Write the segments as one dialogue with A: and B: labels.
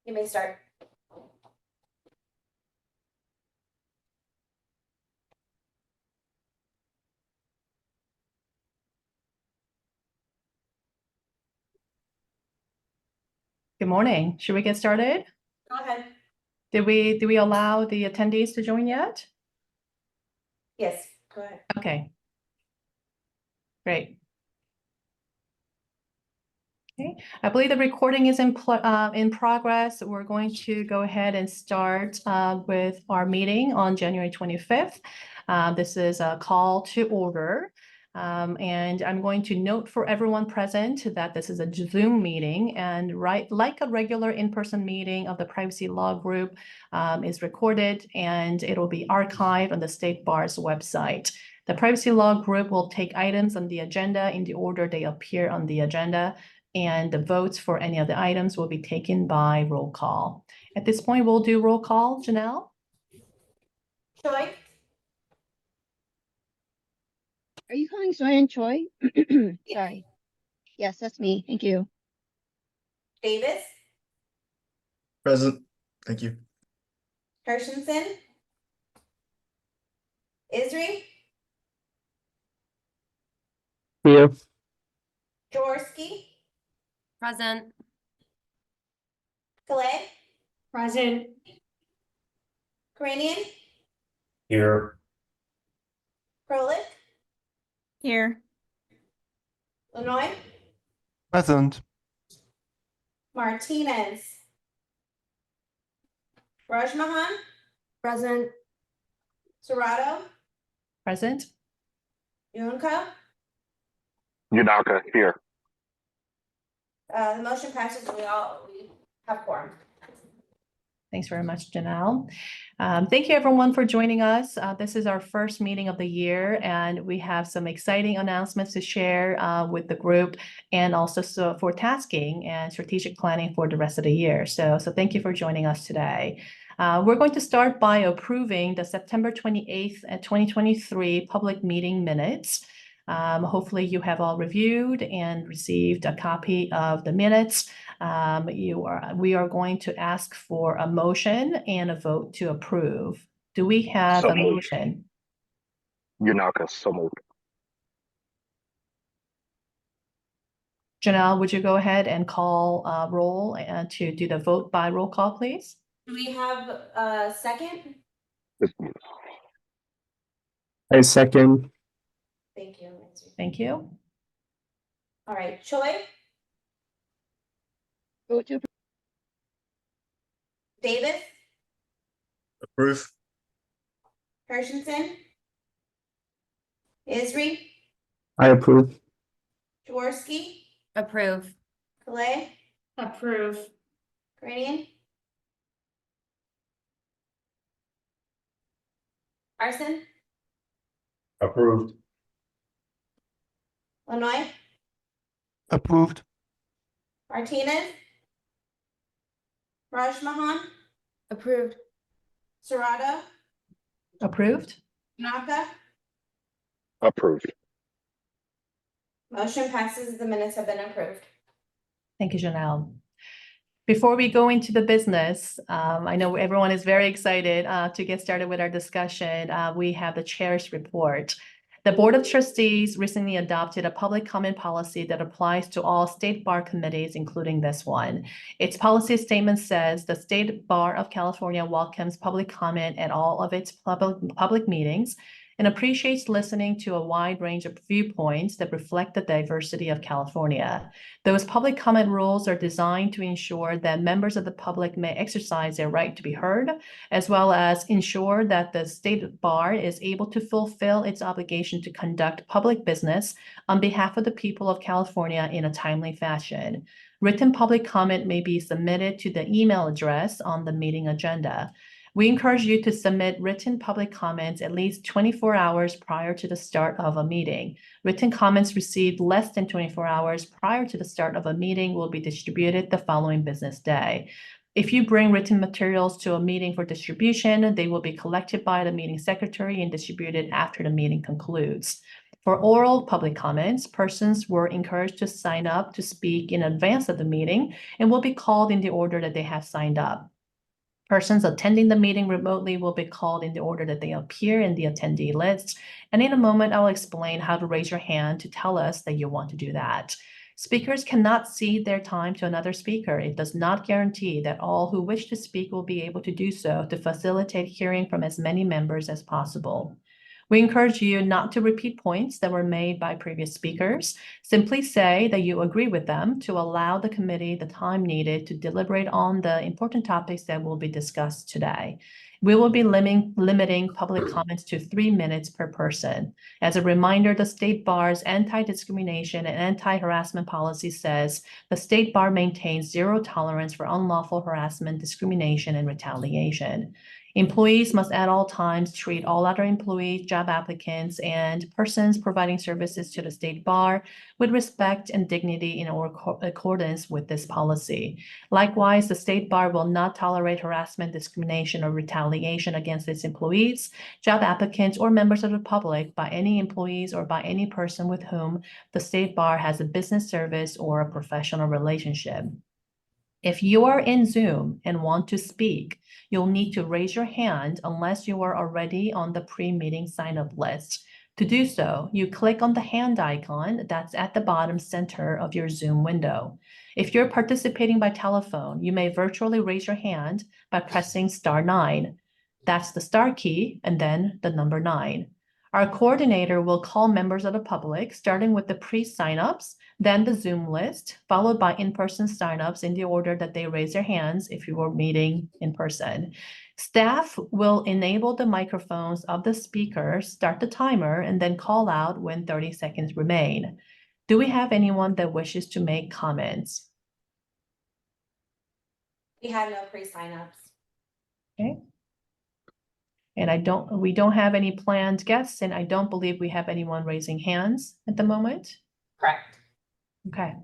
A: You may start.
B: Good morning. Should we get started?
A: Go ahead.
B: Did we allow the attendees to join yet?
A: Yes, go ahead.
B: Okay. Great. Okay, I believe the recording is in progress. We're going to go ahead and start with our meeting on January 25th. This is a call to order. And I'm going to note for everyone present that this is a Zoom meeting, and like a regular in-person meeting of the Privacy Law Group is recorded, and it'll be archived on the State Bar's website. The Privacy Law Group will take items on the agenda in the order they appear on the agenda, and the votes for any of the items will be taken by roll call. At this point, we'll do roll call. Janelle?
A: Choi?
C: Are you calling Soyan Choi? Sorry. Yes, that's me. Thank you.
A: Davis?
D: Present. Thank you.
A: Hershenson? Isri?
D: Here.
A: Jaworski?
E: Present.
A: Calais?
E: Present.
A: Karanian?
D: Here.
A: Krolik?
E: Here.
A: Lenoy?
D: Present.
A: Martinez? Rajmahan?
E: Present.
A: Serrato?
B: Present?
A: Yunka?
F: Yunaka, here.
A: The motion passes. We have quorum.
B: Thanks very much, Janelle. Thank you everyone for joining us. This is our first meeting of the year, and we have some exciting announcements to share with the group, and also for tasking and strategic planning for the rest of the year. So thank you for joining us today. We're going to start by approving the September 28th, 2023 public meeting minutes. Hopefully you have all reviewed and received a copy of the minutes. We are going to ask for a motion and a vote to approve. Do we have
F: So
B: a
F: moved.
B: motion?
F: Yunaka, so moved.
B: Janelle, would you go ahead and call roll and to do the vote by roll call, please?
A: Do we have a second?
D: I second.
A: Thank you.
B: Thank you.
A: All right, Choi?
C: Vote to approve.
A: Davis?
D: Approve.
A: Hershenson? Isri?
D: I approve.
A: Jaworski?
E: Approve.
A: Calais?
E: Approve.
A: Karanian? Arson?
D: Approved.
A: Lenoy?
D: Approved.
A: Martinez? Rajmahan?
E: Approved.
A: Serrato?
B: Approved?
A: Naka?
F: Approved.
A: Motion passes. The minutes have been approved.
B: Thank you, Janelle. Before we go into the business, I know everyone is very excited to get started with our discussion. We have the chair's report. The Board of Trustees recently adopted a public comment policy that applies to all state bar committees, including this one. Its policy statement says the State Bar of California welcomes public comment at all of its public meetings and appreciates listening to a wide range of viewpoints that reflect the diversity of California. Those public comment rules are designed to ensure that members of the public may exercise their right to be heard, as well as ensure that the State Bar is able to fulfill its obligation to conduct public business on behalf of the people of California in a timely fashion. Written public comment may be submitted to the email address on the meeting agenda. We encourage you to submit written public comments at least 24 hours prior to the start of a meeting. Written comments received less than 24 hours prior to the start of a meeting will be distributed the following business day. If you bring written materials to a meeting for distribution, they will be collected by the meeting secretary and distributed after the meeting concludes. For oral public comments, persons were encouraged to sign up to speak in advance of the meeting and will be called in the order that they have signed up. Persons attending the meeting remotely will be called in the order that they appear in the attendee list. And in a moment, I'll explain how to raise your hand to tell us that you want to do that. Speakers cannot cede their time to another speaker. It does not guarantee that all who wish to speak will be able to do so to facilitate hearing from as many members as possible. We encourage you not to repeat points that were made by previous speakers. Simply say that you agree with them to allow the committee the time needed to deliberate on the important topics that will be discussed today. We will be limiting public comments to 3 minutes per person. As a reminder, the State Bar's anti-discrimination and anti-harassment policy says the State Bar maintains zero tolerance for unlawful harassment, discrimination, and retaliation. Employees must at all times treat all other employees, job applicants, and persons providing services to the State Bar with respect and dignity in accordance with this policy. Likewise, the State Bar will not tolerate harassment, discrimination, or retaliation against its employees, job applicants, or members of the public by any employees or by any person with whom the State Bar has a business service or a professional relationship. If you are in Zoom and want to speak, you'll need to raise your hand unless you are already on the pre-meeting sign-up list. To do so, you click on the hand icon that's at the bottom center of your Zoom window. If you're participating by telephone, you may virtually raise your hand by pressing *9. That's the star key and then the number 9. Our coordinator will call members of the public, starting with the pre-signups, then the Zoom list, followed by in-person signups in the order that they raise their hands if you were meeting in person. Staff will enable the microphones of the speaker, start the timer, and then call out when 30 seconds remain. Do we have anyone that wishes to make comments?
A: We had no pre-signups.
B: Okay. And we don't have any planned guests, and I don't believe we have anyone raising hands at the moment.
A: Correct.
B: Okay,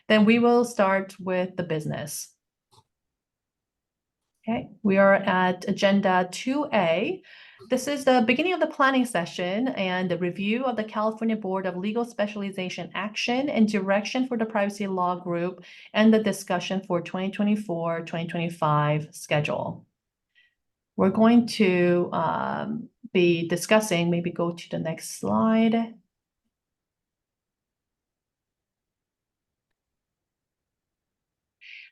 B: then we will start with the business. Okay, we are at agenda 2A. This is the beginning of the planning session and the review of the California Board of Legal Specialization action and direction for the privacy law group and the discussion for 2024-2025 schedule. We're going to be discussing, maybe go to the next slide.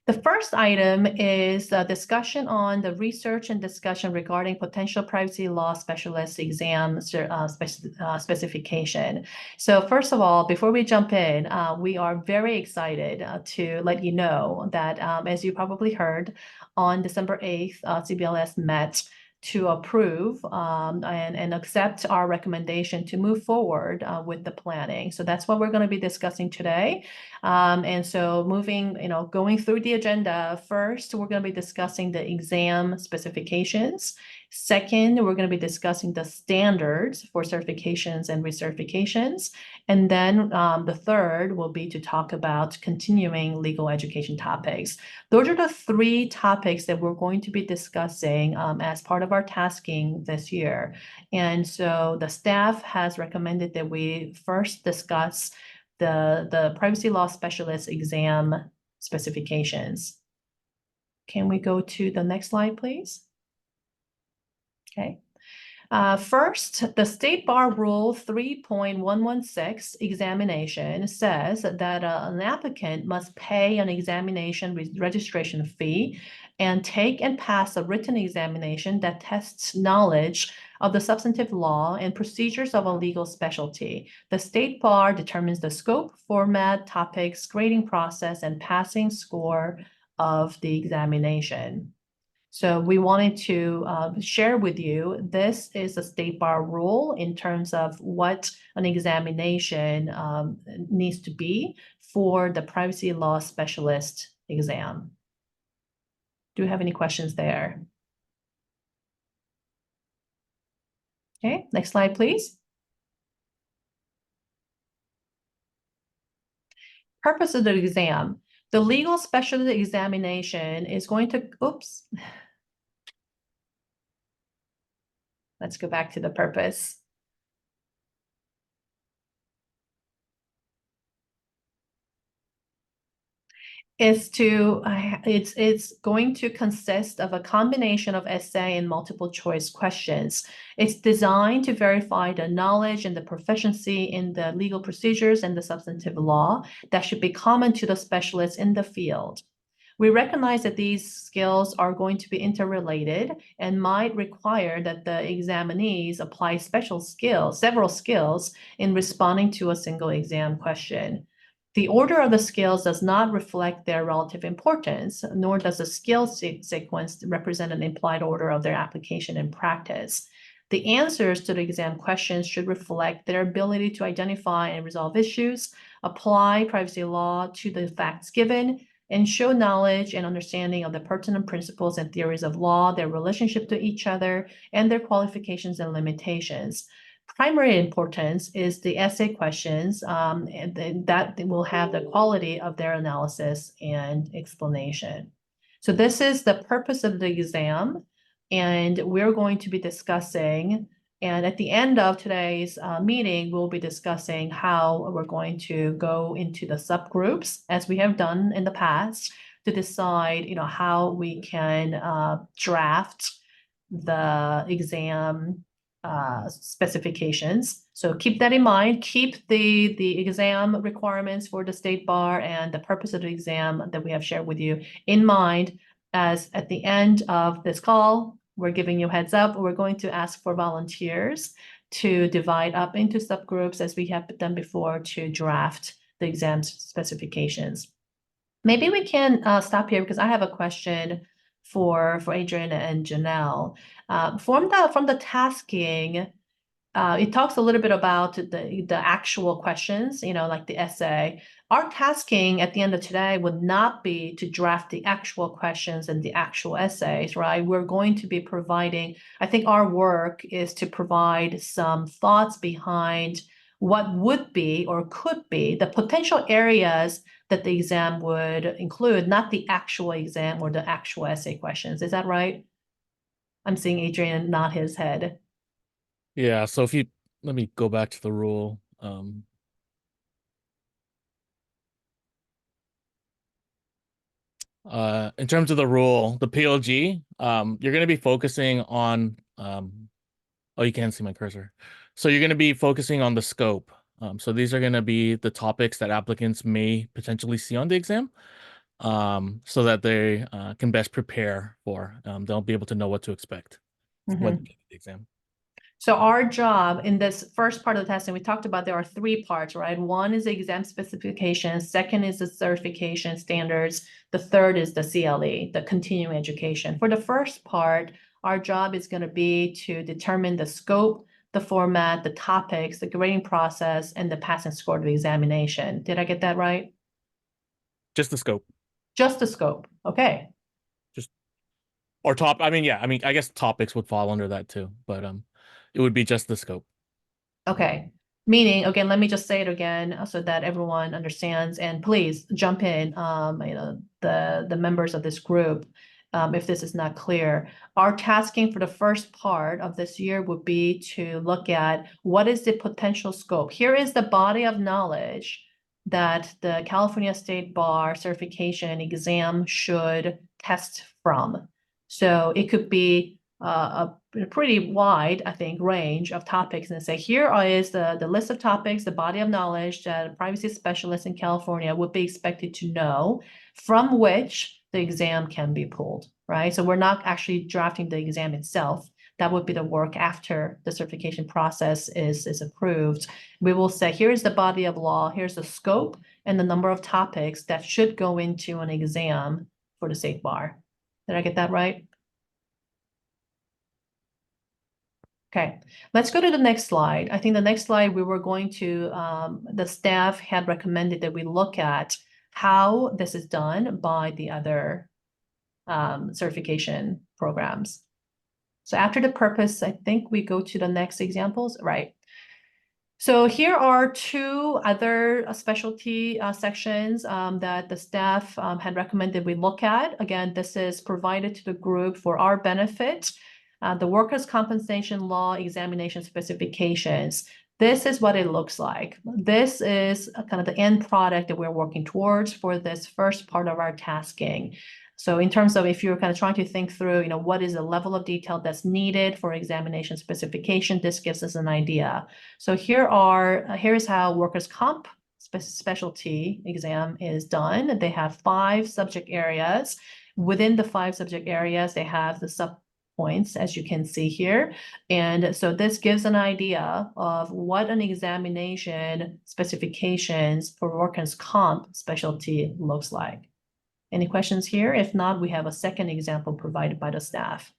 B: The first item is a discussion on the research and discussion regarding potential privacy law specialist exam specification. So first of all, before we jump in, we are very excited to let you know that as you probably heard, on December 8th, CBLS met to approve and accept our recommendation to move forward with the planning. So that's what we're going to be discussing today. And so going through the agenda, first, we're going to be discussing the exam specifications. Second, we're going to be discussing the standards for certifications and recertifications. And then the third will be to talk about continuing legal education topics. Those are the 3 topics that we're going to be discussing as part of our tasking this year. And so the staff has recommended that we first discuss the privacy law specialist exam specifications. Can we go to the next slide, please? Okay. First, the State Bar Rule 3.116 examination says that an applicant must pay an examination registration fee and take and pass a written examination that tests knowledge of the substantive law and procedures of a legal specialty. The State Bar determines the scope, format, topics, grading process, and passing score of the examination. So we wanted to share with you, this is a State Bar rule in terms of what an examination needs to be for the privacy law specialist exam. Do you have any questions there? Okay, next slide, please. Purpose of the exam. The legal specialist examination is going to, oops. Let's go back to the purpose. is to it's going to consist of a combination of essay and multiple choice questions. It's designed to verify the knowledge and the proficiency in the legal procedures and the substantive law that should be common to the specialists in the field. We recognize that these skills are going to be interrelated and might require that the examinees apply several skills in responding to a single exam question. The order of the skills does not reflect their relative importance, nor does the skill sequence represent an implied order of their application in practice. The answers to the exam questions should reflect their ability to identify and resolve issues, apply privacy law to the facts given, and show knowledge and understanding of the pertinent principles and theories of law, their relationship to each other, and their qualifications and limitations. Primary importance is the essay questions, and that will have the quality of their analysis and explanation. So this is the purpose of the exam, and we're going to be discussing, and at the end of today's meeting, we'll be discussing how we're going to go into the subgroups, as we have done in the past, to decide, how we can draft the exam specifications. So keep that in mind. Keep the exam requirements for the state bar and the purpose of the exam that we have shared with you in mind, as at the end of this call, we're giving you a heads up. We're going to ask for volunteers to divide up into subgroups, as we have done before, to draft the exam specifications. Maybe we can stop here because I have a question for Adrian and Janelle. From the tasking, it talks a little bit about the actual questions, like the essay. Our tasking at the end of today would not be to draft the actual questions and the actual essays, right? We're going to be providing, I think our work is to provide some thoughts behind what would be or could be the potential areas that the exam would include, not the actual exam or the actual essay questions. Is that right? I'm seeing Adrian nod his head.
G: Yeah, so let me go back to the rule. In terms of the rule, the PLG, you're going to be focusing on, oh, you can't see my cursor. So you're going to be focusing on the scope. So these are going to be the topics that applicants may potentially see on the exam, so that they can best prepare for, they'll be able to know what to expect when taking the exam.
B: So our job in this first part of the testing, we talked about there are three parts, right? One is the exam specification, second is the certification standards, the third is the CLE, the continuing education. For the first part, our job is going to be to determine the scope, the format, the topics, the grading process, and the passing score of the examination. Did I get that right?
G: Just the scope.
B: Just the scope. Okay.
G: Or I guess topics would fall under that too, but it would be just the scope.
B: Okay. Meaning, again, let me just say it again so that everyone understands, and please jump in, the members of this group, if this is not clear. Our tasking for the first part of this year would be to look at what is the potential scope. Here is the body of knowledge that the California State Bar certification exam should test from. So it could be a pretty wide, I think, range of topics, and say, here is the list of topics, the body of knowledge that a privacy specialist in California would be expected to know, from which the exam can be pulled, right? So we're not actually drafting the exam itself. That would be the work after the certification process is approved. We will say, here's the body of law, here's the scope and the number of topics that should go into an exam for the state bar. Did I get that right? Okay, let's go to the next slide. I think the next slide we were going to, the staff had recommended that we look at how this is done by the other certification programs. So after the purpose, I think we go to the next examples, right? So here are two other specialty sections that the staff had recommended we look at. Again, this is provided to the group for our benefit. The workers' compensation law examination specifications. This is what it looks like. This is kind of the end product that we're working towards for this first part of our tasking. So in terms of if you're kind of trying to think through, what is the level of detail that's needed for examination specification, this gives us an idea. So here's how workers' comp specialty exam is done. They have 5 subject areas. Within the 5 subject areas, they have the sub points, as you can see here. And so this gives an idea of what an examination specifications for workers' comp specialty looks like. Any questions here? If not, we have a second example provided by the staff.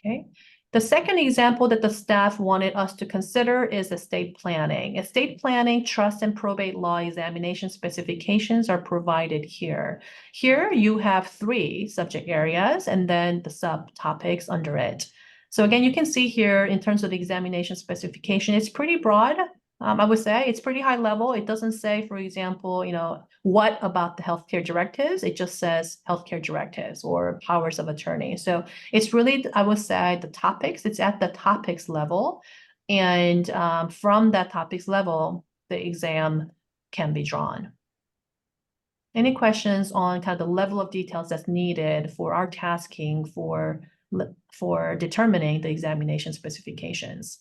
B: Okay. The second example that the staff wanted us to consider is estate planning. Estate planning, trust and probate law examination specifications are provided here. Here you have 3 subject areas and then the subtopics under it. So again, you can see here in terms of the examination specification, it's pretty broad. I would say it's pretty high level. It doesn't say, for example, what about the healthcare directives? It just says healthcare directives or powers of attorney. So it's really, I would say, the topics. It's at the topics level. And from that topics level, the exam can be drawn. Any questions on kind of the level of details that's needed for our tasking for determining the examination specifications?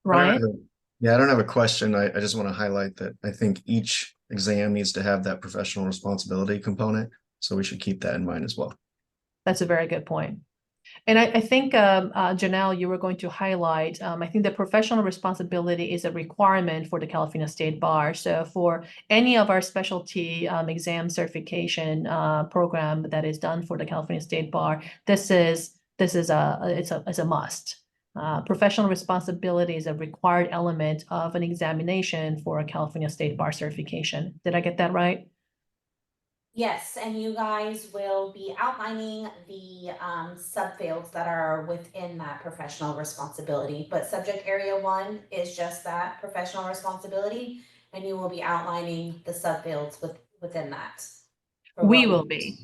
B: Ryan?
H: Yeah, I don't have a question. I just want to highlight that I think each exam needs to have that professional responsibility component. So we should keep that in mind as well.
B: That's a very good point. And I think, Janelle, you were going to highlight, I think the professional responsibility is a requirement for the California State Bar. So for any of our specialty exam certification program that is done for the California State Bar, it's a must. Professional responsibility is a required element of an examination for a California State Bar certification. Did I get that right?
A: Yes, and you guys will be outlining the subfields that are within that professional responsibility. But subject area 1 is just that professional responsibility, and you will be outlining the subfields within that.
B: We will be.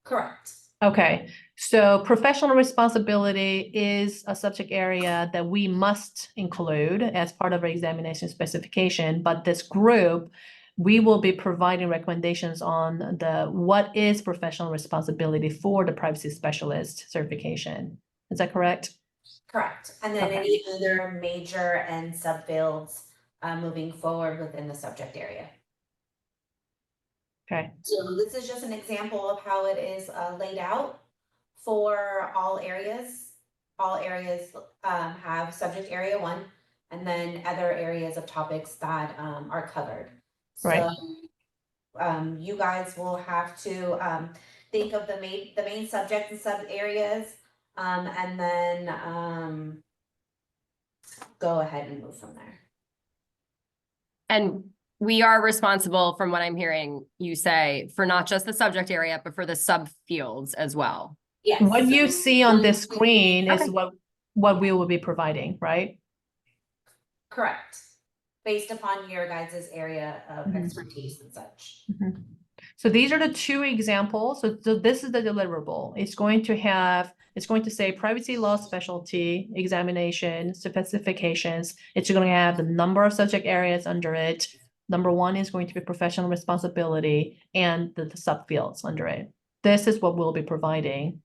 A: Correct.
B: Okay, so professional responsibility is a subject area that we must include as part of our examination specification, but this group, we will be providing recommendations on what is professional responsibility for the privacy specialist certification. Is that correct?
A: Correct. And then any other major and subfields moving forward within the subject area.
B: Okay.
A: So this is just an example of how it is laid out for all areas. All areas have subject area 1 and then other areas of topics that are covered.
B: Right.
A: So you guys will have to think of the main subject and sub areas and then go ahead and move from there.
E: And we are responsible, from what I'm hearing you say, for not just the subject area, but for the subfields as well.
A: Yes.
B: What you see on this screen is
E: Okay.
B: what we will be providing, right?
A: Correct. Based upon your guys' area of
B: Mhm.
A: expertise and such.
B: Mhm. So these are the 2 examples. So this is the deliverable. It's going to say privacy law specialty examination specifications. It's going to have the number of subject areas under it. Number 1 is going to be professional responsibility and the subfields under it. This is what we'll be providing,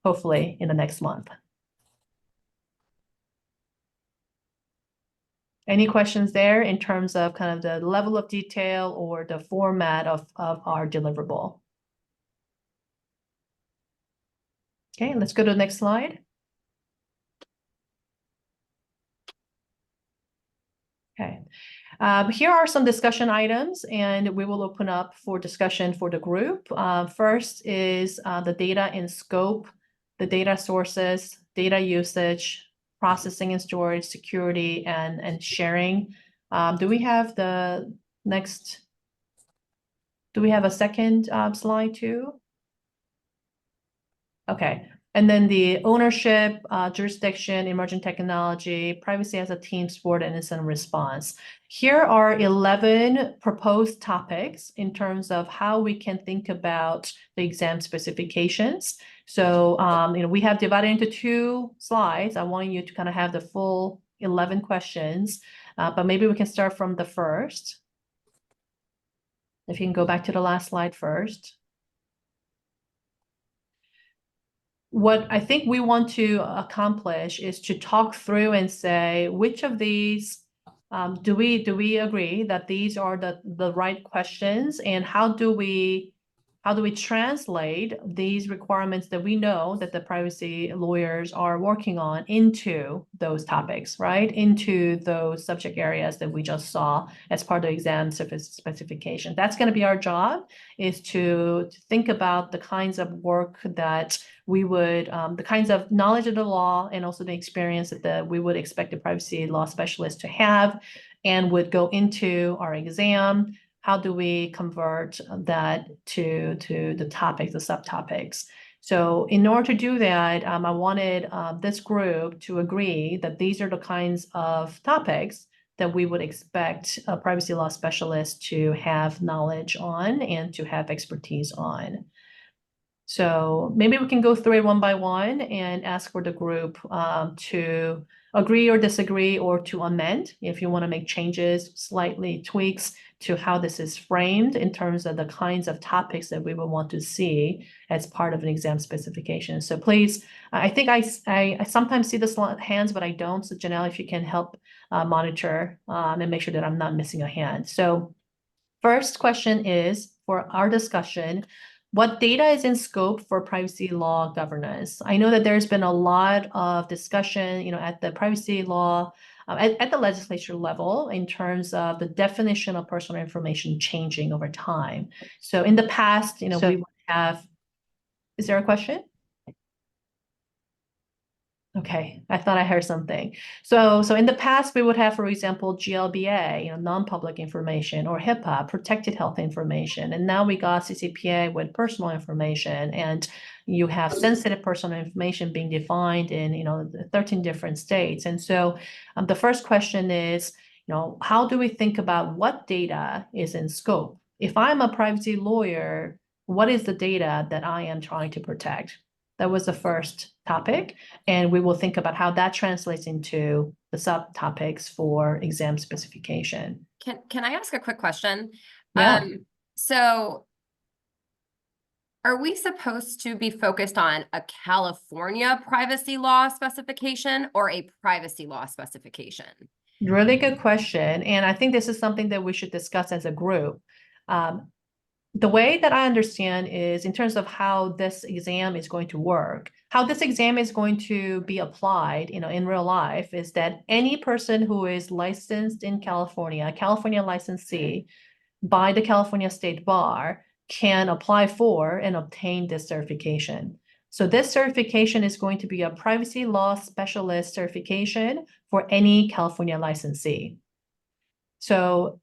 B: hopefully, in the next month. Any questions there in terms of kind of the level of detail or the format of our deliverable? Okay, let's go to the next slide. Okay. Here are some discussion items, and we will open up for discussion for the group. First is the data in scope, the data sources, data usage, processing and storage, security, and sharing. Do we have the next? Do we have a second slide too? Okay. And then the ownership, jurisdiction, emerging technology, privacy as a team sport, and incident response. Here are 11 proposed topics in terms of how we can think about the exam specifications. So, we have divided into 2 slides. I want you to kind of have the full 11 questions, but maybe we can start from the first. If you can go back to the last slide first. What I think we want to accomplish is to talk through and say, which of these do we agree that these are the right questions, and how do we translate these requirements that we know that the privacy lawyers are working on into those topics, right? Into those subject areas that we just saw as part of the exam specification. That's going to be our job, is to think about the kinds of work that we would, the kinds of knowledge of the law and also the experience that we would expect a privacy law specialist to have and would go into our exam. How do we convert that to the topics, the subtopics? So in order to do that, I wanted this group to agree that these are the kinds of topics that we would expect a privacy law specialist to have knowledge on and to have expertise on. So maybe we can go through it one by one and ask for the group to agree or disagree, or to amend if you want to make changes, slightly tweaks to how this is framed in terms of the kinds of topics that we would want to see as part of an exam specification. So please, I think I sometimes see the hands, but I don't. So Janelle, if you can help monitor and make sure that I'm not missing a hand. So first question is, for our discussion, what data is in scope for privacy law governance? I know that there's been a lot of discussion, at the privacy law, at the legislature level, in terms of the definition of personal information changing over time. So in the past, we would have, is there a question? Okay, I thought I heard something. So in the past, we would have, for example, GLBA, non-public information, or HIPAA, protected health information. And now we got CCPA with personal information, and you have sensitive personal information being defined in, 13 different states. And so the first question is, how do we think about what data is in scope? If I'm a privacy lawyer, what is the data that I am trying to protect? That was the first topic, and we will think about how that translates into the subtopics for exam specification.
E: Can I ask a quick question?
B: Yeah.
E: So are we supposed to be focused on a California privacy law specification or a privacy law specification?
B: Really good question, and I think this is something that we should discuss as a group. The way that I understand is in terms of how this exam is going to work, how this exam is going to be applied, in real life, is that any person who is licensed in California, a California licensee by the California State Bar, can apply for and obtain this certification. So this certification is going to be a privacy law specialist certification for any California licensee. So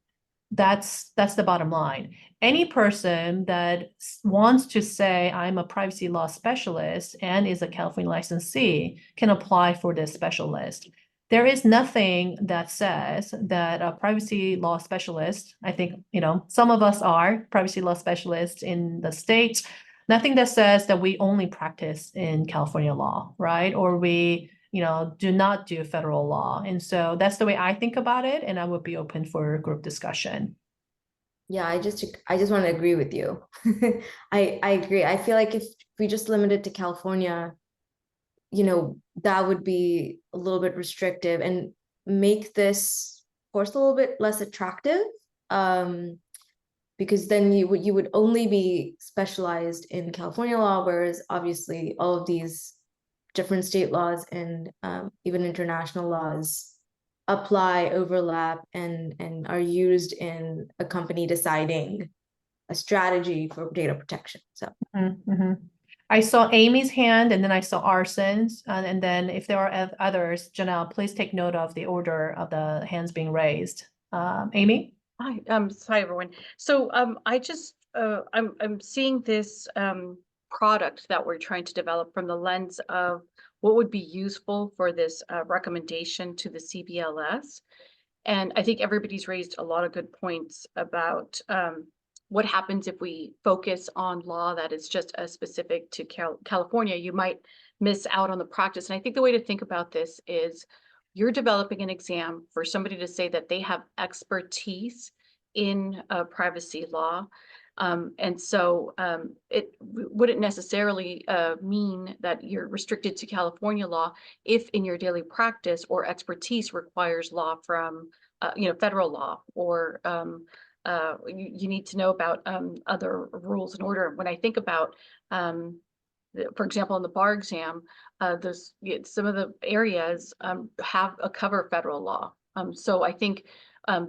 B: that's the bottom line. Any person that wants to say, I'm a privacy law specialist and is a California licensee, can apply for this specialist. There is nothing that says that a privacy law specialist, I think, some of us are privacy law specialists in the States, nothing that says that we only practice in California law, right? Or we do not do federal law. And so that's the way I think about it, and I would be open for group discussion.
I: Yeah, I just want to agree with you. I agree. I feel like if we just limit it to California, that would be a little bit restrictive and make this course a little bit less attractive. Because then you would only be specialized in California law, whereas obviously all of these different state laws and even international laws apply, overlap, and are used in a company deciding a strategy for data protection. So
B: I saw Amy's hand, and then I saw Arson's, and then if there are others, Janelle, please take note of the order of the hands being raised. Amy?
J: Hi, hi everyone. So I just I'm seeing this product that we're trying to develop from the lens of what would be useful for this recommendation to the CBLS. And I think everybody's raised a lot of good points about what happens if we focus on law that is just specific to California. You might miss out on the practice. And I think the way to think about this is you're developing an exam for somebody to say that they have expertise in privacy law. And so it wouldn't necessarily mean that you're restricted to California law if in your daily practice or expertise requires law from federal law, or you need to know about other rules and order. When I think about, for example, in the bar exam, some of the areas have a cover federal law. So I think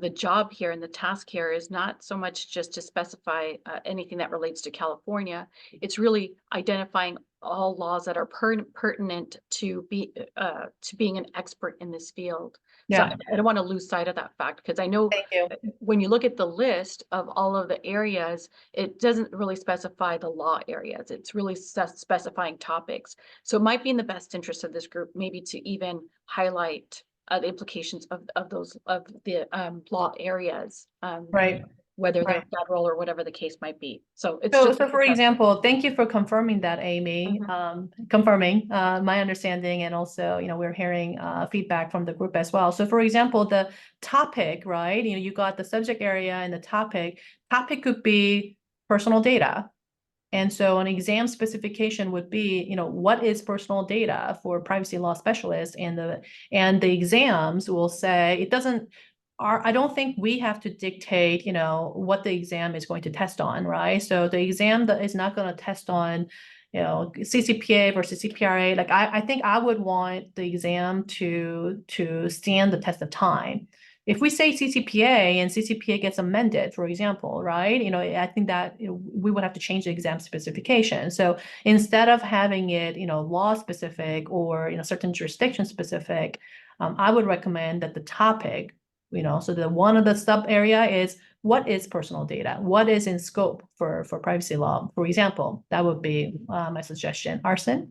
J: the job here and the task here is not so much just to specify anything that relates to California. It's really identifying all laws that are pertinent to being an expert in this field.
B: Yeah.
J: So I don't want to lose sight of that fact, because I know
B: Thank you.
J: when you look at the list of all of the areas, it doesn't really specify the law areas. It's really specifying topics. So it might be in the best interest of this group maybe to even highlight the implications of the law areas,
B: Right.
J: whether they're
B: Right.
J: federal or whatever the case might be. So it's
B: So,
J: just
B: for example, thank you for confirming that, Amy. Confirming my understanding, and also, we're hearing feedback from the group as well. So, for example, the topic, right? You got the subject area and the topic. Topic could be personal data. And so an exam specification would be, what is personal data for privacy law specialists, and the exams will say it doesn't. I don't think we have to dictate, what the exam is going to test on, right? So the exam that is not going to test on, CCPA versus CPRA. Like I think I would want the exam to stand the test of time. If we say CCPA and CCPA gets amended, for example, right? I think that we would have to change the exam specification. So instead of having it, law specific or certain jurisdiction specific, I would recommend that the topic, so the one of the sub area is what is personal data, what is in scope for privacy law, for example. That would be my suggestion. Arsen?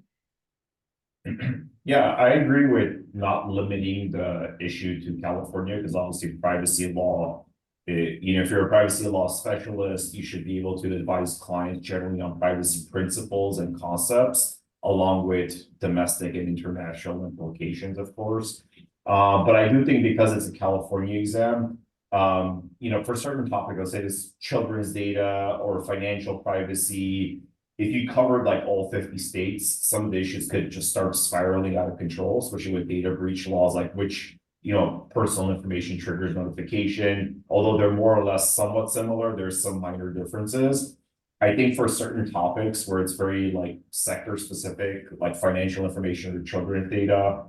K: Yeah, I agree with not limiting the issue to California, because obviously privacy law, if you're a privacy law specialist, you should be able to advise clients generally on privacy principles and concepts, along with domestic and international implications, of course. But I do think because it's a California exam, for certain topics, let's say this children's data or financial privacy, if you covered like all 50 states, some of the issues could just start spiraling out of control, especially with data breach laws, like which, personal information triggers notification. Although they're more or less somewhat similar, there's some minor differences. I think for certain topics where it's very like sector specific, like financial information or children's data,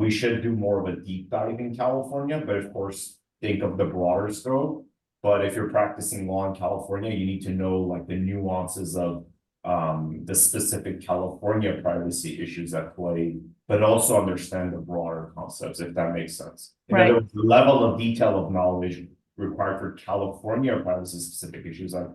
K: we should do more of a deep dive in California, but of course, think of the broader scope. But if you're practicing law in California, you need to know like the nuances of the specific California privacy issues at play, but also understand the broader concepts, if that makes sense. In other words, the level of detail of knowledge required for California privacy specific issues like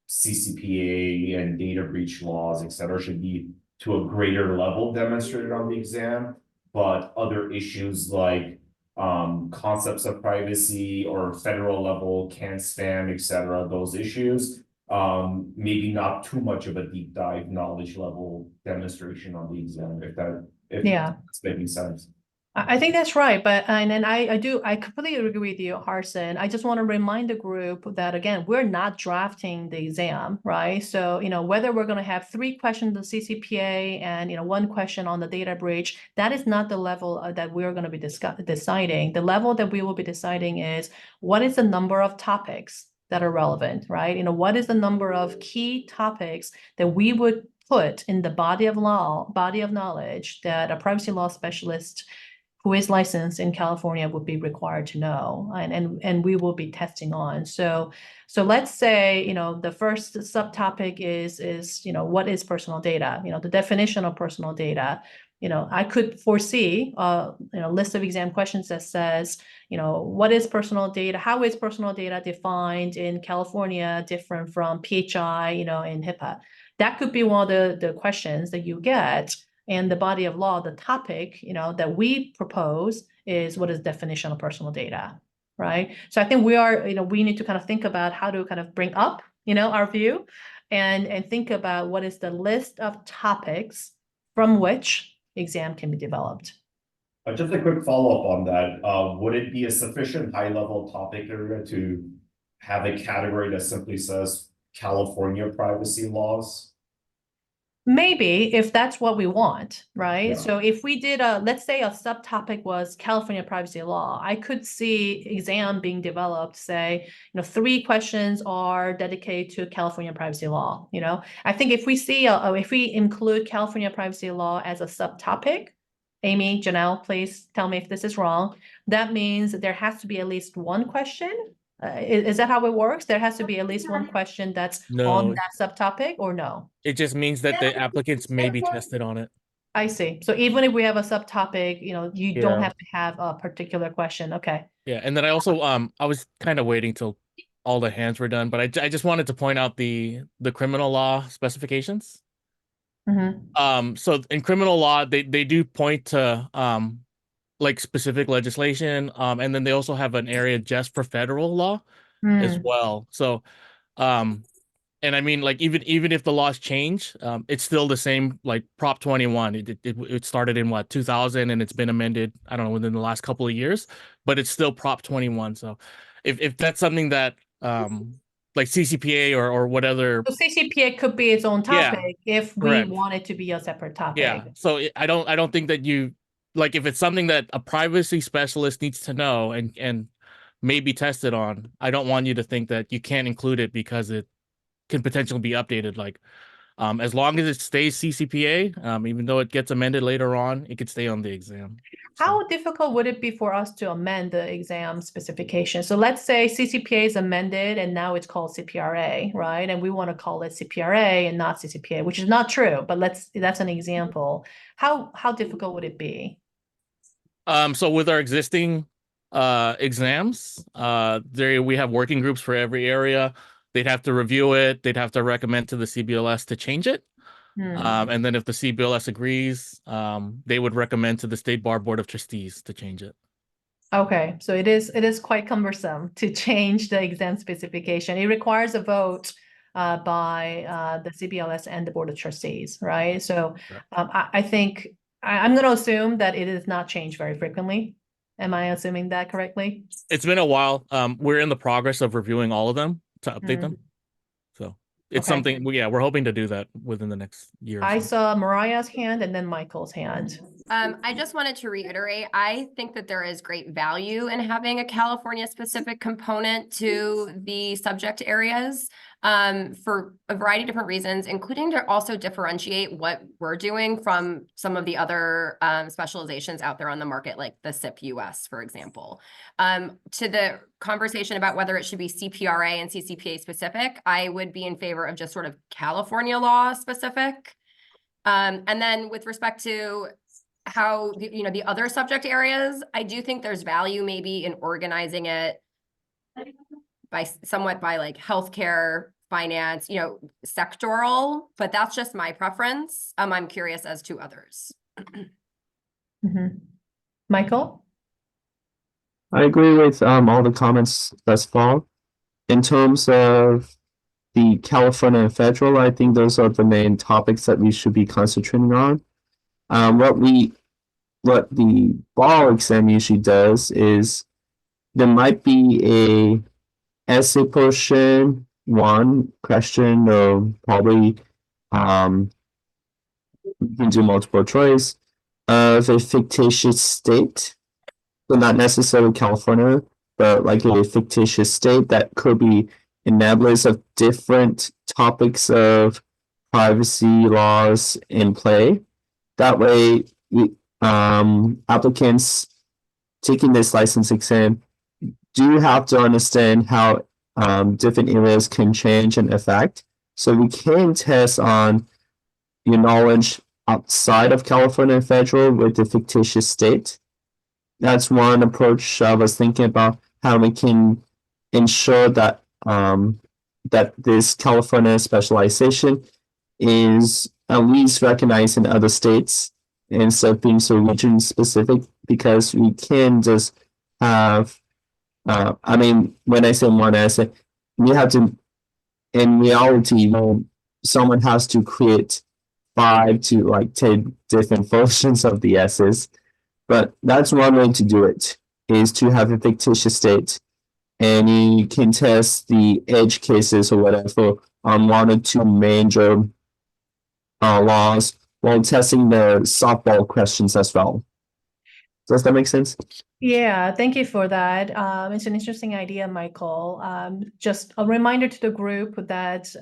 K: CCPA and data breach laws, et cetera, should be to a greater level demonstrated on the exam. But other issues like concepts of privacy or federal level can spam, et cetera, those issues, maybe not too much of a deep dive knowledge level demonstration on the exam, if that's making sense.
B: I think that's right, but I completely agree with you, Harson. I just want to remind the group that again, we're not drafting the exam, right? So whether we're going to have 3 questions on CCPA and 1 question on the data breach, that is not the level that we're going to be deciding. The level that we will be deciding is what is the number of topics that are relevant, right? What is the number of key topics that we would put in the body of knowledge that a privacy law specialist who is licensed in California would be required to know, and we will be testing on. So let's say, the first subtopic is what is personal data, the definition of personal data. I could foresee list of exam questions that says, what is personal data? How is personal data defined in California different from PHI, in HIPAA? That could be one of the questions that you get. And the body of law, the topic, that we propose is what is definition of personal data, right? So I think we need to kind of think about how to kind of bring up, our view and think about what is the list of topics from which exam can be developed.
K: Just a quick follow-up on that. Would it be a sufficient high-level topic area to have a category that simply says California privacy laws?
B: Maybe if that's what we want, right?
K: Yeah.
B: So if we did let's say a subtopic was California privacy law, I could see exam being developed, say, 3 questions are dedicated to California privacy law. I think if we see, if we include California privacy law as a subtopic, Amy, Janelle, please tell me if this is wrong. That means that there has to be at least one question. Is that how it works? There has to be at least one question that's on
G: No,
B: that subtopic, or no?
G: it just means that the applicants may be tested on it.
B: I see. So even if we have a subtopic, you don't
G: Yeah.
B: have to have a particular question. Okay.
G: Yeah, and then I also I was kind of waiting till all the hands were done, but I just wanted to point out the criminal law specifications.
B: Mm-hmm.
G: So in criminal law, they do point to like specific legislation, and then they also have an area just for federal law as well. So and I mean, like, even if the laws change, it's still the same, like Prop 21. It started in what, 2000, and it's been amended, I don't know, within the last couple of years, but it's still Prop 21. So if that's something that like CCPA or whatever.
B: So CCPA could be its own
G: Yeah,
B: topic if we
G: correct.
B: want it to be a separate topic.
G: Yeah. So I don't think that you, like, if it's something that a privacy specialist needs to know and may be tested on, I don't want you to think that you can't include it because it can potentially be updated. Like, as long as it stays CCPA, even though it gets amended later on, it could stay on the exam.
B: How difficult would it be for us to amend the exam specification? So let's say CCPA is amended and now it's called CPRA, right? And we want to call it CPRA and not CCPA, which is not true, but that's an example. How difficult would it be?
G: So with our existing exams, we have working groups for every area. They'd have to review it. They'd have to recommend to the CBLS to change it. And then if the CBLS agrees, they would recommend to the State Bar Board of Trustees to change it.
B: Okay, so it is quite cumbersome to change the exam specification. It requires a vote by the CBLS and the Board of Trustees, right? So I think I'm going to assume that it is not changed very frequently. Am I assuming that correctly?
G: It's been a while. We're in the progress of reviewing all of them to update them. So it's something, we're hoping to do that within the next year.
B: I saw Mariah's hand and then Michael's hand.
E: I just wanted to reiterate, I think that there is great value in having a California specific component to the subject areas for a variety of different reasons, including to also differentiate what we're doing from some of the other specializations out there on the market, like the SIP US, for example. To the conversation about whether it should be CPRA and CCPA specific, I would be in favor of just sort of California law specific. And then with respect to how, the other subject areas, I do think there's value maybe in organizing it by like healthcare, finance, sectoral, but that's just my preference. I'm curious as to others.
B: Michael?
L: I agree with all the comments thus far. In terms of the California and federal, I think those are the main topics that we should be concentrating on. What the bar exam usually does is there might be a essay portion, one question, or probably you can do multiple choice of a fictitious state. So not necessarily California, but like a fictitious state that could be enablers of different topics of privacy laws in play. That way, applicants taking this license exam do have to understand how different areas can change and affect. So we can test on your knowledge outside of California and federal with the fictitious state. That's one approach I was thinking about how we can ensure that that this California specialization is at least recognized in other states instead of being so region specific, because we can just have I mean, when I say one asset, we have to, in reality, someone has to create 5 to like 10 different versions of the S's. But that's one way to do it, is to have a fictitious state. And you can test the edge cases or whatever on 1 or 2 major laws while testing the softball questions as well. Does that make sense?
B: Yeah, thank you for that. It's an interesting idea, Michael. Just a reminder to the group that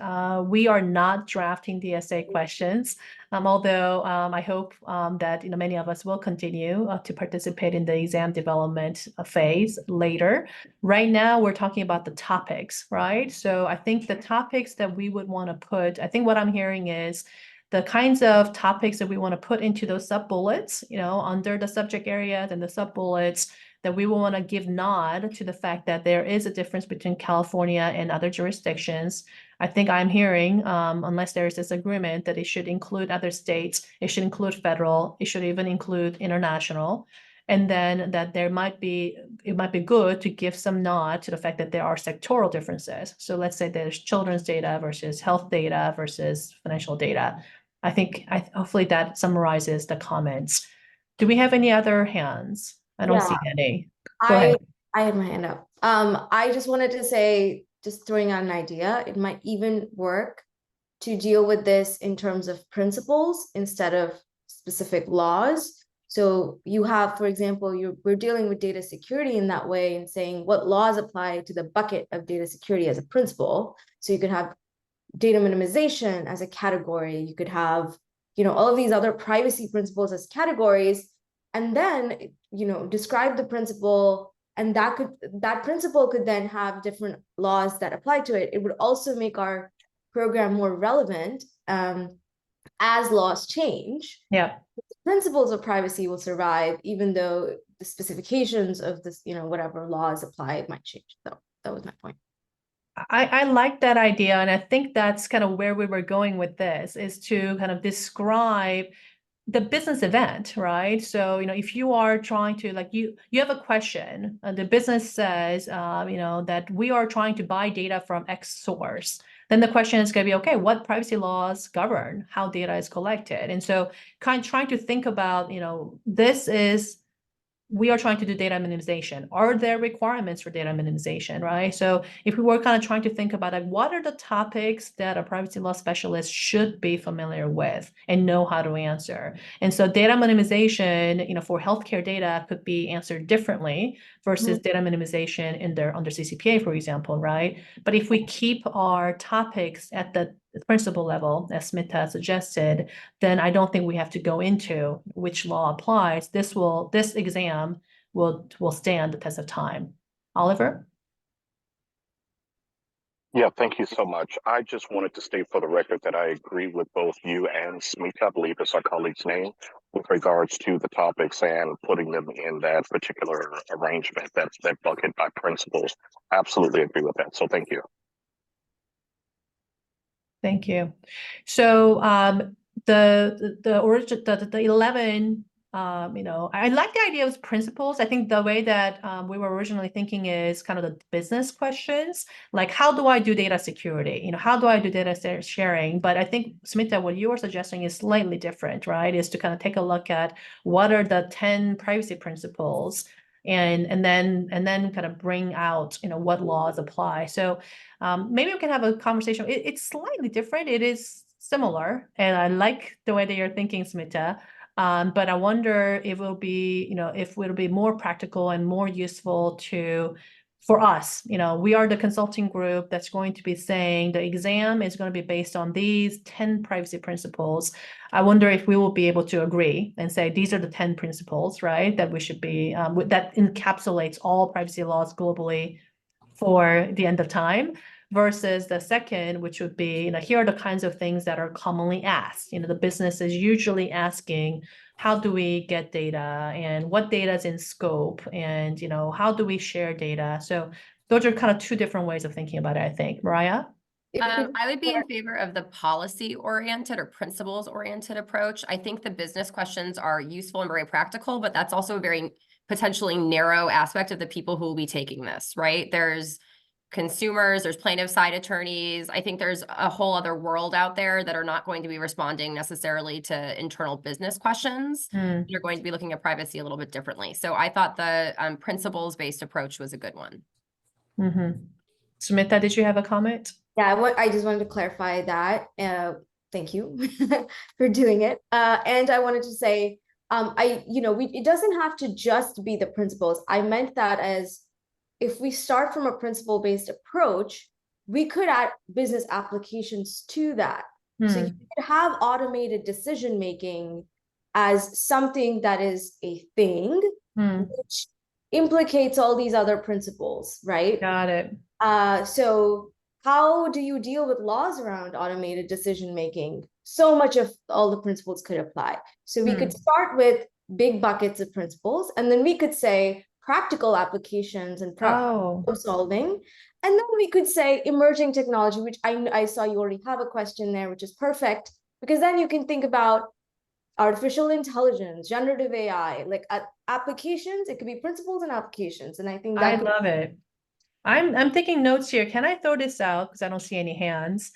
B: we are not drafting the essay questions, although I hope that many of us will continue to participate in the exam development phase later. Right now, we're talking about the topics, right? So I think the topics that we would want to put, I think what I'm hearing is the kinds of topics that we want to put into those sub-bullets, under the subject areas and the sub-bullets, that we will want to give nod to the fact that there is a difference between California and other jurisdictions. I think I'm hearing, unless there is disagreement, that it should include other states, it should include federal, it should even include international. And then that it might be good to give some nod to the fact that there are sectoral differences. So let's say there's children's data versus health data versus financial data. I think hopefully that summarizes the comments. Do we have any other hands? I don't see any. Go ahead.
I: I had my hand up. I just wanted to say, just throwing out an idea, it might even work to deal with this in terms of principles instead of specific laws. So you have, for example, we're dealing with data security in that way and saying what laws apply to the bucket of data security as a principle. So you could have data minimization as a category. You could have, all of these other privacy principles as categories, and then, describe the principle, and that principle could then have different laws that apply to it. It would also make our program more relevant as laws change.
B: Yeah.
I: Principles of privacy will survive, even though the specifications of this, whatever laws apply might change. So that was my point.
B: I like that idea, and I think that's kind of where we were going with this, is to kind of describe the business event, right? So, if you are trying to, like, you have a question, and the business says, that we are trying to buy data from X source, then the question is going to be, okay, what privacy laws govern how data is collected? And so kind of trying to think about, we are trying to do data minimization. Are there requirements for data minimization, right? So if we were kind of trying to think about what are the topics that a privacy law specialist should be familiar with and know how to answer. And so data minimization, for healthcare data could be answered differently versus data minimization under CCPA, for example, right? But if we keep our topics at the principal level, as Smita suggested, then I don't think we have to go into which law applies. This exam will stand the test of time. Oliver?
F: Yeah, thank you so much. I just wanted to state for the record that I agree with both you and Smita, I believe it's our colleague's name, with regards to the topics and putting them in that particular arrangement, that bucket by principles. Absolutely agree with that. So thank you.
B: Thank you. So the 11, I like the idea of principles. I think the way that we were originally thinking is kind of the business questions, like how do I do data security? How do I do data sharing? But I think, Smita, what you were suggesting is slightly different, right? Is to kind of take a look at what are the 10 privacy principles, and then kind of bring out what laws apply. So maybe we can have a conversation. It's slightly different. It is similar, and I like the way that you're thinking, Smita. But I wonder if it'll be, if it'll be more practical and more useful for us. We are the consulting group that's going to be saying the exam is going to be based on these 10 privacy principles. I wonder if we will be able to agree and say these are the 10 principles, right? That we should be, that encapsulates all privacy laws globally for the end of time. versus the second, which would be, here are the kinds of things that are commonly asked. The business is usually asking, how do we get data and what data is in scope, and how do we share data? So those are kind of two different ways of thinking about it, I think. Mariah?
E: I would be in favor of the policy-oriented or principles-oriented approach. I think the business questions are useful and very practical, but that's also a very potentially narrow aspect of the people who will be taking this, right? There's consumers, there's plaintiff side attorneys. I think there's a whole other world out there that are not going to be responding necessarily to internal business questions. You're going to be looking at privacy a little bit differently. So I thought the principles-based approach was a good one.
B: Smita, did you have a comment?
I: Yeah, I just wanted to clarify that. Thank you for doing it. And I wanted to say, it doesn't have to just be the principles. I meant that as if we start from a principle-based approach, we could add business applications to that. So you could have automated decision-making as something that is a thing, which implicates all these other principles, right?
B: Got it.
I: So how do you deal with laws around automated decision-making? So much of all the principles could apply. So we could start with big buckets of principles, and then we could say practical applications and problem solving. And then we could say emerging technology, which I saw you already have a question there, which is perfect, because then you can think about artificial intelligence, generative AI, like applications. It could be principles and applications. And I think
B: I love it. I'm taking notes here. Can I throw this out? Because I don't see any hands.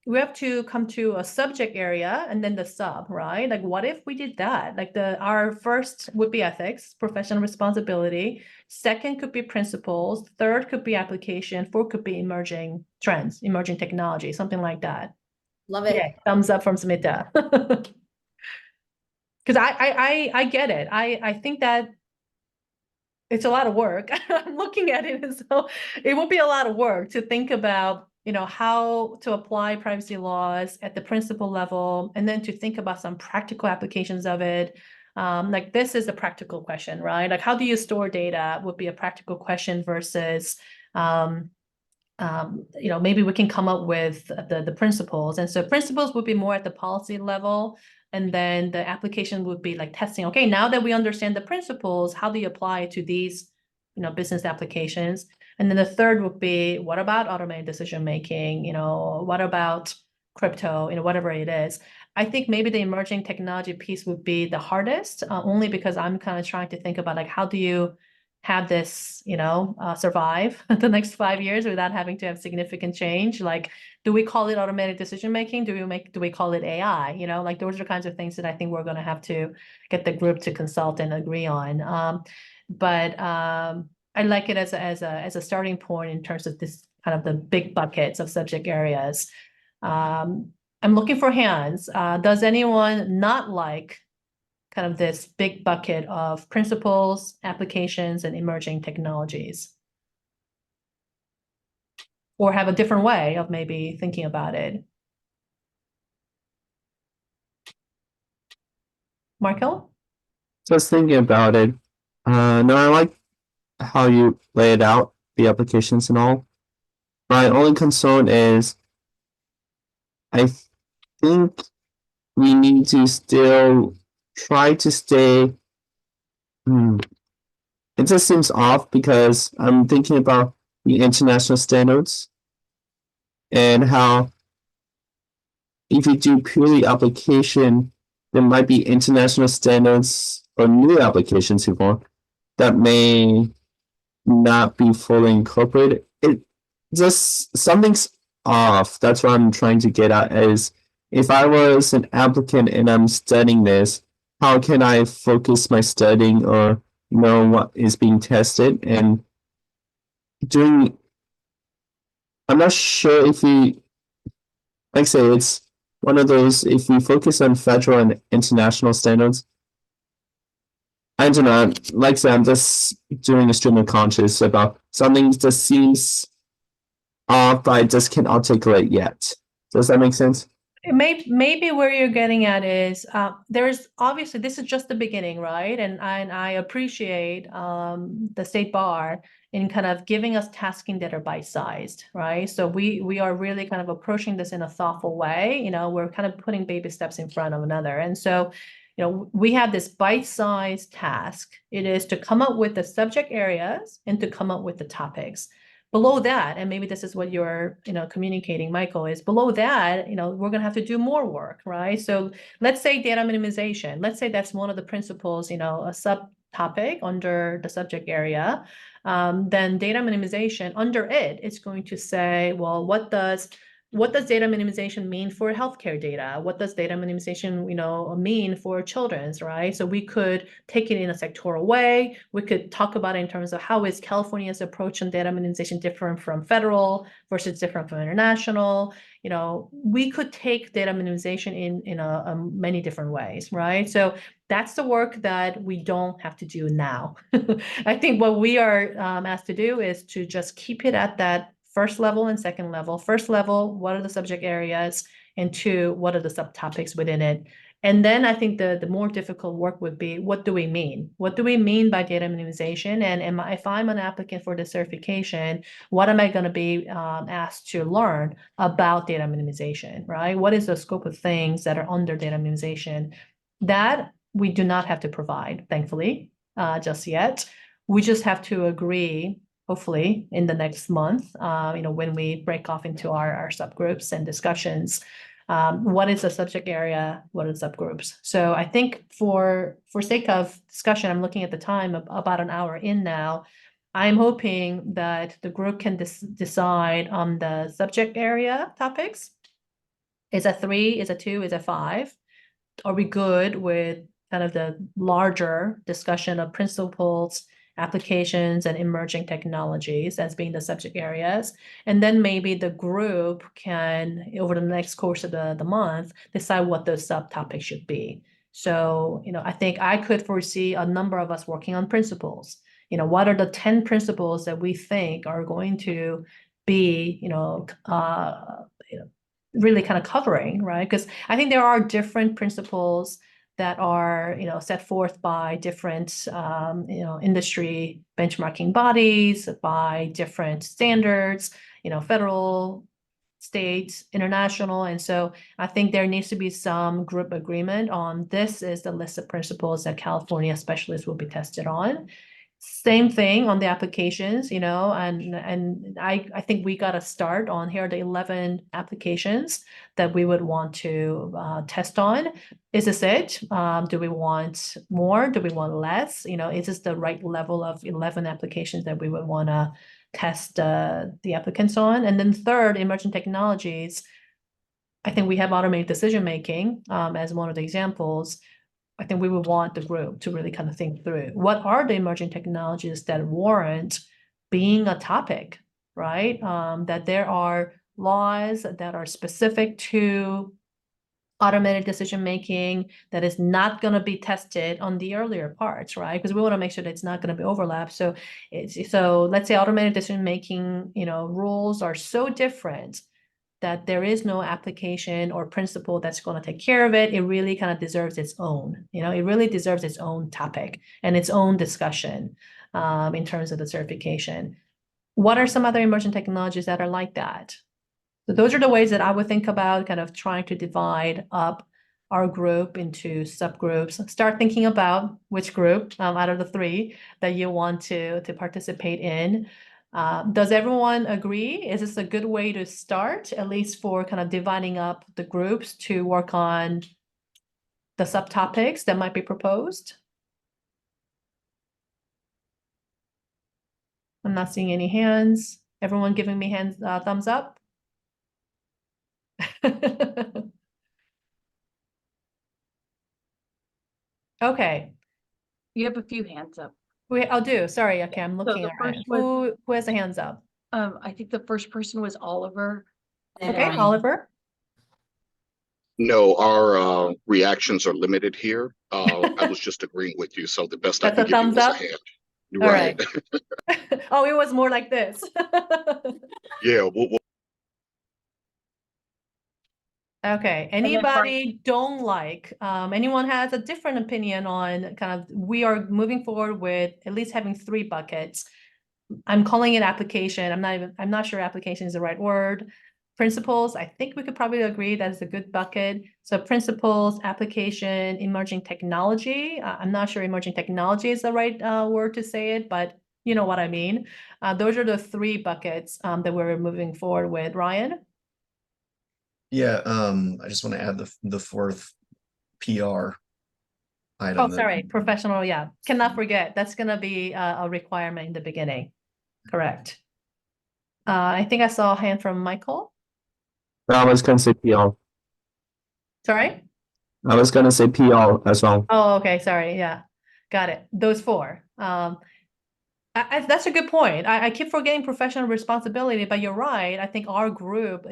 B: We have to come to a subject area and then the sub, right? Like, what if we did that? Like our first would be ethics, professional responsibility. Second could be principles. Third could be application. Fourth could be emerging trends, emerging technology, something like that.
I: Love it.
B: Yeah, thumbs up from Smita. Because I get it. I think that it's a lot of work. I'm looking at it, and so it will be a lot of work to think about, how to apply privacy laws at the principle level, and then to think about some practical applications of it. Like this is a practical question, right? Like, how do you store data would be a practical question versus, maybe we can come up with the principles. And so principles would be more at the policy level. And then the application would be like testing. Okay, now that we understand the principles, how do you apply it to these, business applications? And then the third would be, what about automated decision making? What about crypto? Whatever it is. I think maybe the emerging technology piece would be the hardest, only because I'm kind of trying to think about like, how do you have this, survive the next 5 years without having to have significant change? Like, do we call it automatic decision making? Do we call it AI? Like those are kinds of things that I think we're going to have to get the group to consult and agree on. But I like it as a starting point in terms of this kind of the big buckets of subject areas. I'm looking for hands. Does anyone not like kind of this big bucket of principles, applications, and emerging technologies? Or have a different way of maybe thinking about it? Markel?
L: Just thinking about it. No, I like how you lay it out, the applications and all. My only concern is I think we need to still try to stay. It just seems off because I'm thinking about the international standards and how if you do purely application, there might be international standards or new applications even that may not be fully incorporated. It just something's off. That's what I'm trying to get at is if I was an applicant and I'm studying this, how can I focus my studying or know what is being tested and doing. I'm not sure if we, like I say, it's one of those, if we focus on federal and international standards, I don't know, like I said, I'm just doing a stream of conscious about something that seems off, but I just can't articulate yet. Does that make sense?
B: maybe where you're getting at is there's obviously this is just the beginning, right? And I appreciate the state bar in kind of giving us tasking that are bite-sized, right? So we are really kind of approaching this in a thoughtful way. You know, we're kind of putting baby steps in front of another. And so, you know, we have this bite-sized task. It is to come up with the subject areas and to come up with the topics. Below that, and maybe this is what you're, you know, communicating, Michael, is below that, you know, we're going to have to do more work, right? So let's say data minimization. Let's say that's one of the principles, you know, a subtopic under the subject area. Then data minimization under it, it's going to say, well, what does data minimization mean for healthcare data? What does data minimization, you know, mean for children's, right? So we could take it in a sectoral way. We could talk about it in terms of how is California's approach on data minimization different from federal versus different from international. You know, we could take data minimization in a many different ways, right? So that's the work that we don't have to do now. I think what we are asked to do is to just keep it at that first level and second level. First level, what are the subject areas? And two, what are the subtopics within it? And then I think the more difficult work would be, what do we mean? What do we mean by data minimization? And if I'm an applicant for the certification, what am I going to be asked to learn about data minimization, right? What is the scope of things that are under data minimization? That we do not have to provide, thankfully, just yet. We just have to agree, hopefully in the next month, you know, when we break off into our subgroups and discussions, what is the subject area, what are the subgroups? So I think for sake of discussion, I'm looking at the time about an hour in now. I'm hoping that the group can decide on the subject area topics. Is it 3? Is it 2? Is it 5? Are we good with kind of the larger discussion of principles, applications, and emerging technologies as being the subject areas? And then maybe the group can, over the next course of the month, decide what those subtopics should be. So, you know, I think I could foresee a number of us working on principles. You know, what are the 10 principles that we think are going to be, really kind of covering, right? Because I think there are different principles that are, you know, set forth by different, you know, industry benchmarking bodies, by different standards, you know, federal, state, international. And so I think there needs to be some group agreement on this is the list of principles that California specialists will be tested on. Same thing on the applications, you know, and I think we got to start on here are the 11 applications that we would want to test on. Is this it? Do we want more? Do we want less? You know, is this the right level of 11 applications that we would want to test the applicants on? And then third, emerging technologies. I think we have automated decision making as one of the examples. I think we would want the group to really kind of think through what are the emerging technologies that warrant being a topic, right? That there are laws that are specific to automated decision making that is not going to be tested on the earlier parts, right? Because we want to make sure that it's not going to be overlap. So let's say automated decision making, you know, rules are so different that there is no application or principle that's going to take care of it. It really kind of deserves its own, you know, it really deserves its own topic and its own discussion in terms of the certification. What are some other emerging technologies that are like that? So those are the ways that I would think about kind of trying to divide up our group into subgroups. Start thinking about which group out of the 3 that you want to participate in. Does everyone agree? Is this a good way to start, at least for kind of dividing up the groups to work on the subtopics that might be proposed? I'm not seeing any hands. Everyone giving me hands, thumbs up? Okay,
J: You have a few hands up.
B: wait, I'll do. Sorry, okay, I'm
J: So
B: looking.
J: the
B: All
J: first
B: right.
J: was-
B: Who has the hands up?
J: I think the first person was Oliver.
B: Okay, Oliver.
F: No, our reactions are limited here. I was just agreeing with you, so the best I
B: That's
F: can
B: a
F: give you
B: thumbs
F: was a
B: up?
F: hand.
B: All
F: Right.
B: Oh, it was more like this.
F: Yeah, we'll
B: Okay,
J: then
B: anybody don't like, anyone has a different opinion on kind of, we are moving forward with at least having 3 buckets. I'm calling it application. I'm not sure application is the right word. Principles, I think we could probably agree that is a good bucket. So principles, application, emerging technology. I'm not sure emerging technology is the right word to say it, but you know what I mean. Those are the 3 buckets that we're moving forward with. Ryan?
H: Yeah, I just want to add the 4th PR item.
B: Oh, sorry, professional, yeah. Cannot forget, that's gonna be a requirement in the beginning. Correct. I think I saw a hand from Michael.
L: I was gonna say PL.
B: Sorry?
L: I was gonna say PL as well.
B: Oh, okay, sorry, yeah. Got it. Those 4. That's a good point. I keep forgetting professional responsibility, but you're right. I think our group,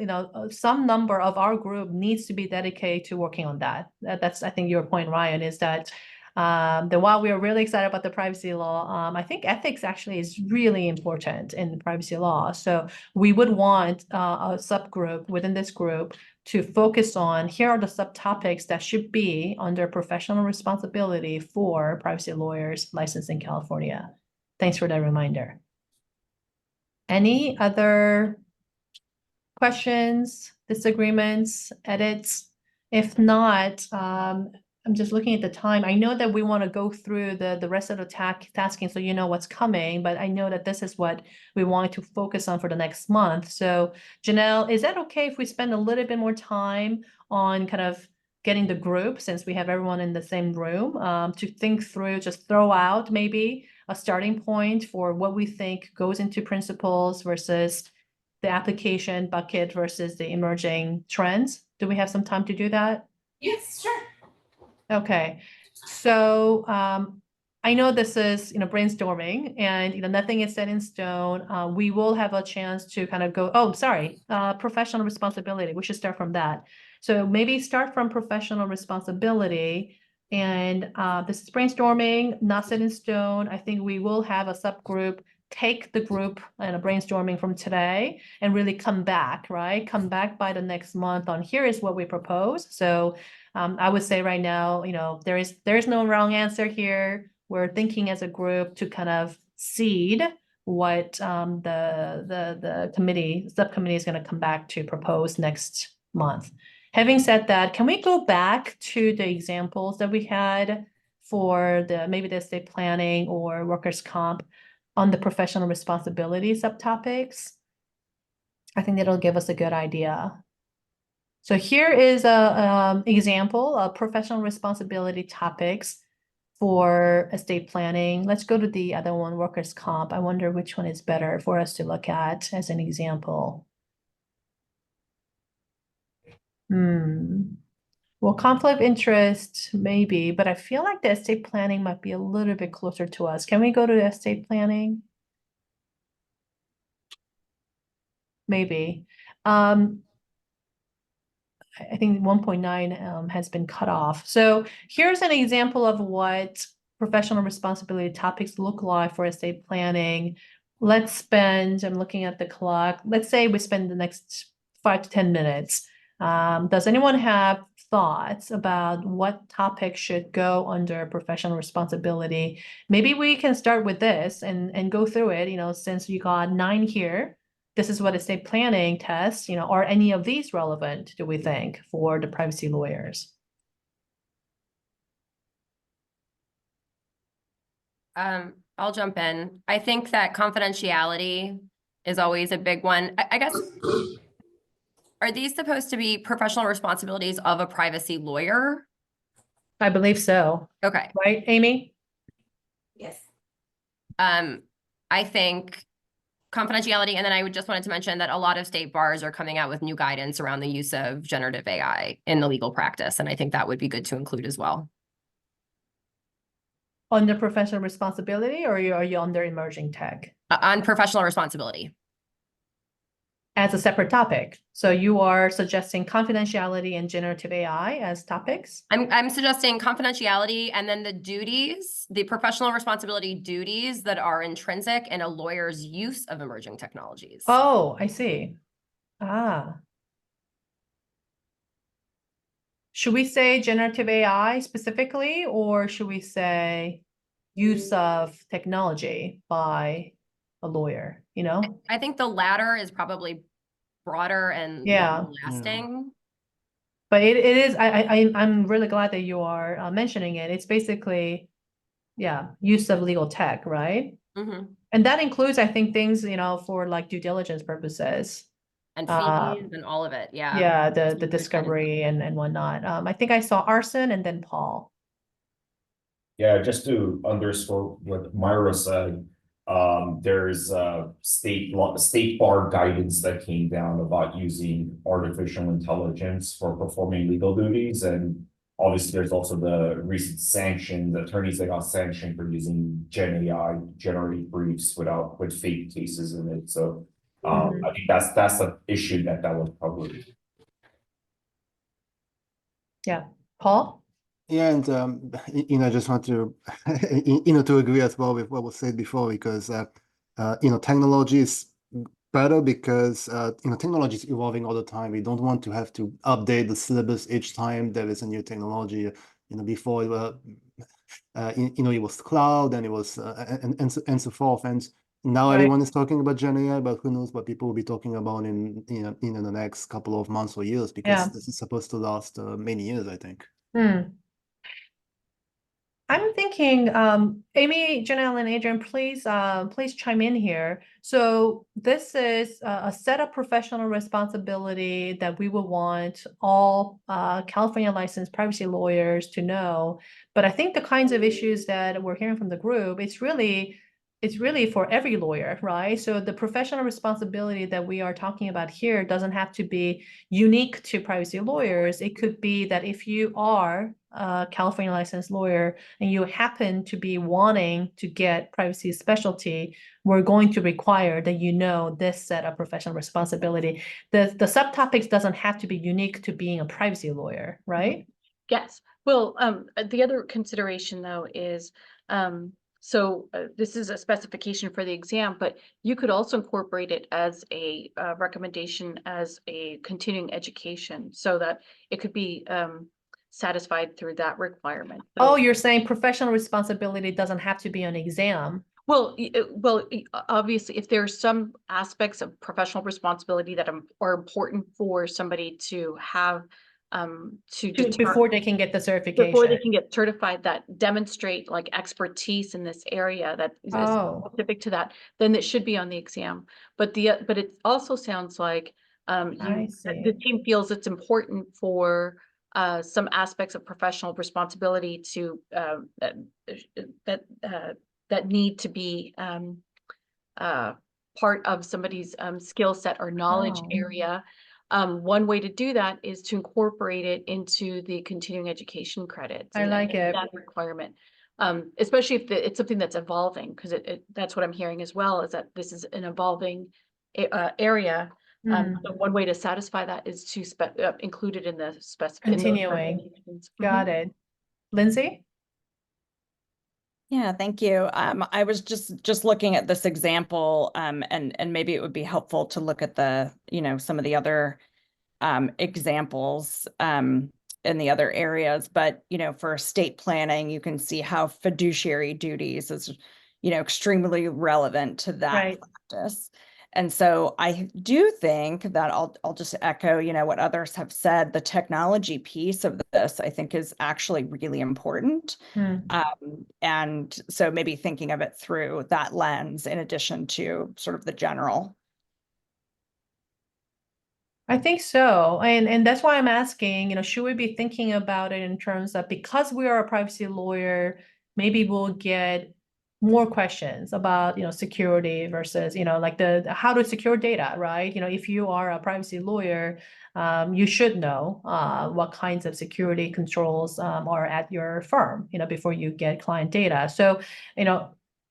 B: some number of our group needs to be dedicated to working on that. That's, I think, your point, Ryan, is that while we are really excited about the privacy law, I think ethics actually is really important in the privacy law. So we would want a subgroup within this group to focus on, here are the subtopics that should be under professional responsibility for privacy lawyers licensed in California. Thanks for that reminder. Any other questions, disagreements, edits? If not, I'm just looking at the time. I know that we want to go through the rest of the tasking so you know what's coming, but I know that this is what we wanted to focus on for the next month. So Janelle, is that okay if we spend a little bit more time on kind of getting the group, since we have everyone in the same room, to think through, just throw out maybe a starting point for what we think goes into principles versus the application bucket versus the emerging trends? Do we have some time to do that?
A: Yes, sure.
B: Okay, so I know this is brainstorming, and nothing is set in stone. We will have a chance to kind of go, oh, sorry, professional responsibility. We should start from that. So maybe start from professional responsibility. And this is brainstorming, not set in stone. I think we will have a subgroup take the group and a brainstorming from today and really come back, right? Come back by the next month on here is what we propose. So I would say right now, there is no wrong answer here. We're thinking as a group to kind of seed what the subcommittee is going to come back to propose next month. Having said that, can we go back to the examples that we had for maybe the estate planning or workers' comp on the professional responsibility subtopics? I think that'll give us a good idea. So here is a example of professional responsibility topics for estate planning. Let's go to the other one, workers' comp. I wonder which one is better for us to look at as an example. Well, conflict of interest, maybe, but I feel like the estate planning might be a little bit closer to us. Can we go to the estate planning? Maybe. I think 1.9 has been cut off. So here's an example of what professional responsibility topics look like for estate planning. Let's spend, I'm looking at the clock, let's say we spend the next 5 to 10 minutes. Does anyone have thoughts about what topic should go under professional responsibility? Maybe we can start with this and go through it, since you got 9 here. This is what estate planning tests, are any of these relevant, do we think, for the privacy lawyers?
E: I'll jump in. I think that confidentiality is always a big one. I guess, are these supposed to be professional responsibilities of a privacy lawyer?
B: I believe so.
E: Okay.
B: Right, Amy?
A: Yes.
E: I think confidentiality, and then I would just wanted to mention that a lot of state bars are coming out with new guidance around the use of generative AI in the legal practice, and I think that would be good to include as well.
B: Under professional responsibility, or are you under emerging tech?
E: On professional responsibility.
B: As a separate topic. So you are suggesting confidentiality and generative AI as topics?
E: I'm suggesting confidentiality and then the duties, the professional responsibility duties that are intrinsic in a lawyer's use of emerging technologies.
B: Oh, I see. Ah. Should we say generative AI specifically, or should we say use of technology by a lawyer, you know?
E: I think the latter is probably broader and
B: Yeah.
E: longer lasting.
B: But it is, I'm really glad that you are mentioning it. It's basically, yeah, use of legal tech, right?
E: Mhm.
B: And that includes, I think, things, you know, for like due diligence purposes.
E: And
B: Um,
E: fees and all of it, yeah.
B: Yeah, the
E: Super
B: discovery and whatnot. I think I saw Arson and then Paul.
K: Yeah, just to underscore what Myra said, there's state bar guidance that came down about using artificial intelligence for performing legal duties. And obviously there's also the recent sanctions, attorneys that got sanctioned for using Gen AI to generate briefs with fake cases in it. So I think that's an issue that was covered.
B: Yeah, Paul?
D: Yeah, and I just want to, to agree as well with what was said before, because technology is better because technology is evolving all the time. We don't want to have to update the syllabus each time there is a new technology. Before it was cloud, and it was and so forth, and now
B: Right.
D: everyone is talking about Gen AI, but who knows what people will be talking about in the next couple of months or years, because
B: Yeah.
D: this is supposed to last many years, I think.
B: I'm thinking, Amy, Janelle, and Adrian, please chime in here. So this is a set of professional responsibility that we would want all California licensed privacy lawyers to know. But I think the kinds of issues that we're hearing from the group, it's really for every lawyer, right? So the professional responsibility that we are talking about here doesn't have to be unique to privacy lawyers. It could be that if you are a California licensed lawyer and you happen to be wanting to get privacy specialty, we're going to require that you know this set of professional responsibility. The subtopics doesn't have to be unique to being a privacy lawyer, right?
J: Yes. Well, the other consideration though is, this is a specification for the exam, but you could also incorporate it as a recommendation as a continuing education so that it could be satisfied through that requirement.
B: Oh, you're saying professional responsibility doesn't have to be an exam.
J: Well, obviously, if there are some aspects of professional responsibility that are important for somebody to have
B: Before they can get the certification.
J: before they can get certified, that demonstrate like expertise in this area that is specific to that, then it should be on the exam. But it also sounds like the team feels it's important for some aspects of professional responsibility to that need to be part of somebody's skill set or knowledge area. One way to do that is to incorporate it into the continuing education credits.
B: I like it.
J: That requirement, especially if it's something that's evolving, because that's what I'm hearing as well, is that this is an evolving area. So one way to satisfy that is to include it in the
B: Continuing. Got it. Lindsay?
M: Yeah, thank you. I was just looking at this example, and maybe it would be helpful to look at some of the other examples in the other areas. But for estate planning, you can see how fiduciary duties is extremely relevant to that practice. And so I do think that I'll just echo, what others have said. The technology piece of this, I think, is actually really important. And so maybe thinking of it through that lens, in addition to sort of the general.
B: I think so. And that's why I'm asking, should we be thinking about it in terms of, because we are a privacy lawyer, maybe we'll get more questions about, security versus, like how to secure data, right? If you are a privacy lawyer, you should know what kinds of security controls are at your firm, before you get client data. So,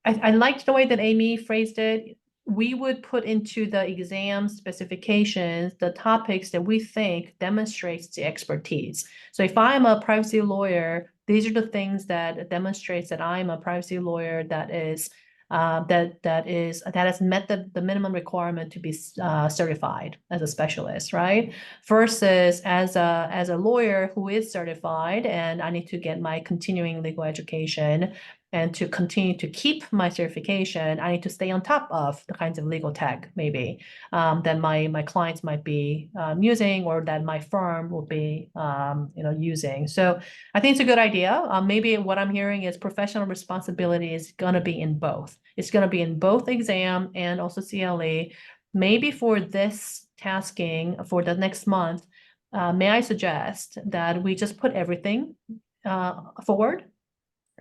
B: I liked the way that Amy phrased it. We would put into the exam specifications the topics that we think demonstrates the expertise. So if I'm a privacy lawyer, these are the things that demonstrates that I'm a privacy lawyer that is that has met the minimum requirement to be certified as a specialist, right? Versus as a lawyer who is certified and I need to get my continuing legal education and to continue to keep my certification, I need to stay on top of the kinds of legal tech maybe that my clients might be using or that my firm will be using. So I think it's a good idea. Maybe what I'm hearing is professional responsibility is going to be in both. It's going to be in both exam and also CLE. Maybe for this tasking for the next month, may I suggest that we just put everything forward?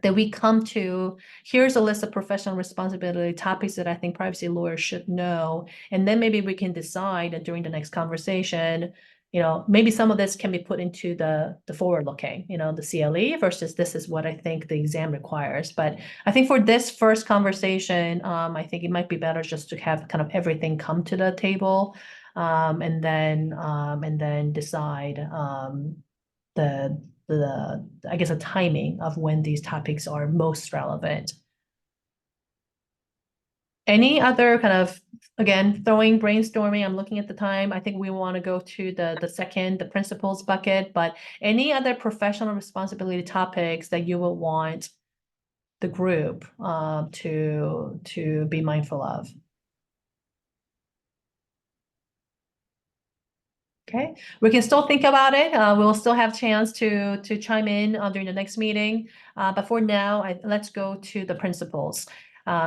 B: That we come to, here's a list of professional responsibility topics that I think privacy lawyers should know. And then maybe we can decide that during the next conversation, maybe some of this can be put into the forward looking, the CLE versus this is what I think the exam requires. But I think for this first conversation, I think it might be better just to have kind of everything come to the table and then decide I guess, a timing of when these topics are most relevant. Any other kind of, again, brainstorming, I'm looking at the time. I think we want to go to the principles bucket, but any other professional responsibility topics that you will want the group to be mindful of? Okay, we can still think about it. We'll still have chance to chime in during the next meeting. But for now, let's go to the principles.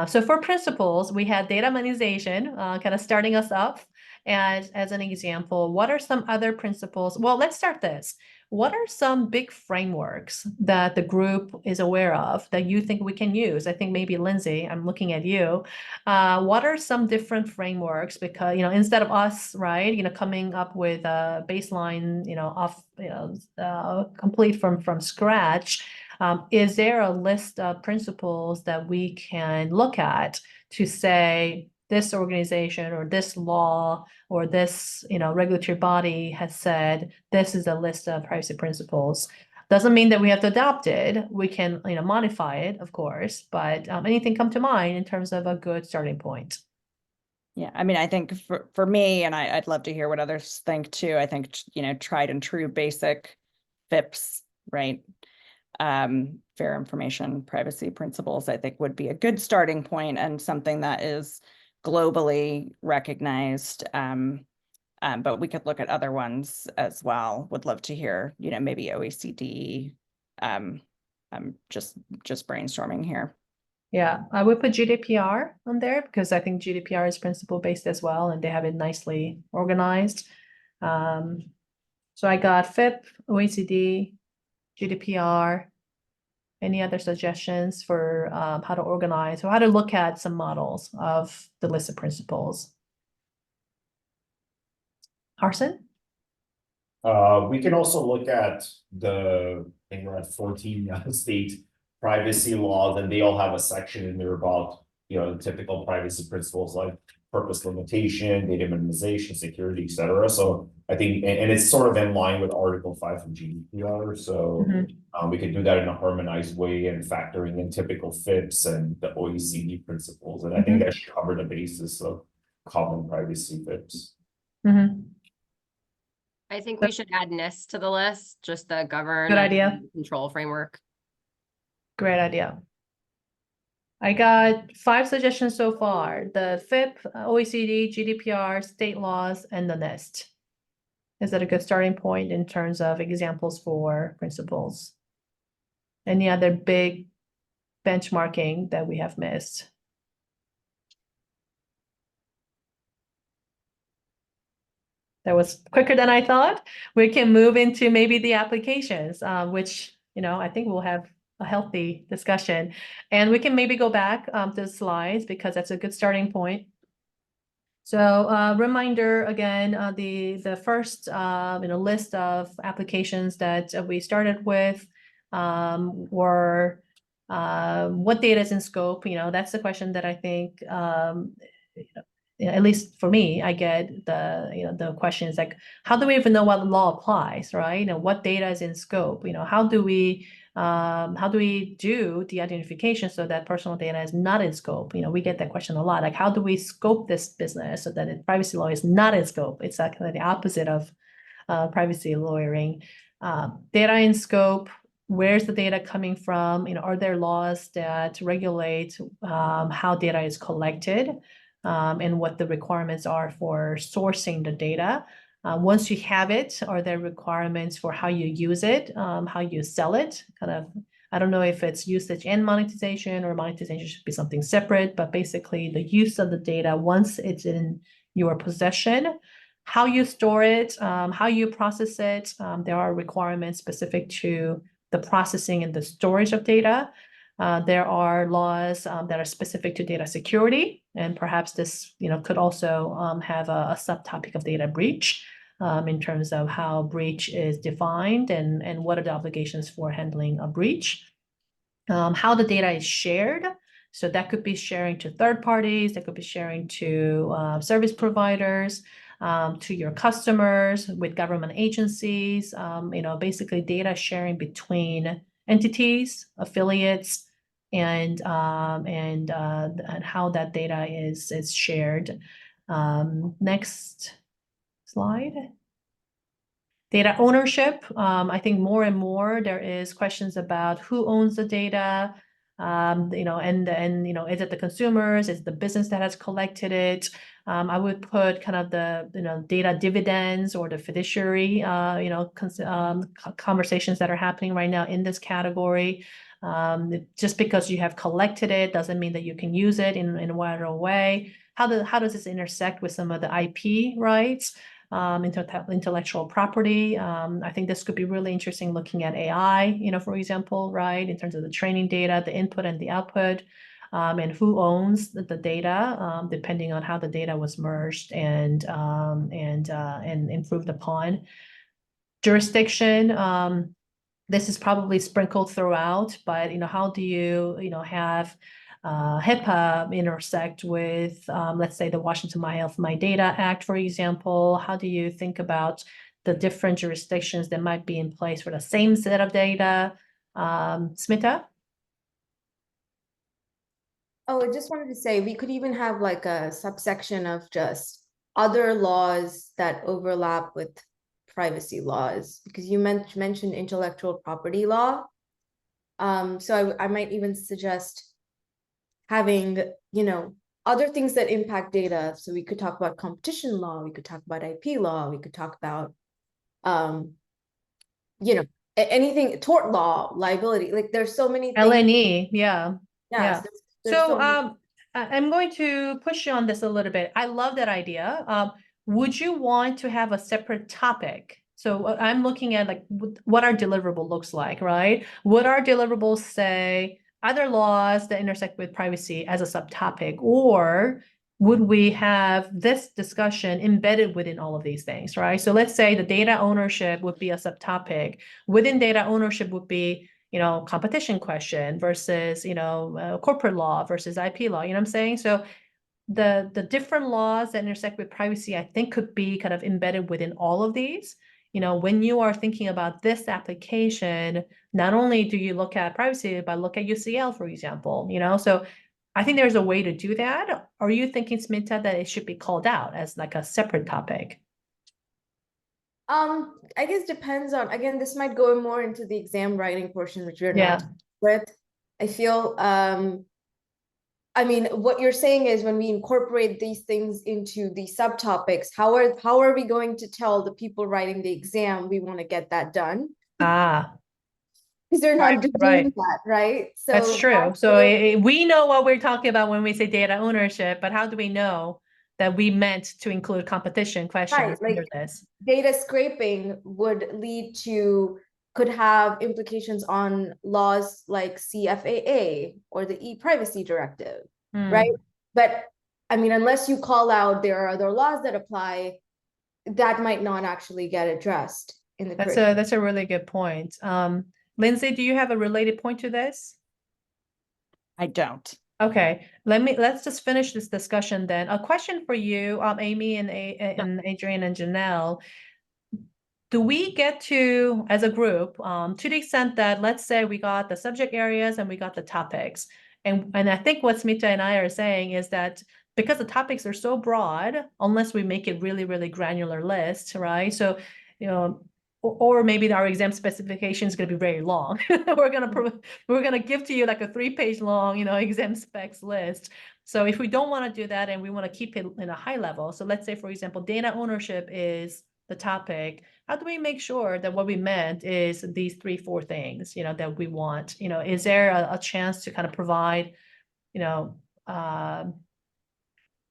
B: So for principles, we had data monetization kind of starting us up. And as an example, what are some other principles? Well, let's start this. What are some big frameworks that the group is aware of that you think we can use? I think maybe Lindsay, I'm looking at you. What are some different frameworks? Because, instead of us, right, coming up with a baseline, complete from scratch, is there a list of principles that we can look at to say this organization or this law or this, regulatory body has said this is a list of privacy principles? Doesn't mean that we have to adopt it. We can, modify it, of course, but anything come to mind in terms of a good starting point?
M: Yeah, I mean, I think for me, and I'd love to hear what others think too. I think, tried and true basic FIPS, right? Fair information privacy principles, I think would be a good starting point and something that is globally recognized. But we could look at other ones as well. Would love to hear, maybe OECD. I'm just brainstorming here.
B: Yeah, I would put GDPR on there because I think GDPR is principle based as well, and they have it nicely organized. So I got FIP, OECD, GDPR. Any other suggestions for how to organize or how to look at some models of the list of principles? Arson?
K: We can also look at I think we're at 14 state privacy laws, and they all have a section in there about, typical privacy principles like purpose limitation, data minimization, security, etc. So I think, and it's sort of in line with Article 5 of GDPR. So we can do that in a harmonized way and factoring in typical FIPS and the OECD principles. And I think that should cover the basis of common privacy FIPS.
E: I think we should add NIST to the list, just the govern
B: Good
E: and
B: idea.
E: control framework.
B: Great idea. I got 5 suggestions so far: the FIP, OECD, GDPR, state laws, and the NIST. Is that a good starting point in terms of examples for principles? Any other big benchmarking that we have missed? That was quicker than I thought. We can move into maybe the applications, which, I think we'll have a healthy discussion. And we can maybe go back to the slides because that's a good starting point. So reminder again, the first list of applications that we started with were what data is in scope. That's the question that I think at least for me, I get the question is like, how do we even know what law applies, right? What data is in scope? How do we How do we do the identification so that personal data is not in scope? We get that question a lot. Like, how do we scope this business so that privacy law is not in scope? It's actually the opposite of privacy lawyering. Data in scope. Where's the data coming from? Are there laws that regulate how data is collected and what the requirements are for sourcing the data? Once you have it, are there requirements for how you use it, how you sell it? I don't know if it's usage and monetization, or monetization should be something separate, but basically the use of the data once it's in your possession, how you store it, how you process it. There are requirements specific to the processing and the storage of data. There are laws that are specific to data security, and perhaps this could also have a subtopic of data breach in terms of how breach is defined and what are the obligations for handling a breach. How the data is shared. So that could be sharing to third parties, that could be sharing to service providers, to your customers, with government agencies, basically data sharing between entities, affiliates, and how that data is shared. Next slide. Data ownership. I think more and more there is questions about who owns the data, and is it the consumers? Is it the business that has collected it? I would put kind of the data dividends or the fiduciary conversations that are happening right now in this category. Just because you have collected it doesn't mean that you can use it in a wider way. How does this intersect with some of the IP rights? Intellectual property. I think this could be really interesting looking at AI, for example, right, in terms of the training data, the input and the output, and who owns the data, depending on how the data was merged and improved upon. Jurisdiction. This is probably sprinkled throughout, but how do you have HIPAA intersect with, let's say, the Washington My Health My Data Act, for example? How do you think about the different jurisdictions that might be in place for the same set of data? Smita?
I: Oh, I just wanted to say, we could even have like a subsection of just other laws that overlap with privacy laws, because you mentioned intellectual property law. So I might even suggest having, other things that impact data. So we could talk about competition law, we could talk about IP law, we could talk about, anything, tort law, liability. Like there's so many things.
B: LNE, yeah.
I: Yes, there's
B: So
I: so many.
B: I'm going to push you on this a little bit. I love that idea. Would you want to have a separate topic? So I'm looking at like what our deliverable looks like, right? Would our deliverables say other laws that intersect with privacy as a subtopic, or would we have this discussion embedded within all of these things, right? So let's say the data ownership would be a subtopic. Within data ownership would be competition question versus, corporate law versus IP law, what I'm saying? So the different laws that intersect with privacy, I think could be kind of embedded within all of these. When you are thinking about this application, not only do you look at privacy, but look at UCL, for example, so I think there's a way to do that. Are you thinking, Smita, that it should be called out as like a separate topic?
I: I guess depends on, again, this might go more into the exam writing portion, which we're
B: Yeah.
I: not with. I feel, I mean, what you're saying is when we incorporate these things into the subtopics, how are we going to tell the people writing the exam we want to get that done?
B: Ah,
I: Because they're not
B: Right,
I: doing
B: right.
I: that, right? So
B: that's true.
I: that's
B: So
I: where-
B: we know what we're talking about when we say data ownership, but how do we know that we meant to include competition questions
I: like-
B: under this?
I: data scraping could have implications on laws like CFAA or the e-privacy directive, right? But I mean, unless you call out there are other laws that apply, that might not actually get addressed in the curriculum.
B: That's a really good point. Lindsay, do you have a related point to this?
M: I don't.
B: Okay, let's just finish this discussion then. A question for you, Amy and Adrian and Janelle. do we get to, as a group, to the extent that, let's say we got the subject areas and we got the topics. And I think what Smita and I are saying is that because the topics are so broad, unless we make it really, really granular list, right? So, you know, or maybe our exam specification is going to be very long. we're gonna give to you like a 3-page long, exam specs list. So if we don't want to do that and we want to keep it in a high level, so let's say, for example, data ownership is the topic. How do we make sure that what we meant is these 3-4 things, that we want? Is there a chance to kind of provide,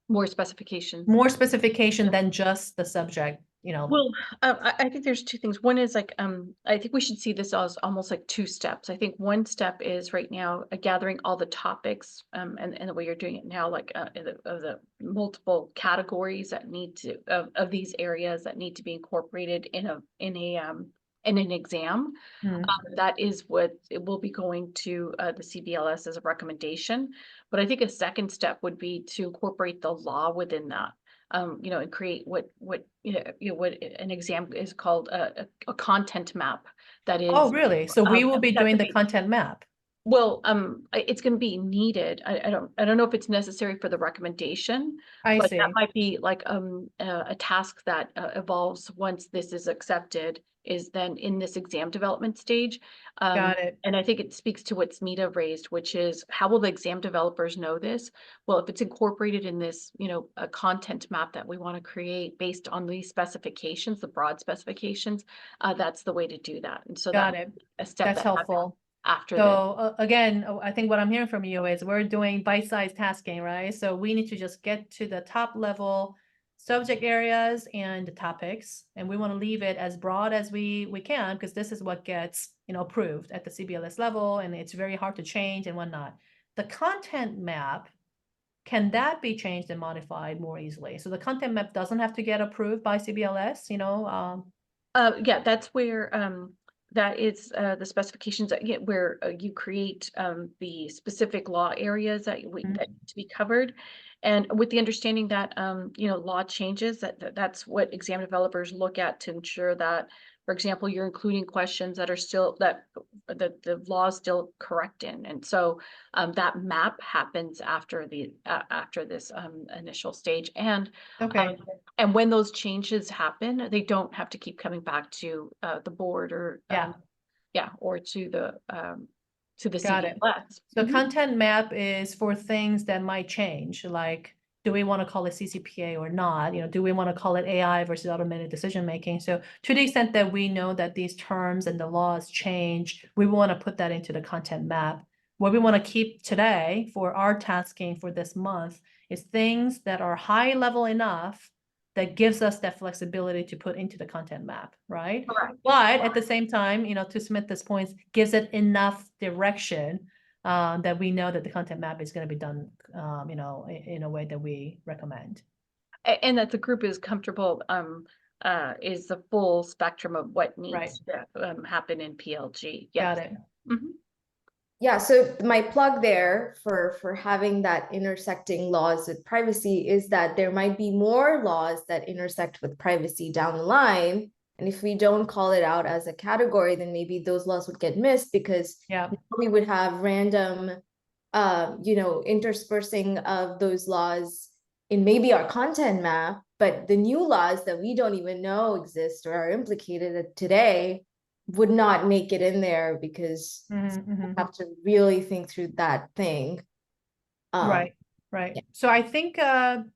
J: More specifications.
B: more specification than just the subject,
J: Well, I think there's two things. One is like, I think we should see this as almost like 2 steps. I think one step is right now gathering all the topics, and the way you're doing it now, like of the multiple categories that need to of these areas that need to be incorporated in an exam.
B: Mm.
J: That is what it will be going to the CBLS as a recommendation. But I think a second step would be to incorporate the law within that. And create what an exam is called a content map that is.
B: Oh, really? So we will be
J: that's
B: doing the
J: a-
B: content map.
J: Well, it's going to be needed. I don't know if it's necessary for the recommendation,
B: I
J: but
B: see.
J: that might be like a task that evolves once this is accepted, is then in this exam development stage.
B: Got it.
J: And I think it speaks to what Smita raised, which is how will the exam developers know this? Well, if it's incorporated in this, a content map that we want to create based on these specifications, the broad specifications, that's the way to do that. And so
B: Got
J: that
B: it.
J: a step
B: That's
J: that happens
B: helpful.
J: after this.
B: So again, I think what I'm hearing from you is we're doing bite-sized tasking, right? So we need to just get to the top level subject areas and the topics, and we want to leave it as broad as we can, because this is what gets approved at the CBLS level, and it's very hard to change and whatnot. The content map, can that be changed and modified more easily? So the content map doesn't have to get approved by CBLS,
J: Yeah, that's where that is the specifications that where you create the specific law areas that that need to be covered, and with the understanding that law changes, that's what exam developers look at to ensure that, for example, you're including questions that are still that the law is still correct in, and so that map happens after after this initial stage, and
B: Okay.
J: and when those changes happen, they don't have to keep coming back to the board or or to the
B: Got it.
J: CBLS.
B: So
J: Mhm.
B: content map is for things that might change, like, do we want to call it CCPA or not? Do we want to call it AI versus automated decision making? So to the extent that we know that these terms and the laws change, we want to put that into the content map. What we want to keep today for our tasking for this month is things that are high level enough that gives us that flexibility to put into the content map, right?
J: Correct.
B: But at the same time, to Smith's points, gives it enough direction that we know that the content map is going to be done, in a way that we recommend.
J: And that the group is comfortable is the full spectrum of what
B: Right.
J: needs to happen in PLG.
B: Got
J: Yes.
B: it.
J: Mhm.
I: Yeah, so my plug there for having that intersecting laws with privacy is that there might be more laws that intersect with privacy down the line. And if we don't call it out as a category, then maybe those laws would get missed, because we would have random interspersing of those laws in maybe our content map, but the new laws that we don't even know exist or are implicated today would not make it in there, because we have to really think through that thing.
B: Right. So I think, and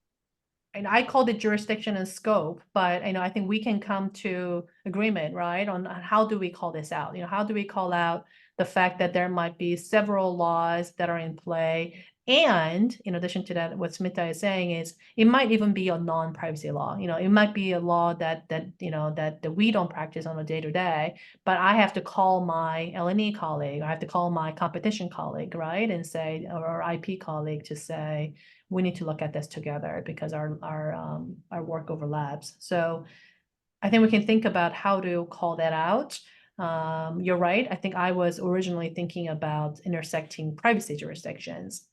B: I called it jurisdiction and scope, but I think we can come to agreement, right, on how do we call this out? How do we call out the fact that there might be several laws that are in play? And in addition to that, what Smita is saying is it might even be a non-privacy law. It might be a law that we don't practice on a day-to-day, but I have to call my L&E colleague, I have to call my competition colleague, right, and say, or IP colleague to say, we need to look at this together because our work overlaps. So I think we can think about how to call that out. You're right. I think I was originally thinking about intersecting privacy jurisdictions.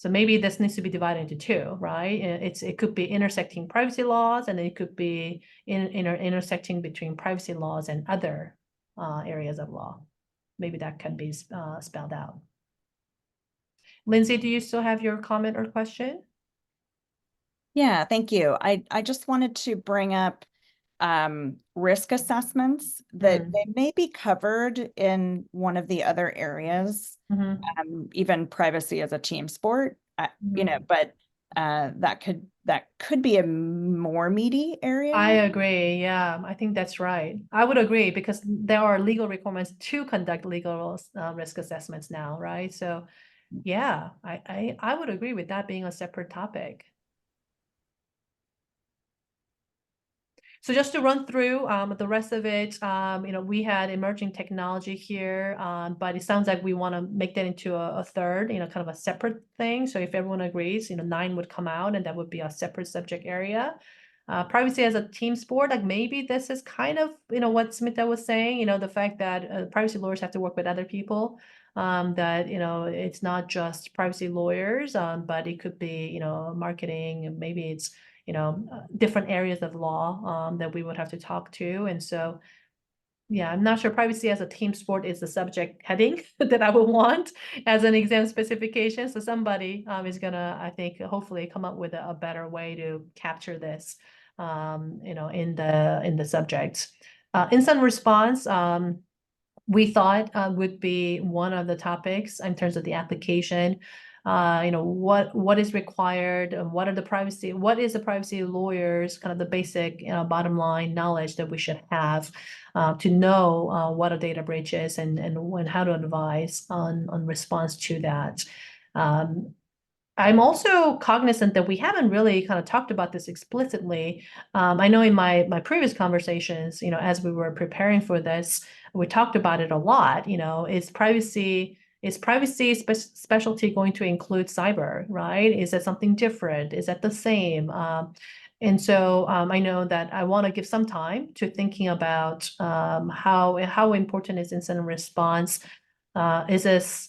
B: So maybe this needs to be divided into two, right? It could be intersecting privacy laws, and it could be intersecting between privacy laws and other areas of law. Maybe that can be spelled out. Lindsay, do you still have your comment or question?
M: Yeah, thank you. I just wanted to bring up risk assessments that they may be covered in one of the other areas, even privacy as a team sport, you know, but that could be a more meaty area.
B: I agree. Yeah, I think that's right. I would agree because there are legal requirements to conduct legal risk assessments now, right? So yeah, I would agree with that being a separate topic. So just to run through the rest of it, you know, we had emerging technology here, but it sounds like we want to make that into a third, you know, kind of a separate thing. So if everyone agrees, you know, 9 would come out and that would be a separate subject area. Privacy as a team sport, like maybe this is kind of, you know, what Smita was saying, you know, the fact that privacy lawyers have to work with other people, that, you know, it's not just privacy lawyers, but it could be, you know, marketing, and maybe it's, you know, different areas of law that we would have to talk to. And so, yeah, I'm not sure privacy as a team sport is the subject heading that I would want as an exam specification. So somebody is gonna, I think, hopefully come up with a better way to capture this, you know, in the subject. Instant response, we thought would be one of the topics in terms of the application. You know, what is required, and what is the privacy lawyers, kind of the basic, you know, bottom line knowledge that we should have to know what a data breach is and when how to advise on response to that. I'm also cognizant that we haven't really kind of talked about this explicitly. I know in my previous conversations, you know, as we were preparing for this, we talked about it a lot. You know, is privacy specialty going to include cyber, right? Is that something different? Is that the same? And so I know that I want to give some time to thinking about how important is incident response. Is this,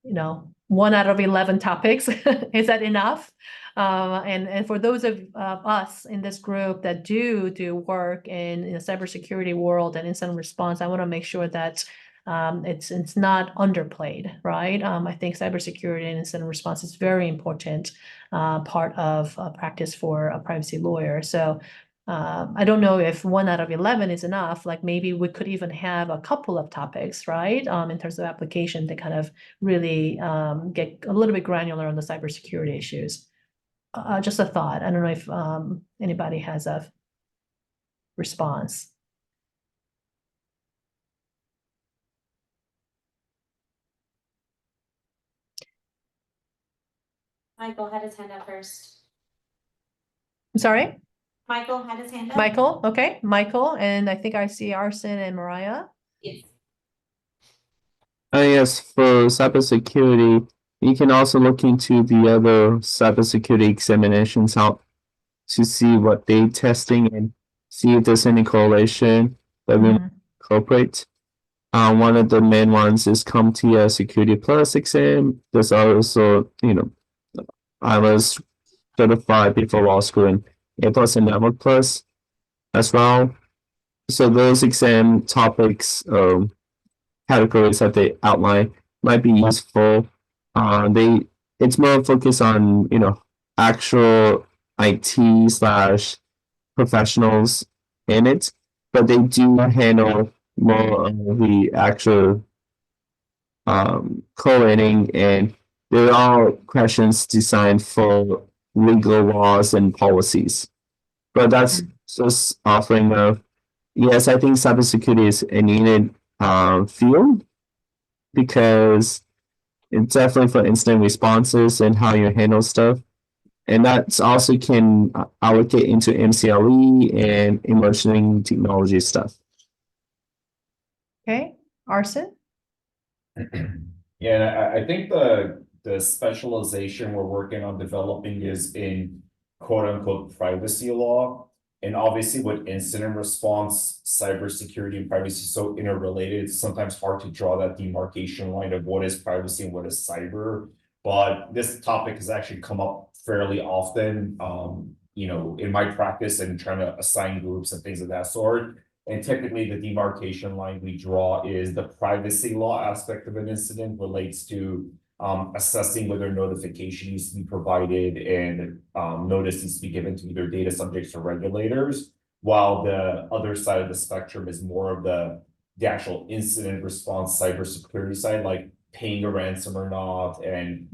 B: you know, 1 out of 11 topics? Is that enough? And for those of us in this group that do work in the cybersecurity world and incident response, I want to make sure that it's not underplayed, right? I think cybersecurity and incident response is very important part of practice for a privacy lawyer. So I don't know if 1 out of 11 is enough. Like maybe we could even have a couple of topics, right? In terms of application to kind of really get a little bit granular on the cybersecurity issues. Just a thought. I don't know if anybody has a response.
A: Michael had his hand up first.
B: I'm sorry?
A: Michael had his hand up.
B: Michael, okay, Michael, and I think I see Arson and Mariah.
A: Yes.
L: Yes, for cybersecurity, you can also look into the other cybersecurity examinations out to see what they testing and see if there's any correlation that we incorporate. One of the main ones is CompTIA Security Plus exam. There's also, you know, I was certified before law school in A Plus and Network Plus as well. So those exam topics, categories that they outline might be useful. It's more focused on, you know, actual IT/professionals in it, but they do handle more of the actual collating, and they're all questions designed for legal laws and policies. But that's just offering of, yes, I think cybersecurity is a needed field because it's definitely for instant responses and how you handle stuff. And that's also can allocate into MCLE and emerging technology stuff.
B: Okay, Arson?
K: Yeah, and I think the specialization we're working on developing is in quote unquote privacy law. And obviously with incident response, cybersecurity and privacy so interrelated, it's sometimes hard to draw that demarcation line of what is privacy and what is cyber. but this topic has actually come up fairly often, you know, in my practice and trying to assign groups and things of that sort. And typically the demarcation line we draw is the privacy law aspect of an incident relates to assessing whether notification needs to be provided and notice needs to be given to either data subjects or regulators, while the other side of the spectrum is more of the actual incident response cybersecurity side, like paying a ransom or not, and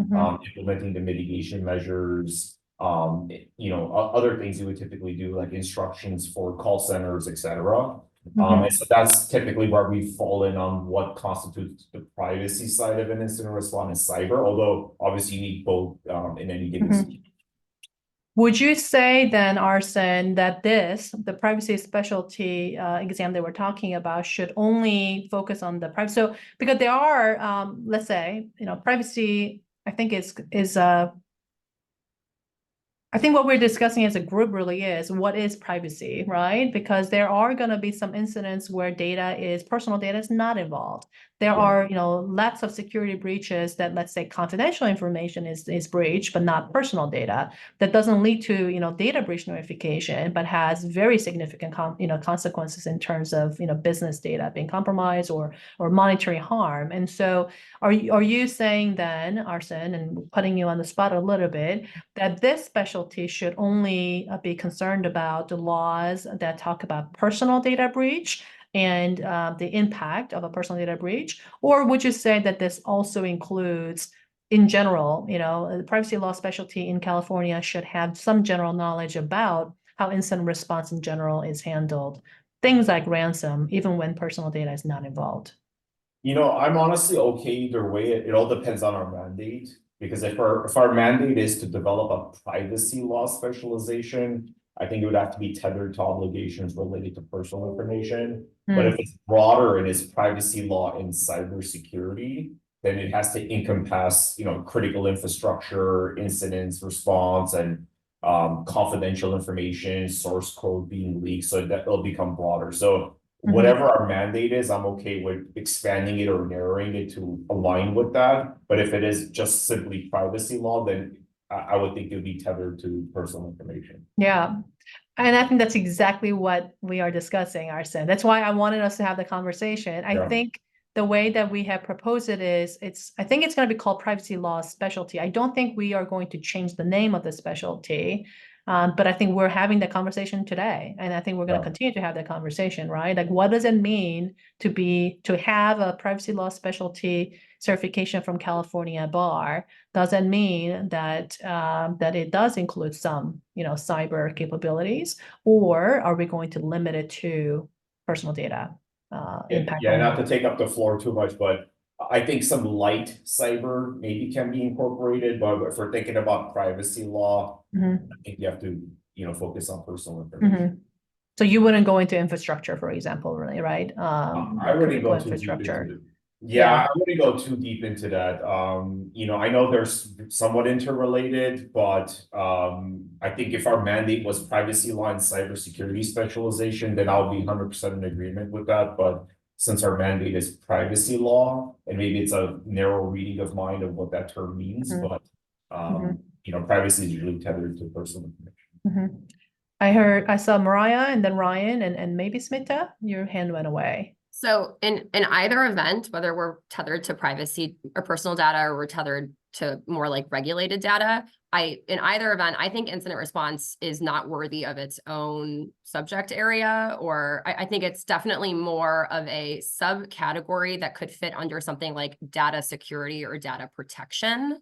K: implementing the mitigation measures, you know, other things you would typically do, like instructions for call centers, etc. And so that's typically where we've fallen on what constitutes the privacy side of an incident response in cyber, although obviously you need both in any given situation.
B: Would you say then, Arsen, that the privacy specialty exam that we're talking about should only focus on the privacy? So because there are, let's say, you know, privacy, I think I think what we're discussing as a group really is what is privacy, right? Because there are going to be some incidents where personal data is not involved. There are, you know, lots of security breaches that, let's say, confidential information is breached, but not personal data. That doesn't lead to, you know, data breach notification, but has very significant, consequences in terms of, you know, business data being compromised or monetary harm. And so, are you saying then, Arsen, and putting you on the spot a little bit, that this specialty should only be concerned about the laws that talk about personal data breach and the impact of a personal data breach? Or would you say that this also includes, in general, you know, the privacy law specialty in California should have some general knowledge about how incident response in general is handled, things like ransom, even when personal data is not involved?
K: You know, I'm honestly okay either way. It all depends on our mandate. Because if our mandate is to develop a privacy law specialization, I think it would have to be tethered to obligations related to personal information. But if it's broader and it's privacy law and cybersecurity, then it has to encompass, you know, critical infrastructure, incidents, response, and confidential information, source code being leaked, so that it'll become broader. So whatever our mandate is, I'm okay with expanding it or narrowing it to align with that. But if it is just simply privacy law, then I would think it would be tethered to personal information.
B: Yeah. And I think that's exactly what we are discussing, Arsen. That's why I wanted us to have the conversation. I think the way that we have proposed it is, I think it's going to be called privacy law specialty. I don't think we are going to change the name of the specialty. But I think we're having the conversation today, and I think we're going to continue to have that conversation, right? Like, what does it mean to have a privacy law specialty certification from California Bar? Does that mean that that it does include some, you know, cyber capabilities, or are we going to limit it to personal data impact?
K: Yeah, not to take up the floor too much, but I think some light cyber maybe can be incorporated, but if we're thinking about privacy law, I think you have to, you know, focus on personal information.
B: So you wouldn't go into infrastructure, for example, really, right?
K: I wouldn't go too deep into it. I wouldn't go too deep into that. You know, I know there's somewhat interrelated, but I think if our mandate was privacy law and cybersecurity specialization, then I'll be 100% in agreement with that. But since our mandate is privacy law, and maybe it's a narrow reading of mine of what that term means, but you know, privacy is usually tethered to personal information.
B: I saw Mariah and then Ryan and maybe Smita, your hand went away.
E: So in either event, whether we're tethered to privacy or personal data, or we're tethered to more like regulated data, in either event, I think incident response is not worthy of its own subject area, or I think it's definitely more of a subcategory that could fit under something like data security or data protection.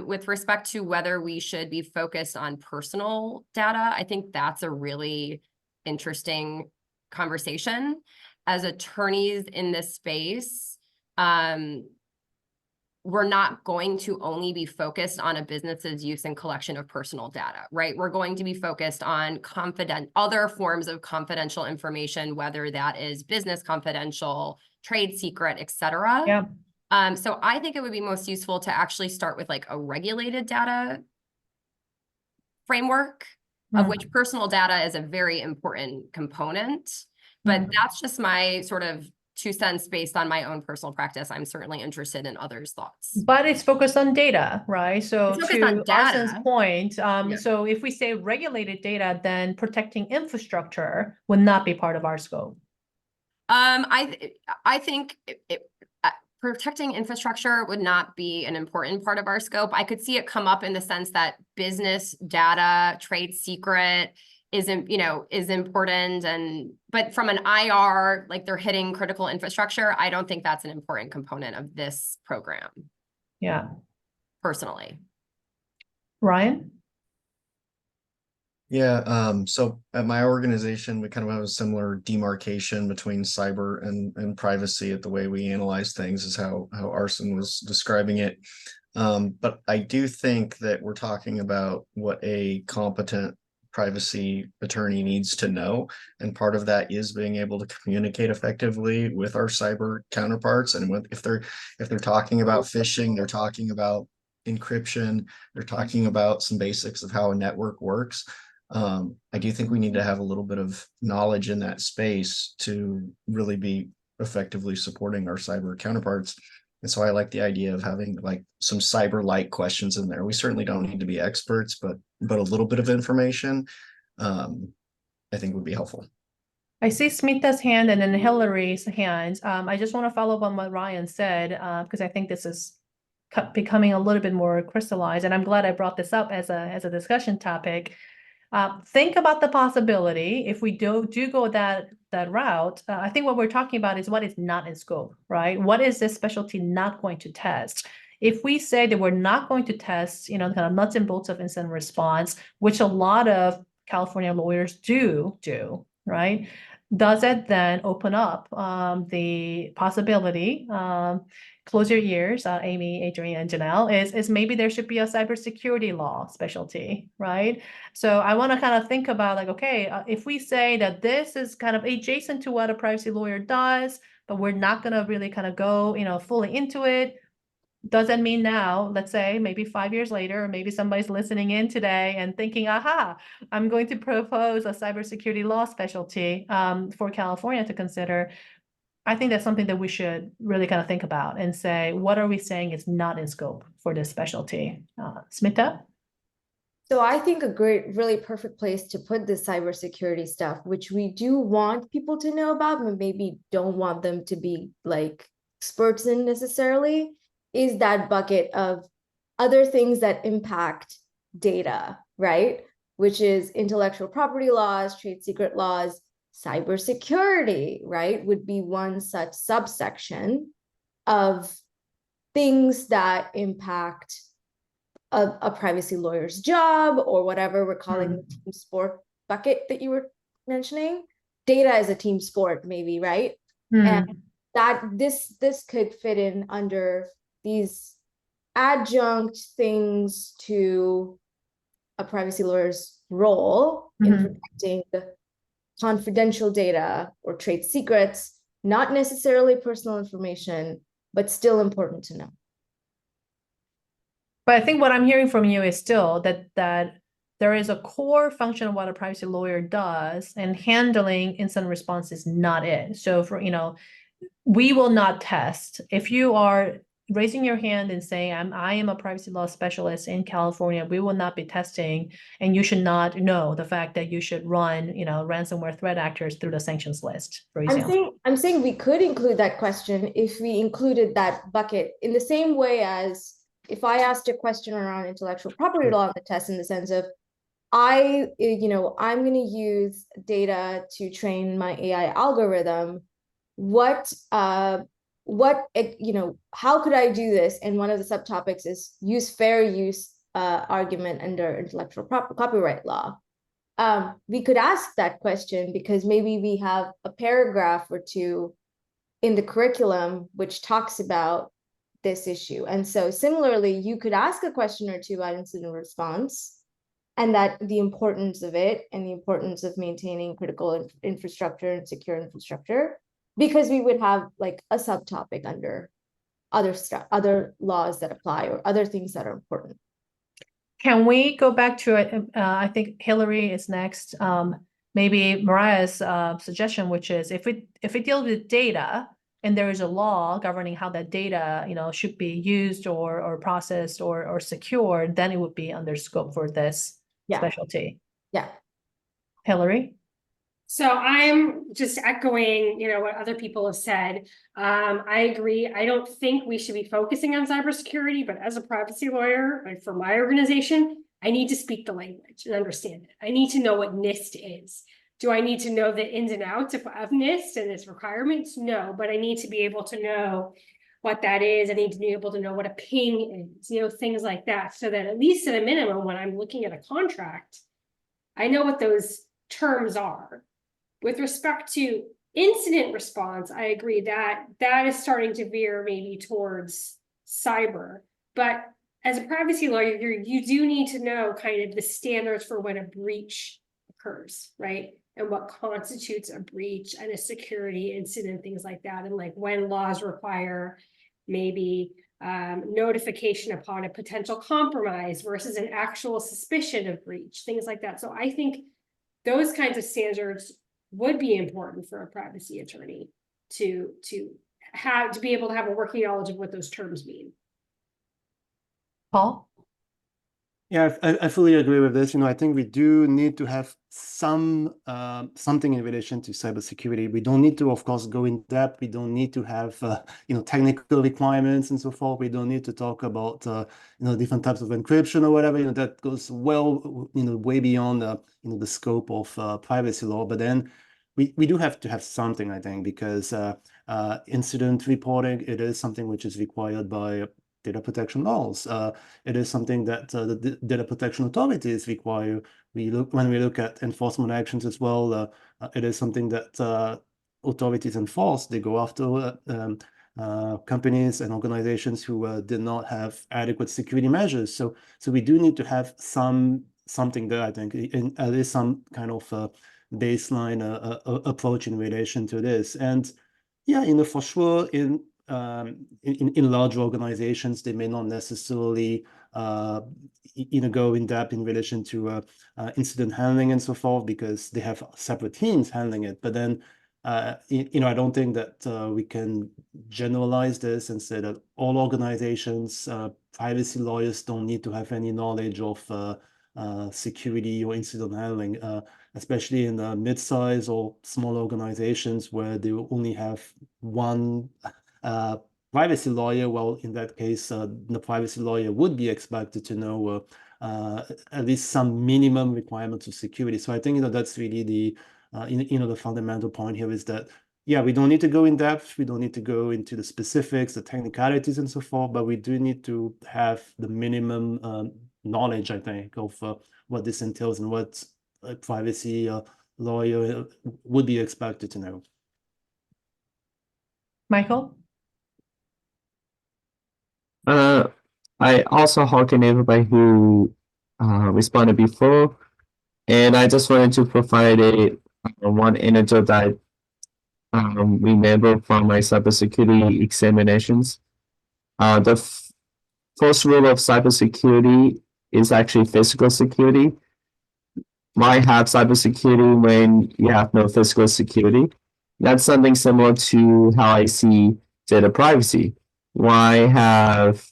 E: With respect to whether we should be focused on personal data, I think that's a really interesting conversation. As attorneys in this space, we're not going to only be focused on a business's use and collection of personal data, right? We're going to be focused on other forms of confidential information, whether that is business confidential, trade secret, etc. So I think it would be most useful to actually start with like a regulated data framework, of which personal data is a very important component. But that's just my sort of 2 cents based on my own personal practice. I'm certainly interested in others' thoughts.
B: But it's focused on data, right? So
E: It's focused on
B: to Arsen's
E: data.
B: point,
E: Yeah.
B: so if we say regulated data, then protecting infrastructure would not be part of our scope.
E: I think protecting infrastructure would not be an important part of our scope. I could see it come up in the sense that business data, trade secret is important, but from an IR, like they're hitting critical infrastructure, I don't think that's an important component of this program.
B: Yeah.
E: Personally.
B: Ryan?
H: Yeah, so at my organization, we kind of have a similar demarcation between cyber and privacy at the way we analyze things is how Arsen was describing it. But I do think that we're talking about what a competent privacy attorney needs to know. And part of that is being able to communicate effectively with our cyber counterparts. And if they're talking about phishing, they're talking about encryption, they're talking about some basics of how a network works. I do think we need to have a little bit of knowledge in that space to really be effectively supporting our cyber counterparts. And so I like the idea of having like some cyber-like questions in there. We certainly don't need to be experts, but a little bit of information, I think would be helpful.
B: I see Smita's hand and then Hillary's hand. I just want to follow up on what Ryan said, because I think this is becoming a little bit more crystallized, and I'm glad I brought this up as a discussion topic. Think about the possibility if we do go that route. I think what we're talking about is what is not in scope, right? What is this specialty not going to test? If we say that we're not going to test, kind of nuts and bolts of incident response, which a lot of California lawyers do, right? Does it then open up the possibility? Close your ears, Amy, Adrienne, and Janelle, is maybe there should be a cybersecurity law specialty, right? So I want to kind of think about like, okay, if we say that this is kind of adjacent to what a privacy lawyer does, but we're not going to really kind of go, fully into it, does that mean now, let's say maybe 5 years later, or maybe somebody's listening in today and thinking, aha, I'm going to propose a cybersecurity law specialty for California to consider. I think that's something that we should really kind of think about and say, what are we saying is not in scope for this specialty? Smita?
I: So I think a really perfect place to put this cybersecurity stuff, which we do want people to know about, but maybe don't want them to be like experts in necessarily, is that bucket of other things that impact data, right? Which is intellectual property laws, trade secret laws, cybersecurity, right, would be one such subsection of things that impact a privacy lawyer's job or whatever we're calling the team sport bucket that you were mentioning. Data is a team sport, maybe, right? And that this could fit in under these adjunct things to a privacy lawyer's role in protecting the confidential data or trade secrets, not necessarily personal information, but still important to know.
B: But I think what I'm hearing from you is still that there is a core function of what a privacy lawyer does, and handling incident response is not it. So for, we will not test. If you are raising your hand and saying, I am a privacy law specialist in California, we will not be testing, and you should not know the fact that you should run, ransomware threat actors through the sanctions list, for example.
I: I'm saying we could include that question if we included that bucket in the same way as if I asked a question around intellectual property law in the test, in the sense of, I'm going to use data to train my AI algorithm. How could I do this? And one of the subtopics is use fair use argument under intellectual copyright law. We could ask that question because maybe we have a paragraph or two in the curriculum which talks about this issue. And so similarly, you could ask a question or two about incident response and that the importance of it and the importance of maintaining critical infrastructure and secure infrastructure, because we would have like a subtopic under other laws that apply or other things that are important.
B: Can we go back to it? I think Hillary is next. Maybe Mariah's suggestion, which is if we deal with data, and there is a law governing how that data, should be used or processed or secured, then it would be under scope for this
I: Yeah.
B: specialty.
I: Yeah.
B: Hillary?
N: So I'm just echoing, what other people have said. I agree. I don't think we should be focusing on cybersecurity, but as a privacy lawyer, like for my organization, I need to speak the language and understand it. I need to know what NIST is. Do I need to know the ins and outs of NIST and its requirements? No, but I need to be able to know what that is. I need to be able to know what a ping is, things like that. So that at least at a minimum, when I'm looking at a contract, I know what those terms are. With respect to incident response, I agree that that is starting to veer maybe towards cyber. But as a privacy lawyer, you do need to know kind of the standards for when a breach occurs, right? And what constitutes a breach and a security incident, things like that. And like when laws require maybe notification upon a potential compromise versus an actual suspicion of breach, things like that. So I think those kinds of standards would be important for a privacy attorney to be able to have a working knowledge of what those terms mean.
B: Paul?
D: Yeah, I fully agree with this. I think we do need to have something in relation to cybersecurity. We don't need to, of course, go in depth. We don't need to have, technical requirements and so forth. We don't need to talk about, different types of encryption or whatever. That goes well, way beyond, the scope of privacy law. But then we do have to have something, I think, because incident reporting, it is something which is required by data protection laws. It is something that the data protection authorities require. When we look at enforcement actions as well, it is something that authorities enforce. They go after companies and organizations who did not have adequate security measures. So we do need to have something there, I think, at least some kind of baseline approach in relation to this. And yeah, for sure, in large organizations, they may not necessarily go in depth in relation to incident handling and so forth, because they have separate teams handling it. But then I don't think that we can generalize this and say that all organizations, privacy lawyers, don't need to have any knowledge of security or incident handling, especially in mid-size or small organizations where they will only have one privacy lawyer. Well, in that case, the privacy lawyer would be expected to know at least some minimum requirements of security. So I think that's really the the fundamental point here is that we don't need to go in depth. We don't need to go into the specifics, the technicalities, and so forth. But we do need to have the minimum knowledge, I think, of what this entails and what a privacy lawyer would be expected to know.
B: Michael?
L: I also hearken everybody who responded before, and I just wanted to provide one anecdote that I remember from my cybersecurity examinations. The first rule of cybersecurity is actually physical security. Why have cybersecurity when you have no physical security? That's something similar to how I see data privacy. Why have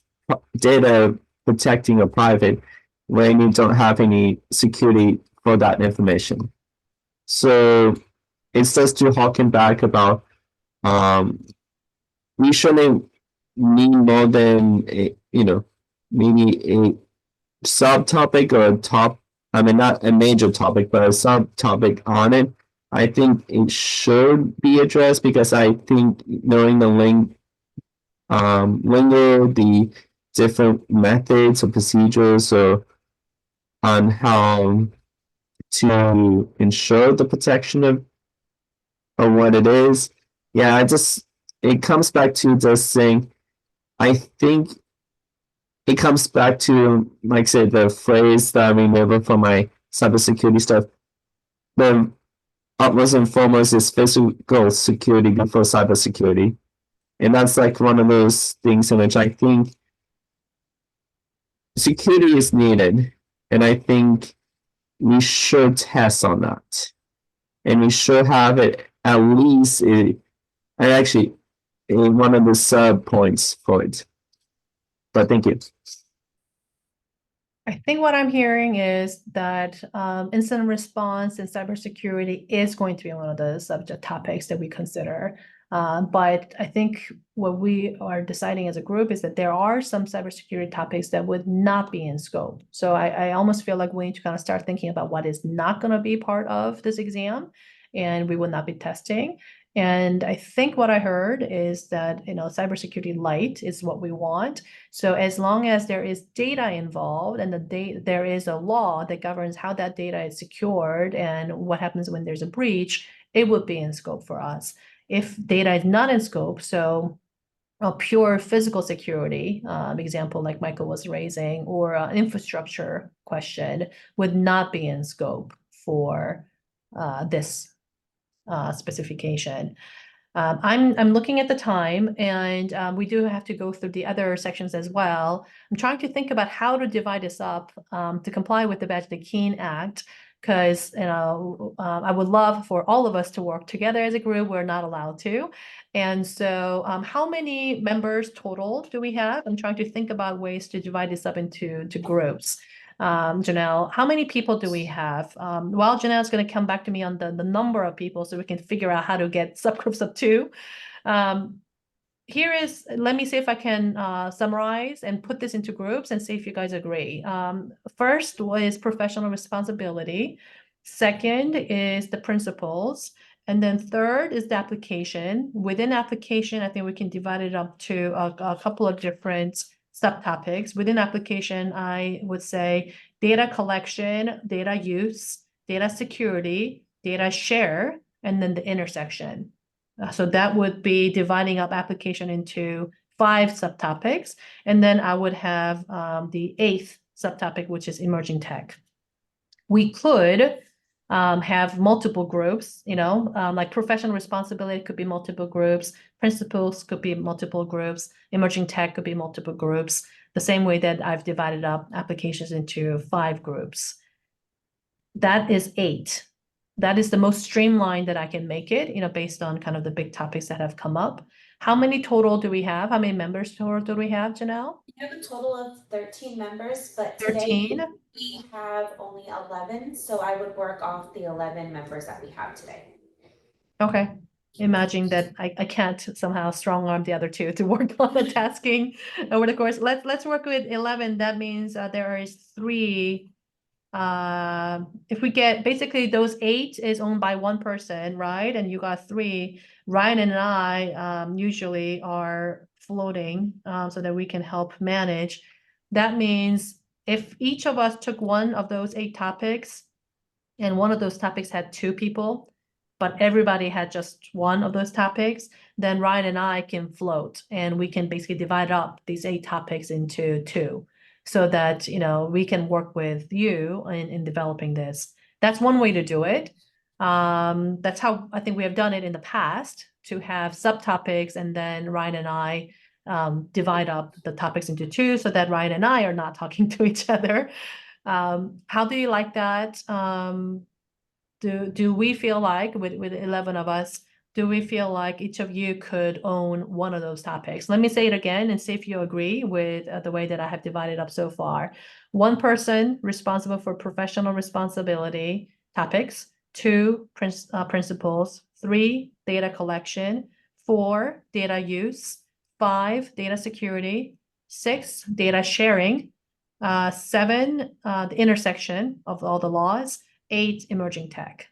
L: data protecting a private when you don't have any security for that information? So it's just to harken back about we shouldn't need more than maybe a subtopic or a not a major topic, but a subtopic on it. I think it should be addressed because I think knowing the lingo, the different methods or procedures or on how to ensure the protection of what it is. Yeah, it comes back to just saying, I think it comes back to, like I said, the phrase that I remember from my cybersecurity stuff. The upwards and foremost is physical security before cybersecurity. And that's like one of those things in which I think security is needed. And I think we should test on that. And we should have it at least, and actually, one of the sub points for it. But thank you.
B: I think what I'm hearing is that incident response and cybersecurity is going to be one of the subject topics that we consider. But I think what we are deciding as a group is that there are some cybersecurity topics that would not be in scope. So I almost feel like we need to kind of start thinking about what is not going to be part of this exam, and we will not be testing. And I think what I heard is that, cybersecurity light is what we want. So as long as there is data involved and there is a law that governs how that data is secured and what happens when there's a breach, it would be in scope for us. If data is not in scope, so a pure physical security example like Michael was raising, or an infrastructure question would not be in scope for this specification. I'm looking at the time, and we do have to go through the other sections as well. I'm trying to think about how to divide this up to comply with the Badge the Keen Act, because I would love for all of us to work together as a group. We're not allowed to. And so how many members total do we have? I'm trying to think about ways to divide this up into groups. Janelle, how many people do we have? While Janelle's going to come back to me on the number of people so we can figure out how to get subgroups of 2. Let me see if I can summarize and put this into groups and see if you guys agree. First was professional responsibility. Second is the principles. And then third is the application. Within application, I think we can divide it up to a couple of different subtopics. Within application, I would say data collection, data use, data security, data share, and then the intersection. So that would be dividing up application into 5 subtopics. And then I would have the 8th subtopic, which is emerging tech. We could have multiple groups, like professional responsibility could be multiple groups, principles could be multiple groups, emerging tech could be multiple groups, the same way that I've divided up applications into 5 groups. That is 8. That is the most streamlined that I can make it, based on kind of the big topics that have come up. How many total do we have? How many members total do we have, Janelle?
A: We have a total of 13 members, but today
B: 13?
A: we have only 11, so I would work off the 11 members that we have today.
B: Okay. Imagine that I can't somehow strong arm the other 2 to work on the tasking over the course. Let's work with 11. That means there is 3. If we get basically those 8 is owned by 1 person, right? And you got 3. Ryan and I usually are floating so that we can help manage. That means if each of us took one of those 8 topics and one of those topics had 2 people, but everybody had just one of those topics, then Ryan and I can float and we can basically divide up these 8 topics into 2 so that, we can work with you in developing this. That's one way to do it. That's how I think we have done it in the past, to have subtopics and then Ryan and I divide up the topics into 2 so that Ryan and I are not talking to each other. How do you like that? Do we feel like with 11 of us, do we feel like each of you could own one of those topics? Let me say it again and see if you agree with the way that I have divided up so far. 1 person responsible for professional responsibility topics, 2 principles, 3 data collection, 4 data use, 5 data security, 6 data sharing, 7 the intersection of all the laws, 8 emerging tech.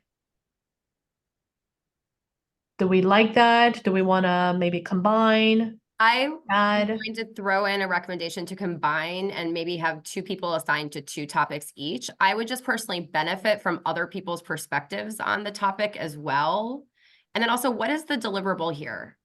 B: Do we like that? Do we want to maybe combine?
E: I'm
B: Add?
E: going to throw in a recommendation to combine and maybe have 2 people assigned to 2 topics each. I would just personally benefit from other people's perspectives on the topic as well. And then also, what is the deliverable here?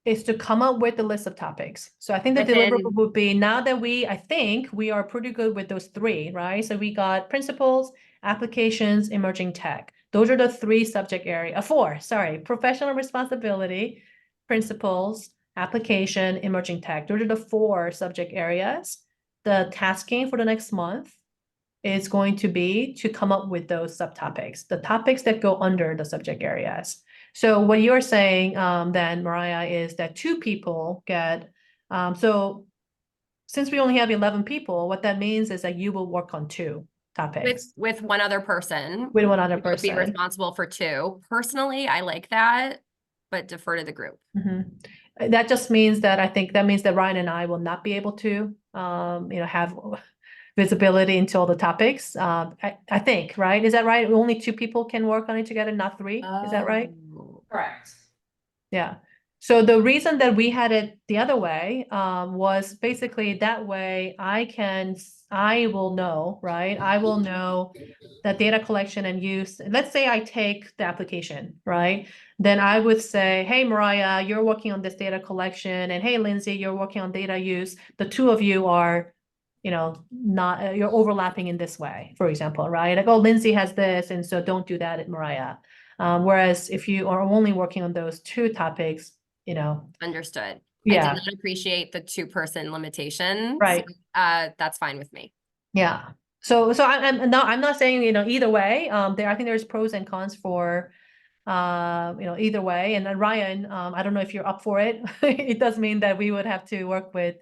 B: Is to come up with the list of topics. So I think the deliverable would be, now that I think we are pretty good with those 3, right? So we got principles, applications, emerging tech. Those are the 3 subject area, 4, sorry, professional responsibility, principles, application, emerging tech. Those are the 4 subject areas. The tasking for the next month is going to be to come up with those subtopics, the topics that go under the subject areas. So what you're saying, then, Mariah, is that 2 people get, so since we only have 11 people, what that means is that you will work on 2 topics.
E: With one other person.
B: With one other
E: We would be
B: person.
E: responsible for 2. Personally, I like that, but defer to the group.
B: That just means that I think that means that Ryan and I will not be able to, have visibility into all the topics. I think, right? Is that right? Only 2 people can work on it together, not 3. Is that right?
E: Oh.
A: Correct.
B: Yeah. So the reason that we had it the other way, was basically that way I will know, right? I will know that data collection and use. Let's say I take the application, right? Then I would say, hey, Mariah, you're working on this data collection, and hey, Lindsay, you're working on data use. The 2 of you are, not, you're overlapping in this way, for example, right? Like, oh, Lindsay has this, and so don't do that at Mariah. Whereas if you are only working on those 2 topics,
E: Understood.
B: Yeah.
E: I did not appreciate the 2-person limitation.
B: Right.
E: So, that's fine with me.
B: Yeah. So I'm not saying, either way. I think there's pros and cons for, either way. And then Ryan, I don't know if you're up for it. It does mean that we would have to work with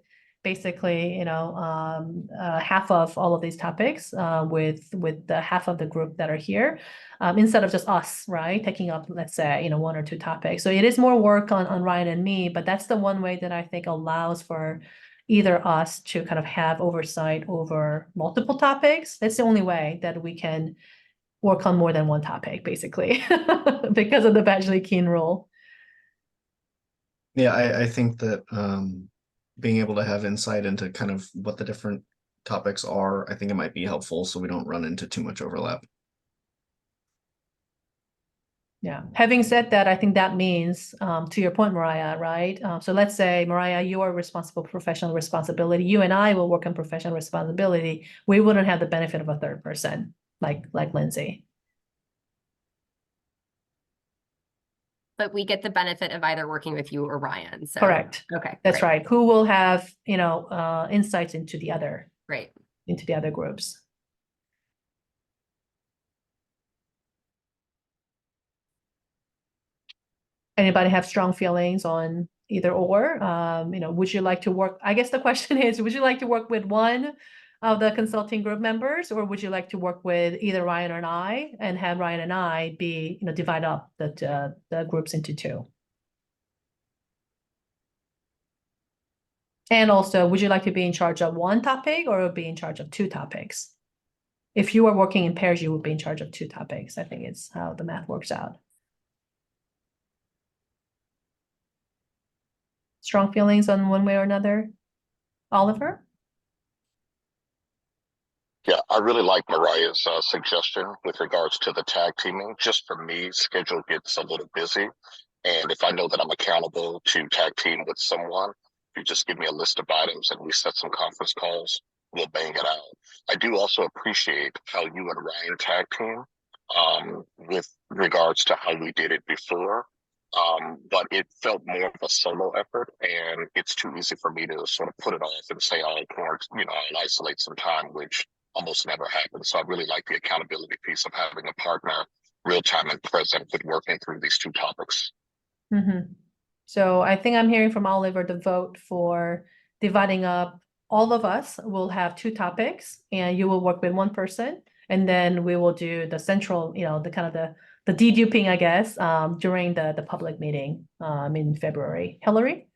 B: basically, half of all of these topics, with the half of the group that are here, instead of just us, right? Taking up, let's say, 1 or 2 topics. So it is more work on Ryan and me, but that's the one way that I think allows for either us to kind of have oversight over multiple topics. That's the only way that we can work on more than 1 topic, basically, because of the Badgley-Keene rule.
H: Yeah, I think that being able to have insight into kind of what the different topics are, I think it might be helpful so we don't run into too much overlap.
B: Yeah. Having said that, I think that means, to your point, Mariah, right? So let's say, Mariah, you are responsible for professional responsibility. You and I will work on professional responsibility. We wouldn't have the benefit of a 3rd person, like Lindsay.
E: But we get the benefit of either working with you or Ryan. So
B: Correct.
E: Okay.
B: That's
E: great.
B: right. Who will have, insights into the other
E: Great.
B: groups. Anybody have strong feelings on either or? Would you like to work? I guess the question is, would you like to work with one of the consulting group members, or would you like to work with either Ryan or I and have Ryan and I be, divide up the groups into 2? And also, would you like to be in charge of 1 topic or be in charge of 2 topics? If you are working in pairs, you would be in charge of 2 topics. I think it's how the math works out. Strong feelings on one way or another? Oliver?
F: Yeah, I really like Mariah's suggestion with regards to the tag teaming. Just for me, schedule gets a little busy. And if I know that I'm accountable to tag team with someone, if you just give me a list of items and we set some conference calls, we'll bang it out. I do also appreciate how you and Ryan tag team with regards to how we did it before. But it felt more of a solo effort, and it's too easy for me to sort of put it off and say, I'll isolate some time, which almost never happens. So I really like the accountability piece of having a partner real time and present with working through these 2 topics.
B: So I think I'm hearing from Oliver the vote for dividing up. All of us will have 2 topics, and you will work with 1 person, and then we will do the central, the kind of the deduping, I guess, during the public meeting in February. Hillary?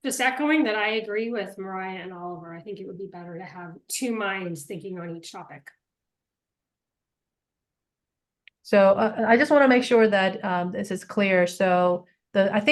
N: Just echoing that I agree with Mariah and Oliver. I think it would be better to have 2 minds thinking on each topic.
B: So I just want to make sure that this is clear. So let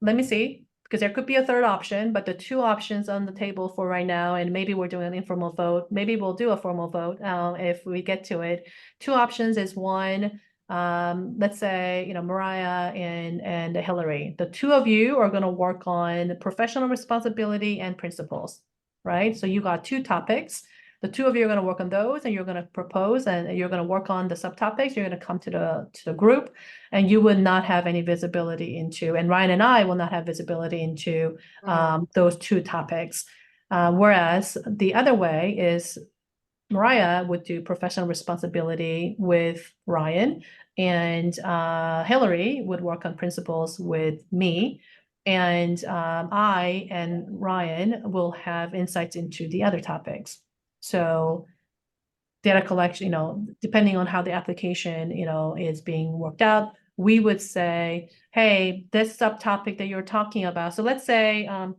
B: me see, because there could be a 3rd option, but the 2 options on the table for right now, and maybe we're doing an informal vote. Maybe we'll do a formal vote if we get to it. 2 options is 1, let's say, Mariah and Hillary. The 2 of you are going to work on professional responsibility and principles, right? So you got 2 topics. The 2 of you are going to work on those, and you're going to propose, and you're going to work on the subtopics. You're going to come to the group, and you would not have any visibility into, and Ryan and I will not have visibility into those 2 topics. Whereas the other way is Mariah would do professional responsibility with Ryan, and Hillary would work on principles with me. And I and Ryan will have insights into the other topics. So data collection, depending on how the application, is being worked out, we would say, hey, this subtopic that you're talking about. So let's say, one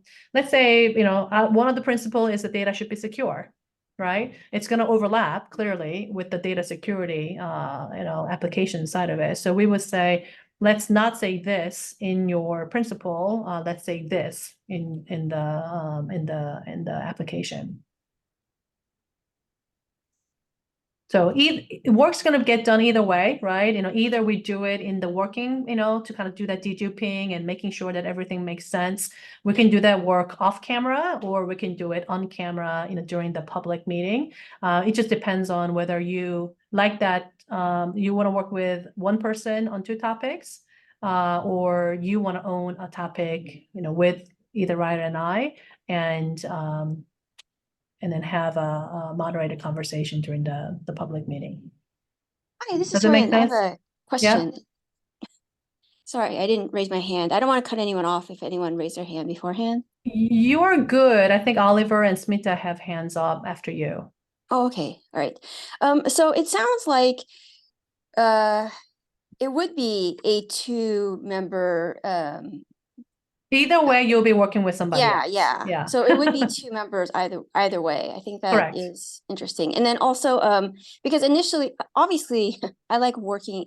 B: of the principle is that data should be secure, right? It's going to overlap clearly with the data security, application side of it. So we would say, let's not say this in your principle. Let's say this in the application. So work's going to get done either way, right? Either we do it in the working, to kind of do that deduping and making sure that everything makes sense. We can do that work off camera, or we can do it on camera, during the public meeting. It just depends on whether you like that. You want to work with one person on two topics, or you want to own a topic, with either Ryan and I, and then have a moderated conversation during the public meeting.
O: Hi, this is
B: Does it make
O: Torian. I have
B: sense?
O: a question. Sorry, I didn't raise my hand. I don't want to cut anyone off if anyone raised their hand beforehand.
B: You are good. I think Oliver and Smita have hands up after you.
O: Oh, okay. All right. So it sounds like it would be a two-member
B: Either way, you'll be working with somebody else.
O: Yeah. So it would be two members either way. I think that
B: Correct.
O: is interesting. And then also, because initially, obviously, I like working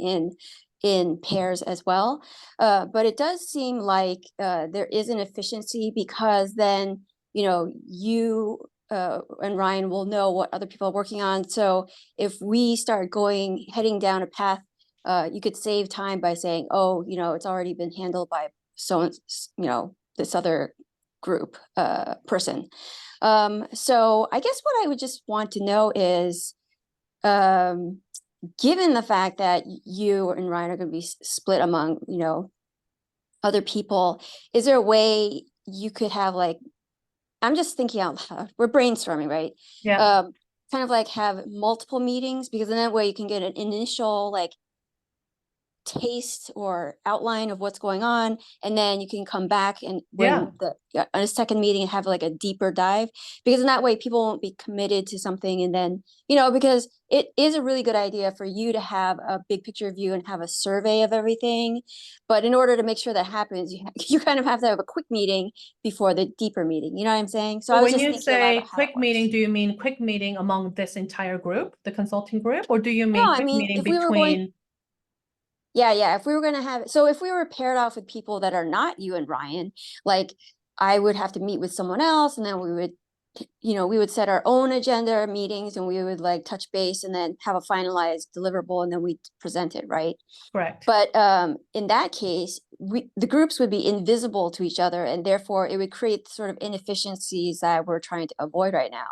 O: in pairs as well. But it does seem like there is an efficiency, because then, you and Ryan will know what other people are working on. So if we start heading down a path, you could save time by saying, oh, it's already been handled by so, this other group person. So I guess what I would just want to know is, given the fact that you and Ryan are going to be split among, other people, is there a way you could have, like, I'm just thinking out loud, we're brainstorming, right?
B: Yeah.
O: Kind of like have multiple meetings, because in that way you can get an initial taste or outline of what's going on, and then you can come back and on a second meeting and have a deeper dive, because in that way people won't be committed to something, and then because it is a really good idea for you to have a big picture view and have a survey of everything, but in order to make sure that happens, you kind of have to have a quick meeting before the deeper meeting, you know what I'm saying? So I was
B: when
O: just
B: you
O: thinking
B: say
O: about how that
B: quick meeting,
O: works.
B: do you mean quick meeting among this entire group, the consulting group, or do you mean
O: No, I
B: quick
O: mean,
B: meeting
O: if we were
B: between?
O: Yeah. If we were going to have, so if we were paired off with people that are not you and Ryan, I would have to meet with someone else, and then we would set our own agenda meetings, and we would touch base and then have a finalized deliverable, and then we present it, right?
B: Correct.
O: But in that case, the groups would be invisible to each other, and therefore it would create sort of inefficiencies that we're trying to avoid right now.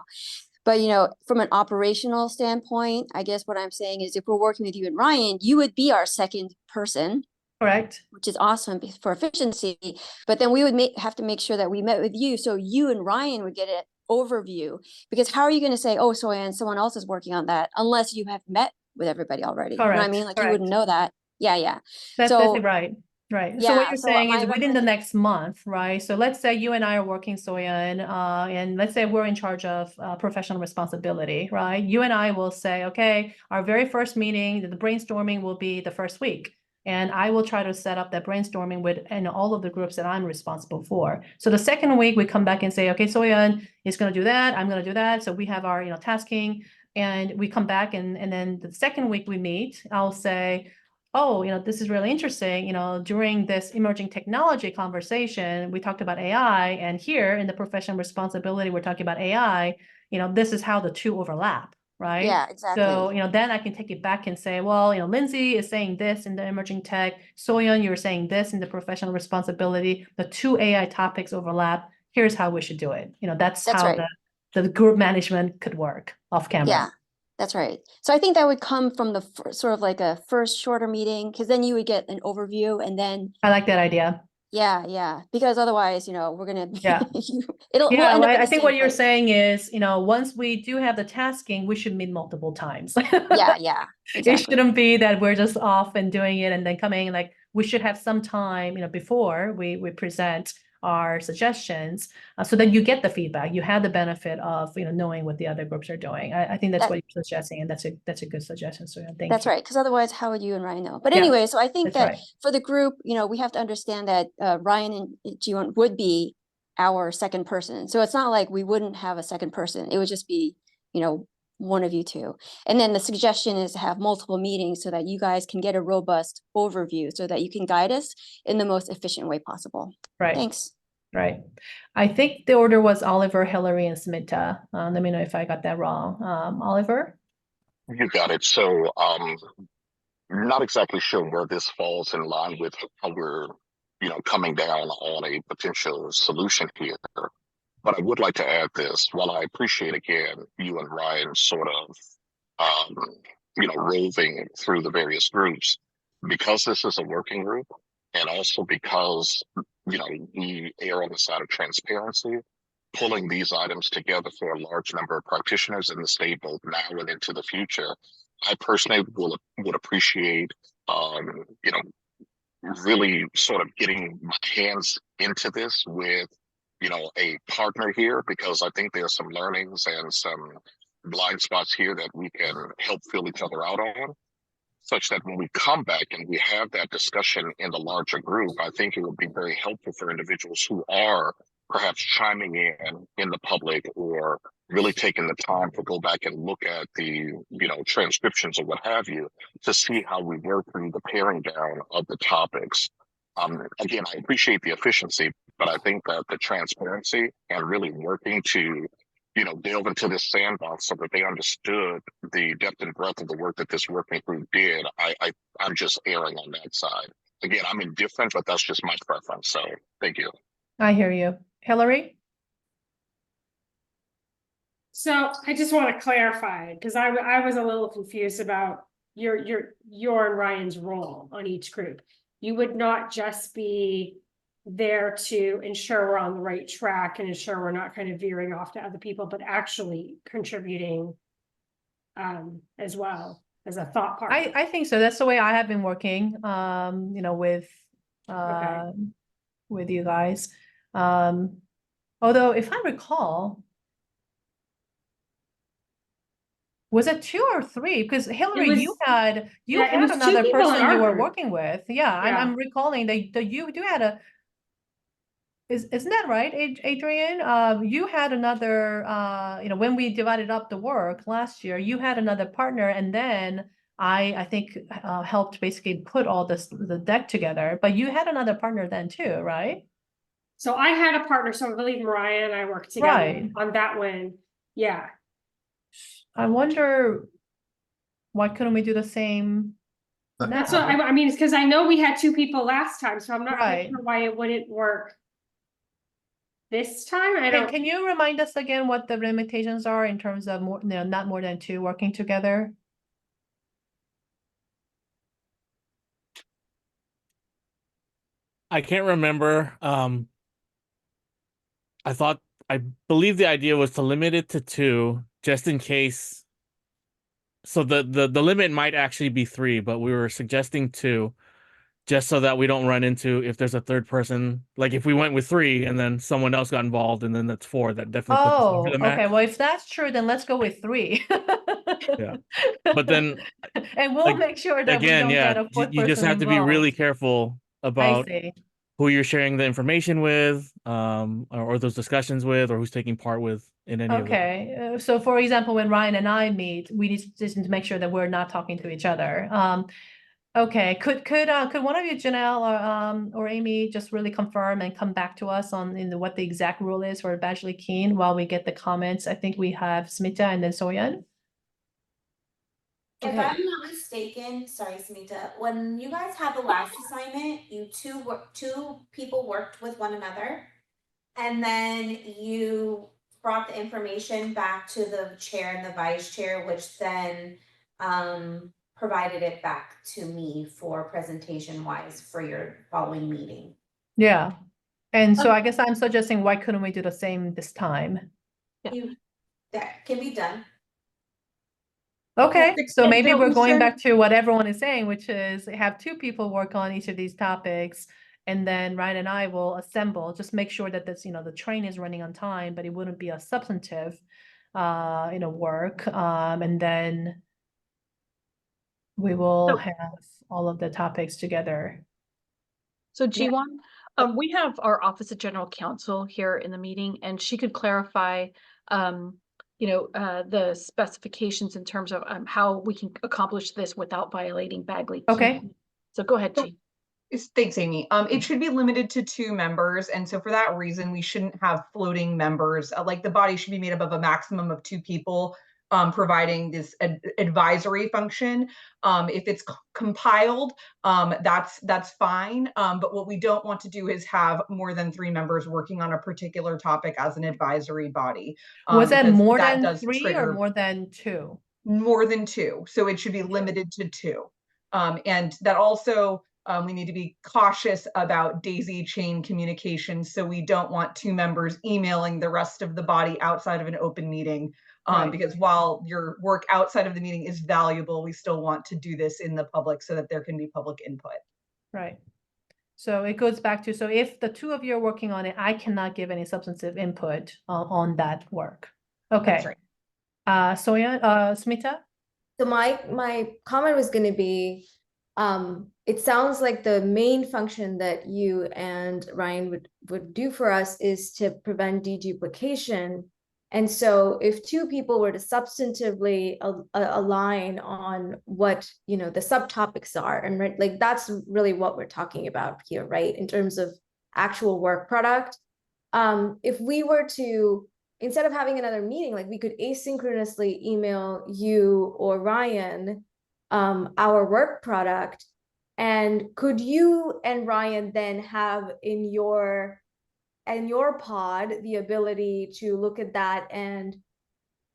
O: But, from an operational standpoint, I guess what I'm saying is, if we're working with you and Ryan, you would be our second person.
B: Correct.
O: Which is awesome for efficiency. But then we would have to make sure that we met with you, so you and Ryan would get an overview. Because how are you going to say, oh, so and someone else is working on that, unless you have met with everybody already?
B: Correct.
O: You know what I mean? You wouldn't know that. Yeah.
B: That's
O: So
B: right. Right.
O: Yeah,
B: So what you're
O: so
B: saying
O: my
B: is within the next month, right? So let's say you and I are working, Soyan, and let's say we're in charge of professional responsibility, right? You and I will say, okay, our very first meeting, the brainstorming will be the first week. And I will try to set up that brainstorming with all of the groups that I'm responsible for. So the second week we come back and say, okay, Soyan is going to do that. I'm going to do that. So we have our, tasking, and we come back, and then the second week we meet, I'll say, oh, this is really interesting. During this emerging technology conversation, we talked about AI, and here in the professional responsibility, we're talking about AI. This is how the two overlap, right?
O: Yeah, exactly.
B: So, then I can take it back and say, well, Lindsay is saying this in the emerging tech. Soyan, you're saying this in the professional responsibility. The two AI topics overlap. Here's how we should do it. That's how
O: right.
B: the group management could work off camera.
O: Yeah. That's right. So I think that would come from the sort of a first shorter meeting, because then you would get an overview, and then
B: I like that idea.
O: Yeah, because otherwise, we're gonna be,
B: Yeah.
O: we'll
B: Yeah,
O: end up in
B: I
O: the
B: think
O: same
B: what you're
O: place.
B: saying is, once we do have the tasking, we should meet multiple times.
O: Yeah,
B: It
O: exactly.
B: shouldn't be that we're just off and doing it and then coming, like, we should have some time, before we present our suggestions, so that you get the feedback, you have the benefit of, knowing what the other groups are doing. I think that's
O: That-
B: what you're suggesting, and that's a good suggestion, so thank
O: That's
B: you.
O: right, because otherwise, how would you and Ryan know? But
B: Yeah,
O: anyway, so I think
B: that's
O: that
B: right.
O: for the group, we have to understand that Ryan and Jiwon would be our second person. So it's not like we wouldn't have a second person. It would just be, one of you two. And then the suggestion is to have multiple meetings so that you guys can get a robust overview so that you can guide us in the most efficient way possible.
B: Right.
O: Thanks.
B: Right. I think the order was Oliver, Hillary, and Smita. Let me know if I got that wrong. Oliver?
F: You got it. So, not exactly sure where this falls in line with how we're, coming down on a potential solution here. But I would like to add this. While I appreciate again you and Ryan sort of, roving through the various groups, because this is a working group, and also because we err on the side of transparency, pulling these items together for a large number of practitioners in the state, both now and into the future, I personally would appreciate, really sort of getting my hands into this with, a partner here, because I think there's some learnings and some blind spots here that we can help fill each other out on, such that when we come back and we have that discussion in the larger group, I think it would be very helpful for individuals who are perhaps chiming in the public, or really taking the time to go back and look at the, transcriptions or what have you, to see how we work through the paring down of the topics. Again, I appreciate the efficiency, but I think that the transparency and really working to, delve into this sandbox so that they understood the depth and breadth of the work that this working group did. I'm just erring on that side. Again, I'm indifferent, but that's just my preference. So thank you.
B: I hear you. Hillary?
N: So I just want to clarify, because I was a little confused about your and Ryan's role on each group. You would not just be there to ensure we're on the right track and ensure we're not kind of veering off to other people, but actually contributing as well as a thought partner.
B: I think so. That's the way I have been working,
N: Okay.
B: with you guys. Although if I recall, was it 2 or 3? Because Hillary, you had
N: it was 2
B: another
N: people in
B: person
N: our
B: you were
N: group.
B: working with. Yeah, I'm recalling that you do had a. Isn't that right, Adrian? You had another. When we divided up the work last year, you had another partner, and then I think helped basically put all the deck together. But you had another partner then too, right?
N: So I had a partner, so I believe Mariah and I worked together
B: Right.
N: on that one. Yeah.
B: I wonder why couldn't we do the same
N: That's
B: now?
N: what I mean, it's because I know we had 2 people last time, so I'm not quite
B: Right.
N: sure why it wouldn't work this time. I don't.
B: Can you remind us again what the limitations are in terms of not more than 2 working together?
G: I can't remember. I believe the idea was to limit it to 2, just in case. So the limit might actually be 3, but we were suggesting 2, just so that we don't run into, if there's a third person, like if we went with 3 and then someone else got involved and then that's 4, that definitely puts us over
B: Oh,
G: the max.
B: okay. Well, if that's true, then let's go with 3.
G: Yeah. But then
B: and we'll make sure that we
G: again,
B: don't
G: yeah,
B: get a fourth
G: you just
B: person
G: have to be really
B: involved.
G: careful
B: I
G: about
B: see.
G: who you're sharing the information with, or those discussions with, or who's taking part with in any of that.
B: Okay. So for example, when Ryan and I meet, we just need to make sure that we're not talking to each other. Okay. Could one of you, Janelle or Amy, just really confirm and come back to us on what the exact rule is for Badgley Keen while we get the comments? I think we have Smita and then Soyan.
A: If I'm not mistaken, sorry, Smita, when you guys had the last assignment, you two people worked with one another, and then you brought the information back to the chair and the vice chair, which then provided it back to me for presentation wise for your following meeting.
B: Yeah. And so I guess I'm suggesting, why couldn't we do the same this time?
A: That can be done.
B: Okay, so
P: And
B: maybe
P: so
B: we're
P: we
B: going
P: send-
B: back to what everyone is saying, which is have two people work on each of these topics. And then Ryan and I will assemble, just make sure that this, the train is running on time, but it wouldn't be a substantive, work. And then we will
J: So-
B: have all of the topics together.
J: So G1, we have our Office of General Counsel here in the meeting, and she could clarify, the specifications in terms of how we can accomplish this without violating Bagley.
B: Okay.
J: So go ahead, G.
P: Thanks, Amy. It should be limited to 2 members. And so for that reason, we shouldn't have floating members. Like the body should be made up of a maximum of 2 people, providing this advisory function. If it's compiled, that's fine. But what we don't want to do is have more than 3 members working on a particular topic as an advisory body.
B: Was that
P: because
B: more
P: that
B: than
P: does
B: 3 or
P: trigger
B: more than 2?
P: more than 2. So it should be limited to 2. And that also, we need to be cautious about daisy chain communication. So we don't want 2 members emailing the rest of the body outside of an open meeting.
B: Right.
P: Because while your work outside of the meeting is valuable, we still want to do this in the public so that there can be public input.
B: Right. So it goes back to, so if the 2 of you are working on it, I cannot give any substantive input on that work. Okay.
P: That's right.
B: Soya, Smita?
I: So my comment was going to be, it sounds like the main function that you and Ryan would do for us is to prevent deduplication. And so if 2 people were to substantively align on what, the subtopics are, and right, like that's really what we're talking about here, right? In terms of actual work product. If we were to, instead of having another meeting, like we could asynchronously email you or Ryan, our work product. And could you and Ryan then have in your pod the ability to look at that, and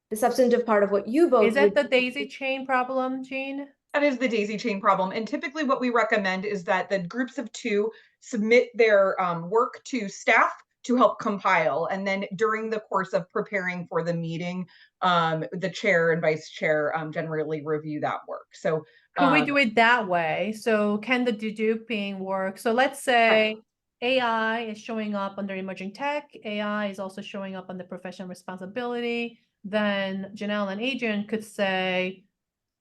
I: the substantive part of what you both
B: Is that
I: would
B: the daisy chain problem, Jean?
P: That is the daisy chain problem. And typically what we recommend is that the groups of 2 submit their work to staff to help compile. And then during the course of preparing for the meeting, the chair and vice chair generally review that work. So
B: Could we do it that way? So can the deduping work? So let's say AI is showing up under emerging tech. AI is also showing up under professional responsibility. Then Janelle and Adrian could say,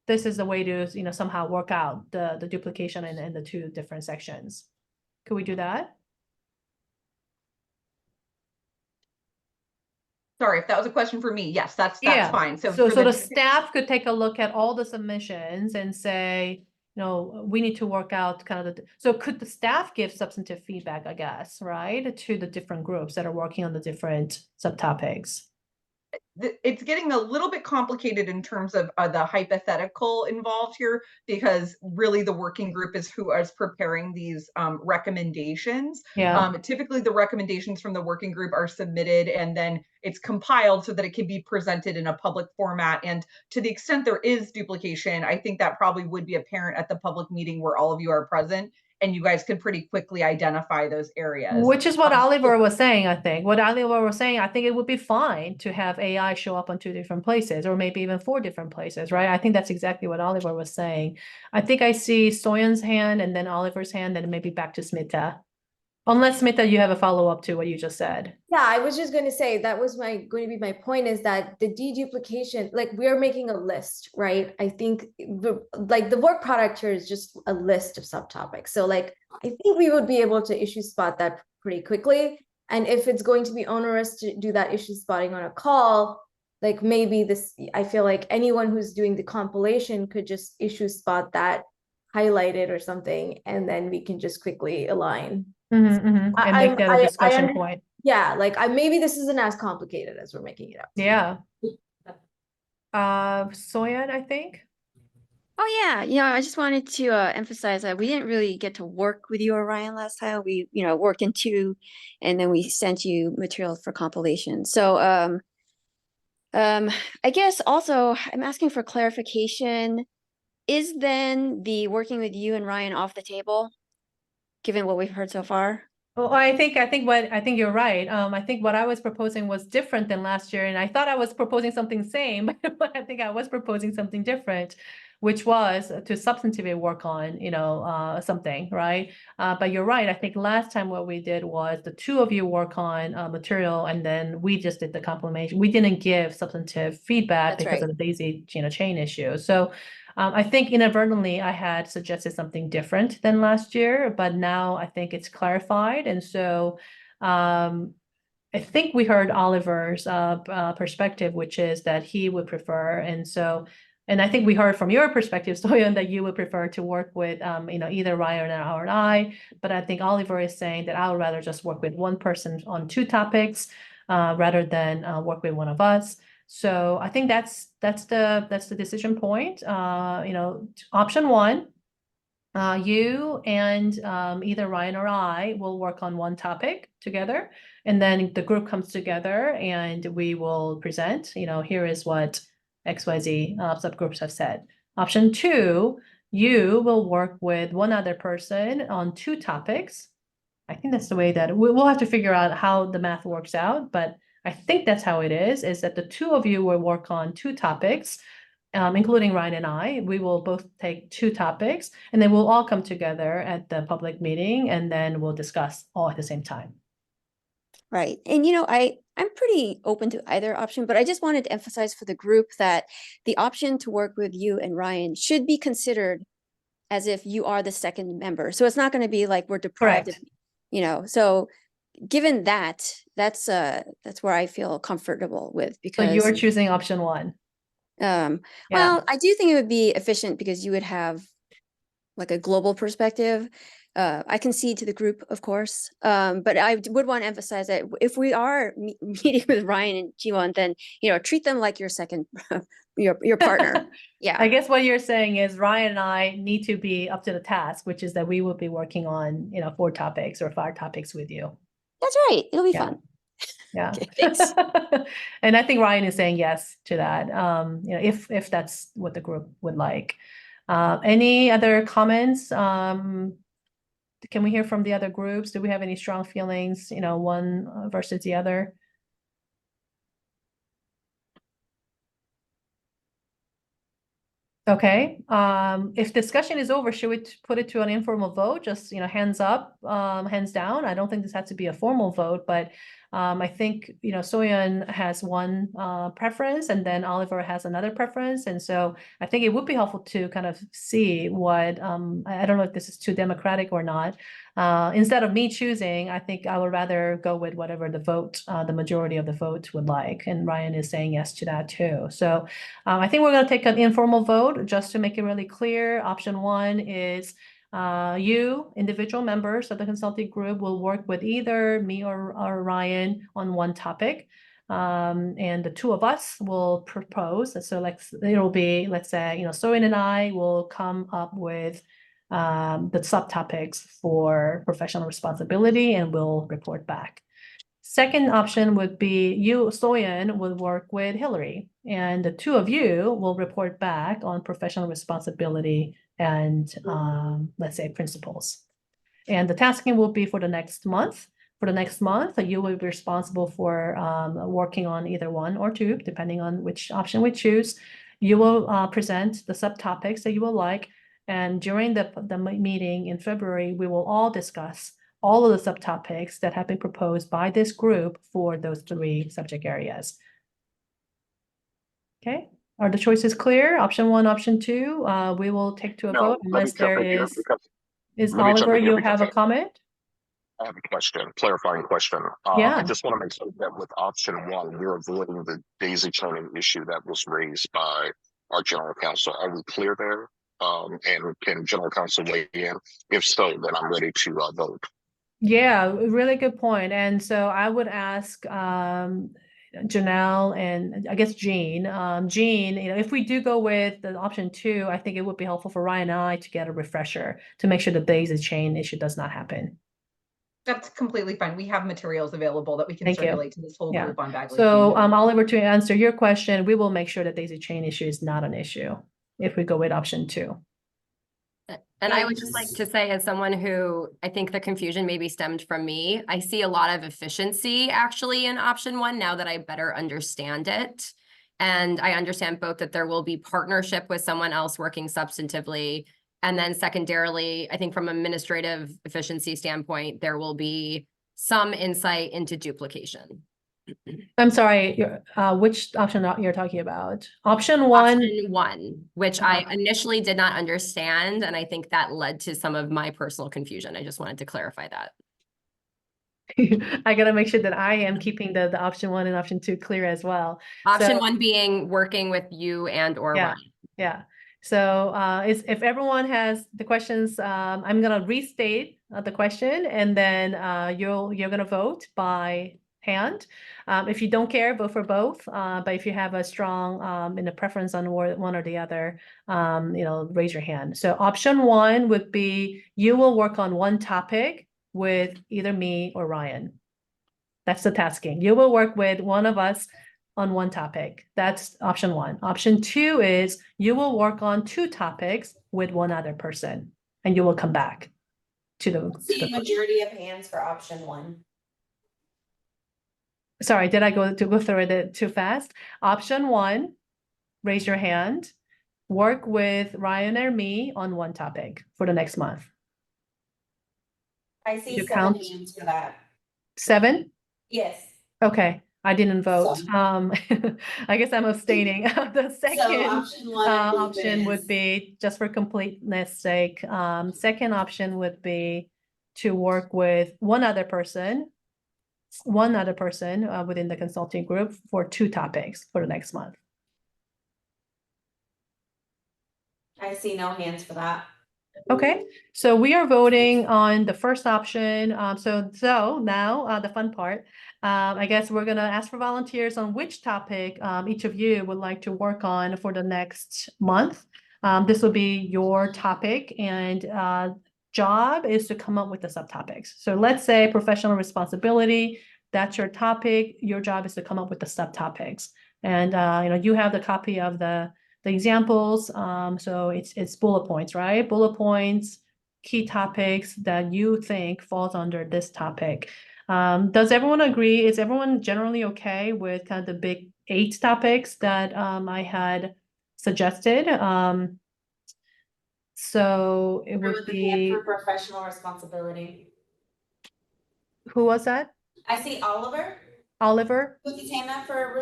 B: this is the way to, somehow work out the duplication in the 2 different sections. Could we do that?
P: Sorry, if that was a question for me, yes, that's
B: Yeah.
P: fine. So
B: So
P: for
B: the staff could take a look at all the submissions and say, we need to work out kind of so could the staff give substantive feedback, I guess, right, to the different groups that are working on the different subtopics?
P: it's getting a little bit complicated in terms of the hypothetical involved here, because really the working group is who is preparing these recommendations.
B: Yeah.
P: Typically the recommendations from the working group are submitted and then it's compiled so that it can be presented in a public format. And to the extent there is duplication, I think that probably would be apparent at the public meeting where all of you are present, and you guys could pretty quickly identify those areas.
B: Which is what Oliver was saying, I think. What Oliver was saying, I think it would be fine to have AI show up on 2 different places, or maybe even 4 different places, right? I think that's exactly what Oliver was saying. I think I see Soyan's hand and then Oliver's hand, and maybe back to Smita. Unless, Smita, you have a follow-up to what you just said.
I: Yeah, I was just going to say that was going to be my point, is that the deduplication, like we're making a list, right? I think the work product here is just a list of subtopics. So like, I think we would be able to issue spot that pretty quickly. And if it's going to be onerous to do that issue spotting on a call, like maybe I feel like anyone who's doing the compilation could just issue spot that, highlight it or something, and then we can just quickly align.
B: And make that a discussion point.
I: Yeah, like maybe this isn't as complicated as we're making it up.
B: Yeah. Soyan, I think.
O: Oh yeah, I just wanted to emphasize that we didn't really get to work with you or Ryan last time. We, worked in 2, and then we sent you material for compilation. So I guess also I'm asking for clarification. Is then the working with you and Ryan off the table, given what we've heard so far?
B: Well, I think you're right. I think what I was proposing was different than last year, and I thought I was proposing something same, but I think I was proposing something different, which was to substantively work on, something, right? But you're right. I think last time what we did was the two of you work on material, and then we just did the complementation. We didn't give substantive feedback
O: That's
B: because
O: right.
B: of the daisy, chain issue. So I think inadvertently I had suggested something different than last year, but now I think it's clarified. And so I think we heard Oliver's perspective, which is that he would prefer. And I think we heard from your perspective, Soyeon, that you would prefer to work with, either Ryan or I. But I think Oliver is saying that I would rather just work with one person on two topics rather than work with one of us. So I think that's the decision point. Option one, you and either Ryan or I will work on one topic together, and then the group comes together and we will present, here is what XYZ subgroups have said. Option two, you will work with one other person on two topics. I think that's the way that we'll have to figure out how the math works out, but I think that's how it is that the two of you will work on two topics, including Ryan and I. We will both take two topics, and then we'll all come together at the public meeting, and then we'll discuss all at the same time.
O: Right. And I'm pretty open to either option, but I just wanted to emphasize for the group that the option to work with you and Ryan should be considered as if you are the second member. So it's not going to be like we're deprived of, so given that, that's where I feel comfortable with, because
B: So you're choosing option one.
O: well, I do think it would be efficient because you would have like a global perspective. I concede to the group, of course, but I would want to emphasize that if we are meeting with Ryan and Jiwon, then treat them like your second, your partner. Yeah,
B: I guess what you're saying is Ryan and I need to be up to the task, which is that we will be working on 4 topics or 5 topics with you.
O: That's right. It'll be fun.
B: Yeah.
O: Okay, thanks.
B: And I think Ryan is saying yes to that. If that's what the group would like. Any other comments? Can we hear from the other groups? Do we have any strong feelings, one versus the other? Okay. If discussion is over, should we put it to an informal vote? Just, hands up, hands down. I don't think this has to be a formal vote, but I think, Soyeon has one preference, and then Oliver has another preference. And so I think it would be helpful to kind of see what, I don't know if this is too democratic or not. Instead of me choosing, I think I would rather go with whatever the majority of the vote would like. And Ryan is saying yes to that too. So I think we're going to take an informal vote just to make it really clear. Option one is you, individual members of the consulting group, will work with either me or Ryan on one topic. And the two of us will propose. So it'll be, let's say, Soyeon and I will come up with the subtopics for professional responsibility, and we'll report back. Second option would be you, Soyeon, will work with Hillary, and the two of you will report back on professional responsibility and let's say principles. And the tasking will be for the next month. For the next month, you will be responsible for working on either one or two, depending on which option we choose. You will present the subtopics that you will like, and during the meeting in February, we will all discuss all of the subtopics that have been proposed by this group for those 3 subject areas. Okay, are the choices clear? Option one, option two, we will take to a vote unless there is Oliver, you have a comment?
F: I have a question, clarifying question.
B: Yeah.
F: I just want to make sure that with option one, we're avoiding the daisy chaining issue that was raised by our general counsel. Are we clear there? And can general counsel weigh in? If so, then I'm ready to vote.
B: Yeah, really good point. And so I would ask Janelle and I guess Jean. Jean, if we do go with the option two, I think it would be helpful for Ryan and I to get a refresher to make sure the daisy chain issue does not happen.
P: That's completely fine. We have materials available that we can circulate to this whole group on Bagley.
B: So Oliver, to answer your question, we will make sure that daisy chain issue is not an issue if we go with option two.
E: And I would just like to say, as someone who I think the confusion maybe stemmed from me, I see a lot of efficiency actually in option one now that I better understand it. And I understand both that there will be partnership with someone else working substantively. And then secondarily, I think from administrative efficiency standpoint, there will be some insight into duplication.
B: I'm sorry, which option you're talking about? Option one.
E: Option one, which I initially did not understand, and I think that led to some of my personal confusion. I just wanted to clarify that.
B: I gotta make sure that I am keeping the option one and option two clear as well.
E: Option
B: So-
E: one being working with you and or
B: Yeah.
E: Ryan.
B: Yeah. So if everyone has the questions, I'm gonna restate the question, and then you're gonna vote by hand. If you don't care, vote for both. But if you have a strong in a preference on one or the other, raise your hand. So option one would be you will work on one topic with either me or Ryan. That's the tasking. You will work with one of us on one topic. That's option one. Option two is you will work on two topics with one other person, and you will come back to
A: The majority of hands for option one.
B: Sorry, did I go through it too fast? Option one, raise your hand. Work with Ryan or me on one topic for the next month.
A: I see
B: You
A: 7
B: count?
A: hands for that.
B: 7?
A: Yes.
B: Okay, I didn't vote.
A: So-
B: I guess I'm abstaining. The
A: So
B: second
A: option one.
B: option would be, just for completeness sake, second option would be to work with one other person within the consulting group for 2 topics for the next month.
A: I see no hands for that.
B: Okay, so we are voting on the first option. So now the fun part. I guess we're gonna ask for volunteers on which topic each of you would like to work on for the next month. This will be your topic, and job is to come up with the subtopics. So let's say professional responsibility, that's your topic. Your job is to come up with the subtopics. And you have the copy of the examples. So it's bullet points, right? Bullet points, key topics that you think falls under this topic. Does everyone agree? Is everyone generally okay with kind of the big 8 topics that I had suggested? So it would
A: With the hand
B: be,
A: for professional responsibility.
B: who was that?
A: I see Oliver
B: Oliver?
A: with his hand up for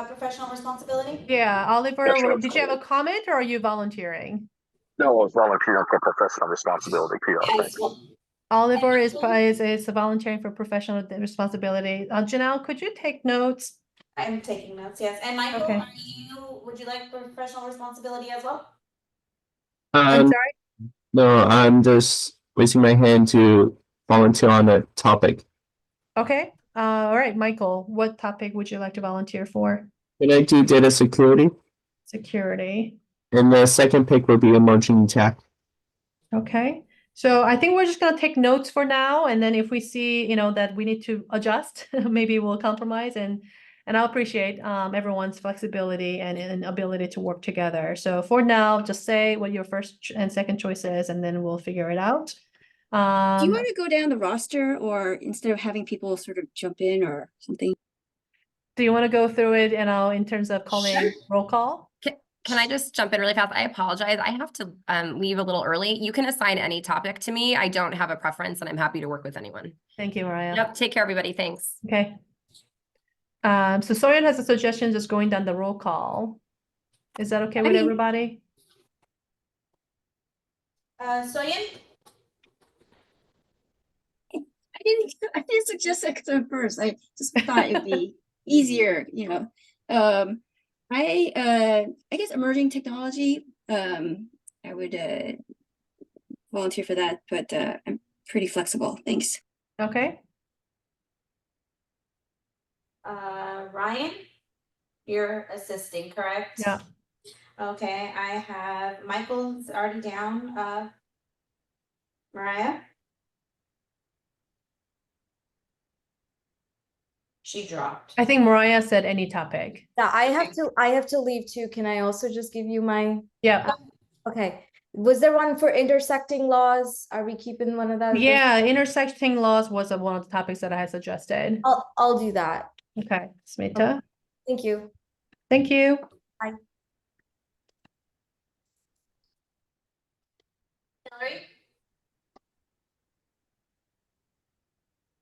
A: professional responsibility.
B: Yeah, Oliver,
F: Yes, sure.
B: did you have a comment or are you volunteering?
F: No, I was volunteering for professional responsibility, PR.
A: Yes.
B: Oliver is volunteering for professional responsibility. Janelle, could you take notes?
A: I'm taking notes, yes. And Michael,
B: Okay.
A: would you like professional responsibility as well?
B: I'm
L: Um,
B: sorry?
L: no, I'm just raising my hand to volunteer on a topic.
B: Okay. All right, Michael, what topic would you like to volunteer for?
L: Can I do data security?
B: Security.
L: And the second pick would be emerging tech.
B: Okay. So I think we're just gonna take notes for now, and then if we see, that we need to adjust, maybe we'll compromise, and I'll appreciate everyone's flexibility and ability to work together. So for now, just say what your first and second choice is, and then we'll figure it out.
O: Do you want to go down the roster, or instead of having people sort of jump in or something?
B: Do you want to go through it, in terms of calling roll call?
E: Can I just jump in really fast? I apologize. I have to leave a little early. You can assign any topic to me. I don't have a preference, and I'm happy to work with anyone.
B: Thank you, Mariah.
E: Yep. Take care, everybody. Thanks.
B: Okay. So Soyeon has a suggestion just going down the roll call. Is that okay with everybody?
A: Soyeon?
O: I didn't suggest that at first. I just thought it'd be easier, I guess emerging technology, I would volunteer for that, but I'm pretty flexible. Thanks.
B: Okay.
A: Ryan, you're assisting, correct?
B: Yeah.
A: Okay, I have Michael's already down. Mariah? She dropped.
B: I think Mariah said any topic.
I: Yeah, I have to leave too. Can I also just give you my?
B: Yeah.
I: Okay, Was there one for intersecting laws? Are we keeping one of that?
B: Yeah, intersecting laws was one of the topics that I had suggested.
I: I'll do that.
B: Okay, Smita.
I: Thank you.
B: Thank you.
I: Bye.
A: Hillary?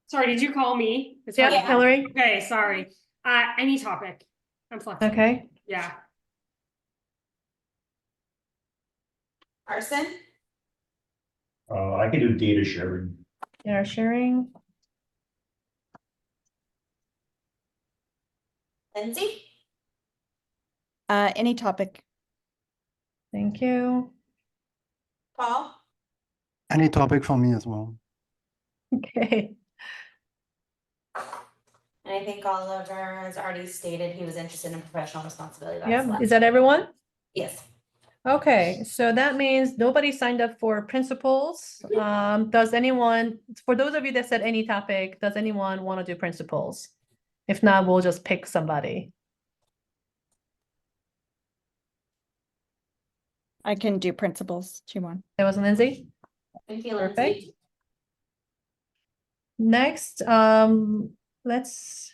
N: Sorry, did you call me? It's
B: Yeah,
N: hard to-
B: Hillary.
N: Okay, sorry. Any topic. I'm flexible.
B: Okay.
N: Yeah.
A: Arson?
K: I can do data sharing.
B: Data sharing.
A: Lindsay?
M: Any topic.
B: Thank you.
A: Paul?
D: Any topic for me as well.
B: Okay.
A: And I think Oliver has already stated he was interested in professional responsibility. That's
B: Yeah,
A: last.
B: is that everyone?
A: Yes.
B: Okay, so that means nobody signed up for principles. Does anyone, for those of you that said any topic, does anyone want to do principles? If not, we'll just pick somebody.
M: I can do principles, Chimon.
B: That was Lindsay.
A: Thank you,
B: Perfect.
A: Lindsay.
B: Next, let's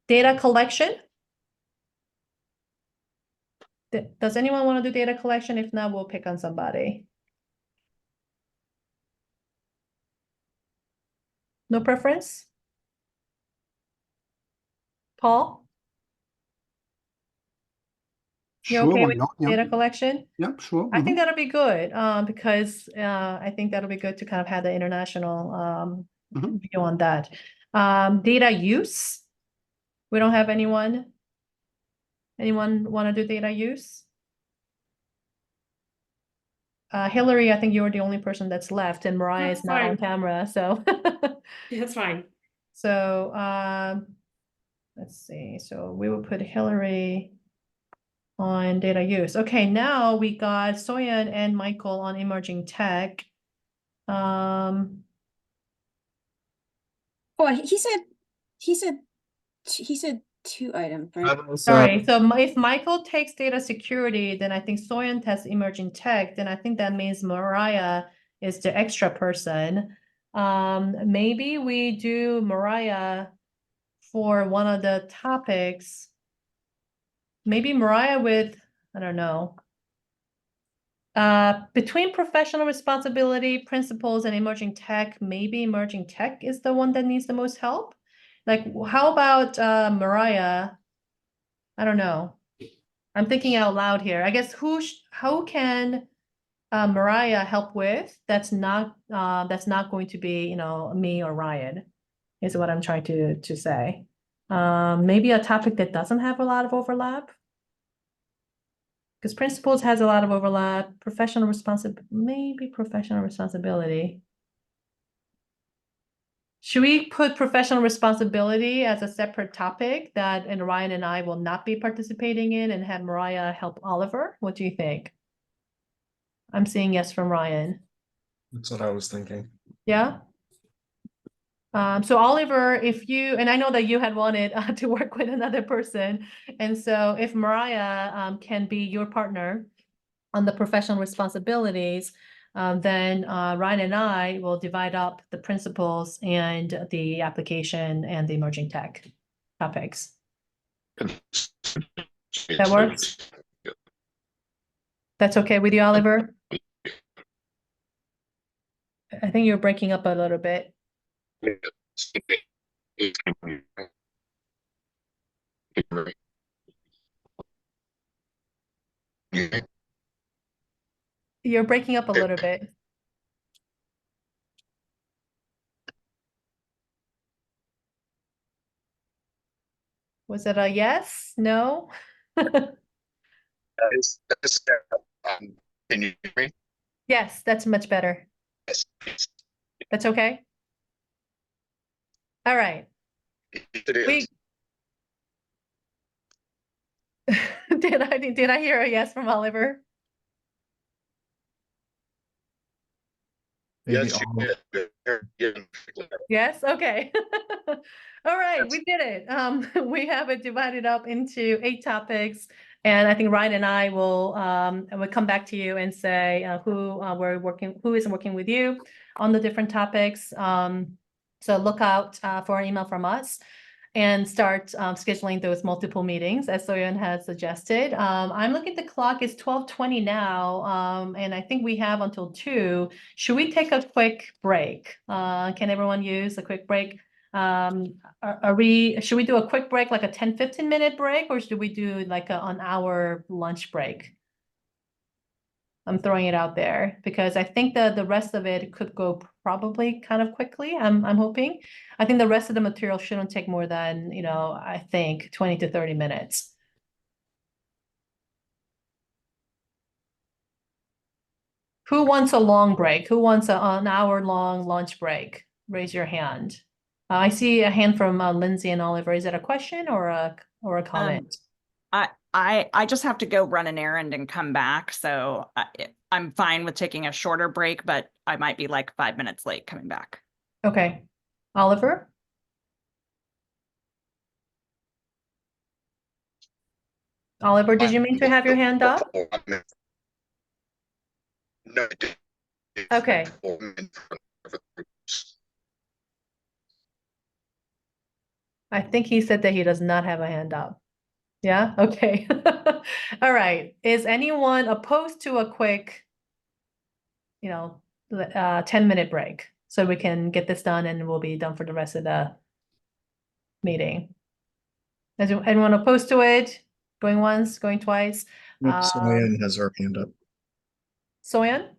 B: data collection. Does anyone want to do data collection? If not, we'll pick on somebody. No preference? Paul, you
D: Sure,
B: okay
D: why
B: with
D: not? Yeah,
B: data collection?
D: yeah, sure.
B: I think
D: Mhm.
B: that'll be good, because I think that'll be good to kind of have the international
D: Mhm.
B: view on that. Data use. We don't have anyone. Anyone want to do data use? Hillary, I think you're the only person that's left, and Mariah
N: That's
B: is not on
N: fine.
B: camera, so.
N: That's fine.
B: So, let's see. So we will put Hillary on data use. Okay, now we got Soyan and Michael on emerging tech.
Q: Oh, he said 2 items, right?
B: Sorry, so if Michael takes data security, then I think Soyan has emerging tech, then I think that means Mariah is the extra person. Maybe we do Mariah for one of the topics. Maybe Mariah with, I don't know. Between professional responsibility, principles, and emerging tech, maybe emerging tech is the one that needs the most help. Like, how about Mariah? I don't know. I'm thinking out loud here. I guess how can Mariah help with? That's not going to be, you know, me or Ryan, is what I'm trying to say. Maybe a topic that doesn't have a lot of overlap. Because principles has a lot of overlap, maybe professional responsibility. Should we put professional responsibility as a separate topic that Ryan and I will not be participating in and have Mariah help Oliver? What do you think? I'm seeing yes from Ryan.
H: That's what I was thinking.
B: Yeah. So Oliver, if you, and I know that you had wanted to work with another person, and so if Mariah can be your partner on the professional responsibilities, then Ryan and I will divide up the principles and the application and the emerging tech topics. That works? That's okay with you, Oliver? I think you're breaking up a little bit. You're breaking up a little bit. Was it a yes? No?
F: Can you hear me?
B: Yes, that's much better.
F: Yes.
B: That's okay? All right.
F: It is.
B: Did I hear a yes from Oliver?
H: Maybe
F: Yes,
H: all-
F: you did.
B: Yes, okay. All right, we did it. We have it divided up into 8 topics. And I think Ryan and I will come back to you and say who is working with you on the different topics. So look out for an email from us and start scheduling those multiple meetings as Soyeon has suggested. I'm looking at the clock, it's 12:20 now, and I think we have until 2. Should we take a quick break? Can everyone use a quick break? Should we do a quick break, like a 10-15 minute break, or should we do like an hour lunch break? I'm throwing it out there because I think the rest of it could go probably kind of quickly. I'm hoping. I think the rest of the material shouldn't take more than, I think 20 to 30 minutes. Who wants a long break? Who wants an hour-long lunch break? Raise your hand. I see a hand from Lindsay and Oliver. Is that a question or a comment?
M: I just have to go run an errand and come back, so I'm fine with taking a shorter break, but I might be like 5 minutes late coming back.
B: Okay. Oliver? Oliver, did you mean to have your hand up?
F: No.
B: Okay. I think he said that he does not have a hand up. Yeah, okay. All right. Is anyone opposed to a quick, 10-minute break so we can get this done and we'll be done for the rest of the meeting? Is anyone opposed to it? Going once, going twice?
H: Soyeon has her hand up.
B: Soyeon?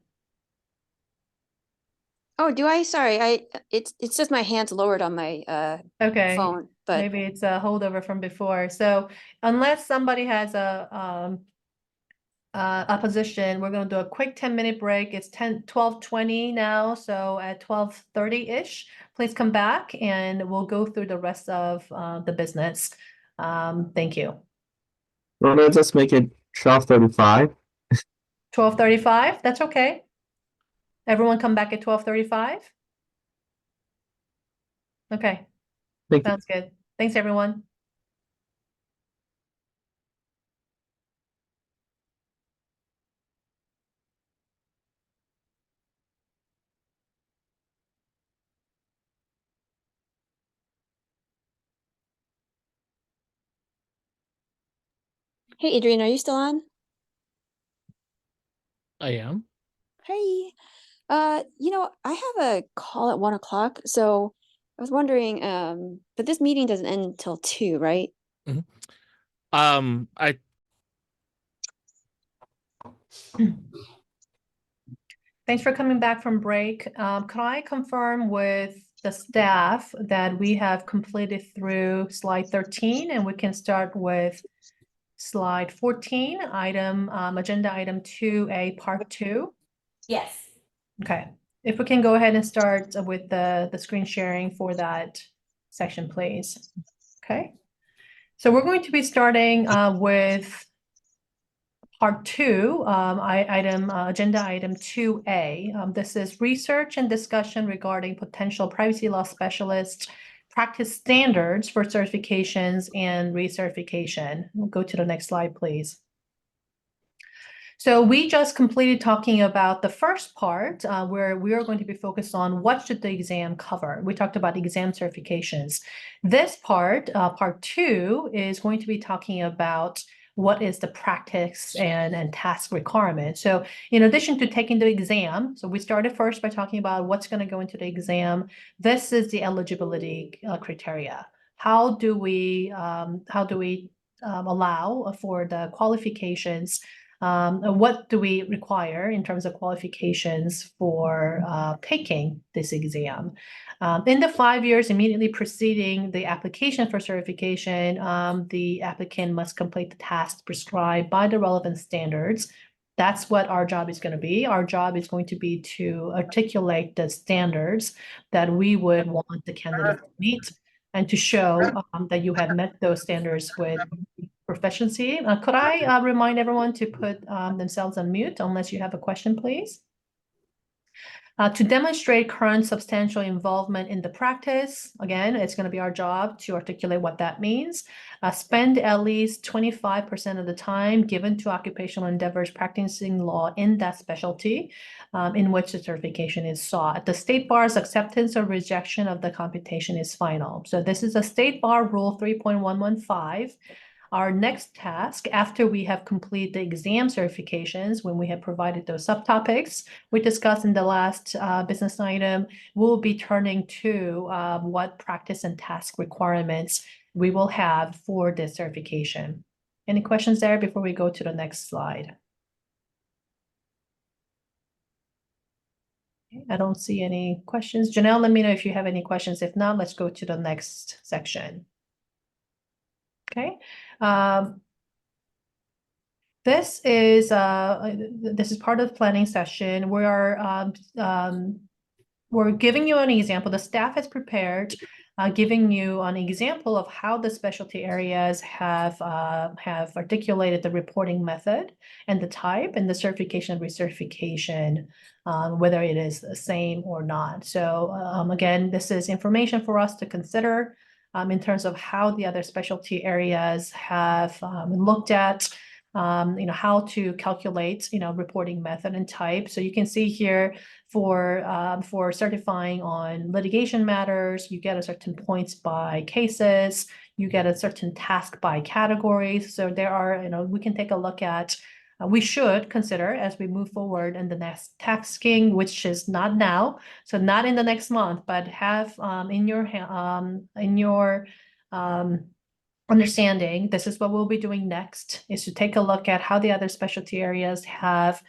O: Oh, do I? Sorry, it's just my hand's lowered on my
B: Okay.
O: phone, but
B: Maybe it's a holdover from before. So unless somebody has a opposition, we're going to do a quick 10-minute break. It's 12:20 now, so at 12:30-ish, please come back and we'll go through the rest of the business. Thank you.
L: Well, let's just make it 12:35.
B: 12:35, that's okay. Everyone come back at 12:35? Okay,
L: Thank you.
B: sounds good. Thanks, everyone.
O: hey, Adrian, are you still on?
G: I am.
O: Hey, I have a call at 1 o'clock, so I was wondering, but this meeting doesn't end until 2, right?
G: I
B: Thanks for coming back from break. Could I confirm with the staff that we have completed through slide 13 and we can start with slide 14, agenda item 2A, part 2?
A: Yes.
B: Okay, if we can go ahead and start with the screen sharing for that section, please. Okay, so we're going to be starting with part 2, agenda item 2A. This is research and discussion regarding potential privacy law specialist practice standards for certifications and recertification. We'll go to the next slide, please. So we just completed talking about the first part where we are going to be focused on what should the exam cover. We talked about exam certifications. This part, part 2, is going to be talking about what is the practice and task requirement. So in addition to taking the exam, so we started first by talking about what's going to go into the exam. This is the eligibility criteria. How do we allow for the qualifications? What do we require in terms of qualifications for taking this exam? In the 5 years immediately preceding the application for certification, the applicant must complete the tasks prescribed by the relevant standards. That's what our job is going to be. Our job is going to be to articulate the standards that we would want the candidate to meet and to show that you have met those standards with proficiency. Could I remind everyone to put themselves on mute unless you have a question, please? To demonstrate current substantial involvement in the practice, again, it's going to be our job to articulate what that means. Spend at least 25% of the time given to occupational endeavors practicing law in that specialty in which the certification is sought. The state bar's acceptance or rejection of the computation is final. So this is a State Bar Rule 3.115. Our next task, after we have completed the exam certifications, when we have provided those subtopics we discussed in the last business item, we'll be turning to what practice and task requirements we will have for this certification. Any questions there before we go to the next slide? I don't see any questions. Janelle, let me know if you have any questions. If not, let's go to the next section. Okay. This is part of the planning session. We're giving you an example. The staff has prepared, giving you an example of how the specialty areas have articulated the reporting method and the type and the certification and recertification, whether it is the same or not. So again, this is information for us to consider in terms of how the other specialty areas have looked at how to calculate, reporting method and type. So you can see here for certifying on litigation matters, you get a certain points by cases, you get a certain task by categories. So there are, we can take a look at, we should consider as we move forward in the next tasking, which is not now, so not in the next month, but have in your understanding, this is what we'll be doing next, is to take a look at how the other specialty areas have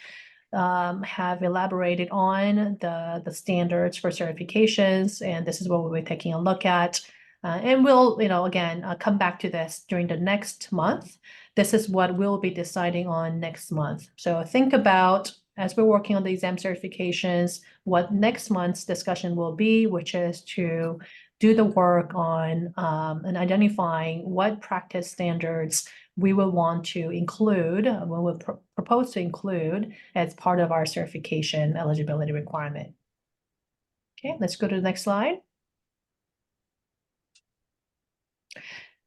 B: elaborated on the standards for certifications, and this is what we'll be taking a look at. And we'll, again, come back to this during the next month. This is what we'll be deciding on next month. So think about, as we're working on the exam certifications, what next month's discussion will be, which is to do the work on and identifying what practice standards we will want to include, we will propose to include as part of our certification eligibility requirement. Okay, let's go to the next slide.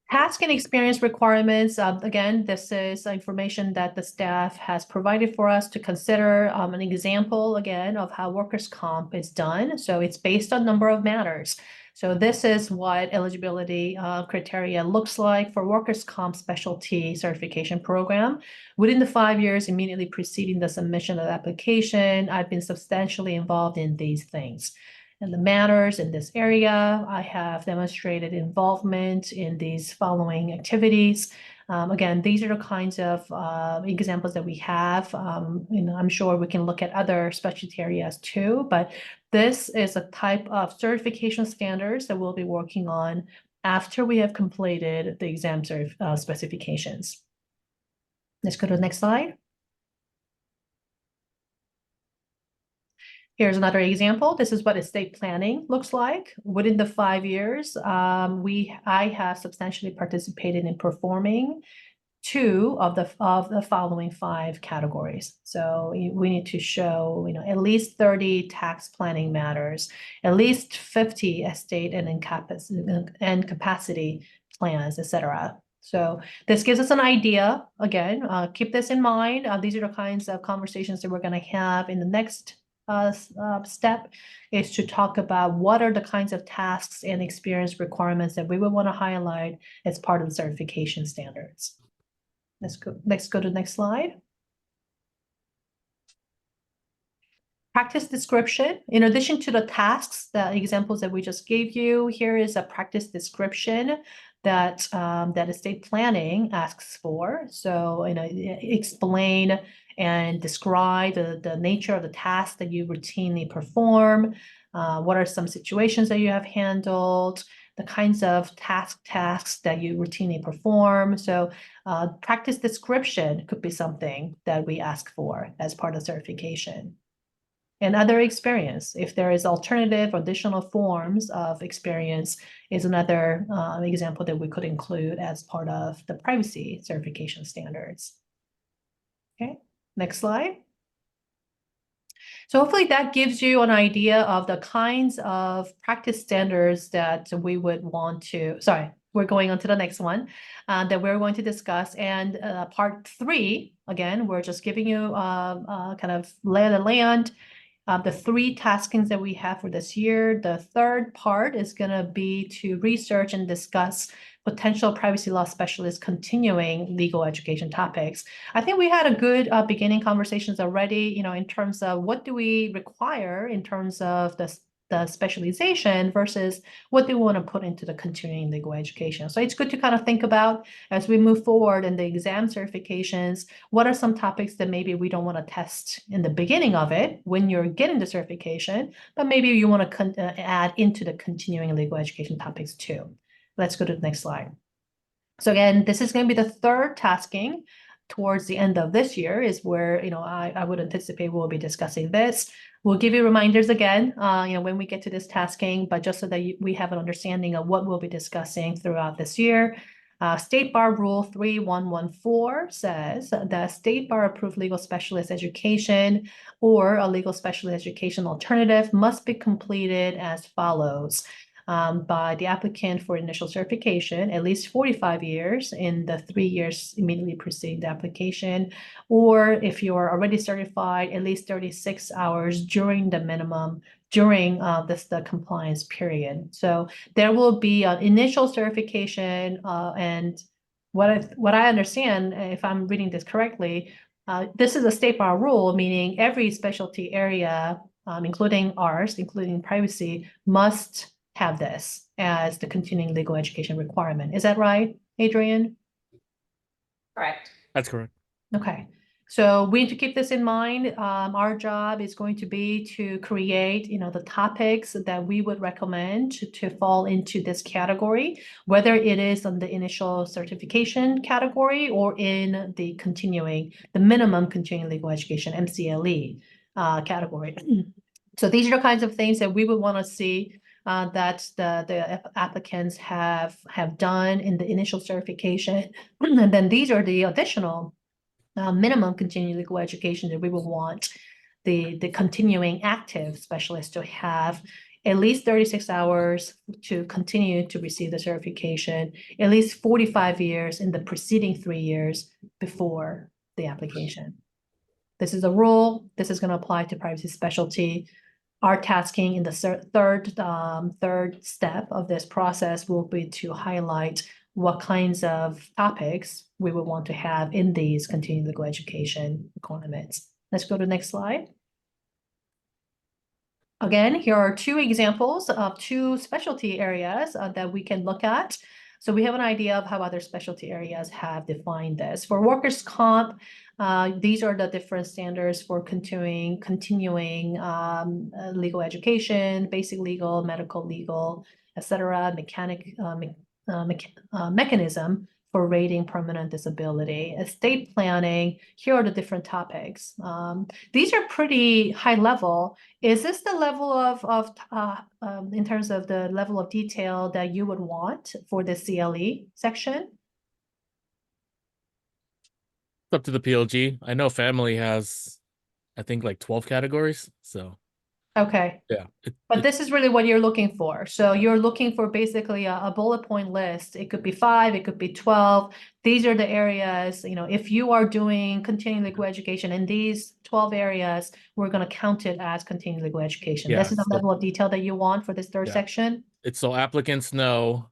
B: Task and experience requirements. Again, this is information that the staff has provided for us to consider. An example, again, of how workers' comp is done. So it's based on number of matters. So this is what eligibility criteria looks like for workers' comp specialty certification program. Within the 5 years immediately preceding the submission of the application, I've been substantially involved in these things. And the matters in this area, I have demonstrated involvement in these following activities. Again, these are the kinds of examples that we have. I'm sure we can look at other specialty areas too, but this is a type of certification standards that we'll be working on after we have completed the exam specifications. Let's go to the next slide. Here's another example. This is what estate planning looks like. Within the 5 years, I have substantially participated in performing 2 of the following 5 categories. So we need to show, at least 30 tax planning matters, at least 50 estate and capacity plans, etc. So this gives us an idea. Again, keep this in mind. These are the kinds of conversations that we're going to have in the next step, is to talk about what are the kinds of tasks and experience requirements that we would want to highlight as part of the certification standards. Let's go to the next slide. Practice description. In addition to the tasks, the examples that we just gave you, here is a practice description that estate planning asks for. So, explain and describe the nature of the tasks that you routinely perform. What are some situations that you have handled? The kinds of tasks that you routinely perform. So practice description could be something that we ask for as part of certification. And other experience, if there is alternative or additional forms of experience, is another example that we could include as part of the privacy certification standards. Okay, next slide. So hopefully that gives you an idea of the kinds of practice standards that we would want to, sorry, we're going on to the next one that we're going to discuss. And part 3, again, we're just giving you kind of lay of the land, the 3 taskings that we have for this year. The third part is going to be to research and discuss potential privacy law specialists continuing legal education topics. I think we had a good beginning conversations already, in terms of what do we require in terms of the specialization versus what they want to put into the continuing legal education. So it's good to kind of think about as we move forward in the exam certifications, what are some topics that maybe we don't want to test in the beginning of it when you're getting the certification, but maybe you want to add into the continuing legal education topics too. Let's go to the next slide. So again, this is going to be the third tasking towards the end of this year is where, I would anticipate we'll be discussing this. We'll give you reminders again, when we get to this tasking, but just so that we have an understanding of what we'll be discussing throughout this year. State Bar Rule 3114 says that State Bar approved legal specialist education or a legal specialist education alternative must be completed as follows. By the applicant for initial certification, at least 45 years in the 3 years immediately preceding the application, or if you're already certified, at least 36 hours during the minimum during the compliance period. So there will be an initial certification, and what I understand, if I'm reading this correctly, this is a State Bar rule, meaning every specialty area, including ours, including privacy, must have this as the continuing legal education requirement. Is that right, Adrian?
A: Correct.
G: That's correct.
B: Okay. So we need to keep this in mind. Our job is going to be to create, the topics that we would recommend to fall into this category, whether it is on the initial certification category or in the minimum continuing legal education, MCLE category. So these are the kinds of things that we would want to see that the applicants have done in the initial certification. And then these are the additional minimum continuing legal education that we will want the continuing active specialist to have at least 36 hours to continue to receive the certification, at least 45 years in the preceding 3 years before the application. This is a rule. This is going to apply to privacy specialty. Our tasking in the third step of this process will be to highlight what kinds of topics we would want to have in these continuing legal education requirements. Let's go to the next slide. Again, here are 2 examples of 2 specialty areas that we can look at. So we have an idea of how other specialty areas have defined this. For workers' comp, these are the different standards for continuing legal education, basic legal, medical legal, etc., mechanism for rating permanent disability. Estate planning, here are the different topics. These are pretty high level. Is this the level of in terms of the level of detail that you would want for the CLE section?
G: It's up to the PLG. I know family has, I think, like 12 categories. So
B: Okay.
G: yeah.
B: But this is really what you're looking for. So you're looking for basically a bullet point list. It could be 5, it could be 12. These are the areas, if you are doing continuing legal education in these 12 areas, we're going to count it as continuing legal education.
G: Yeah,
B: This is the
G: so-
B: level of detail that you want for this third
G: Yeah.
B: section.
G: It's so applicants know.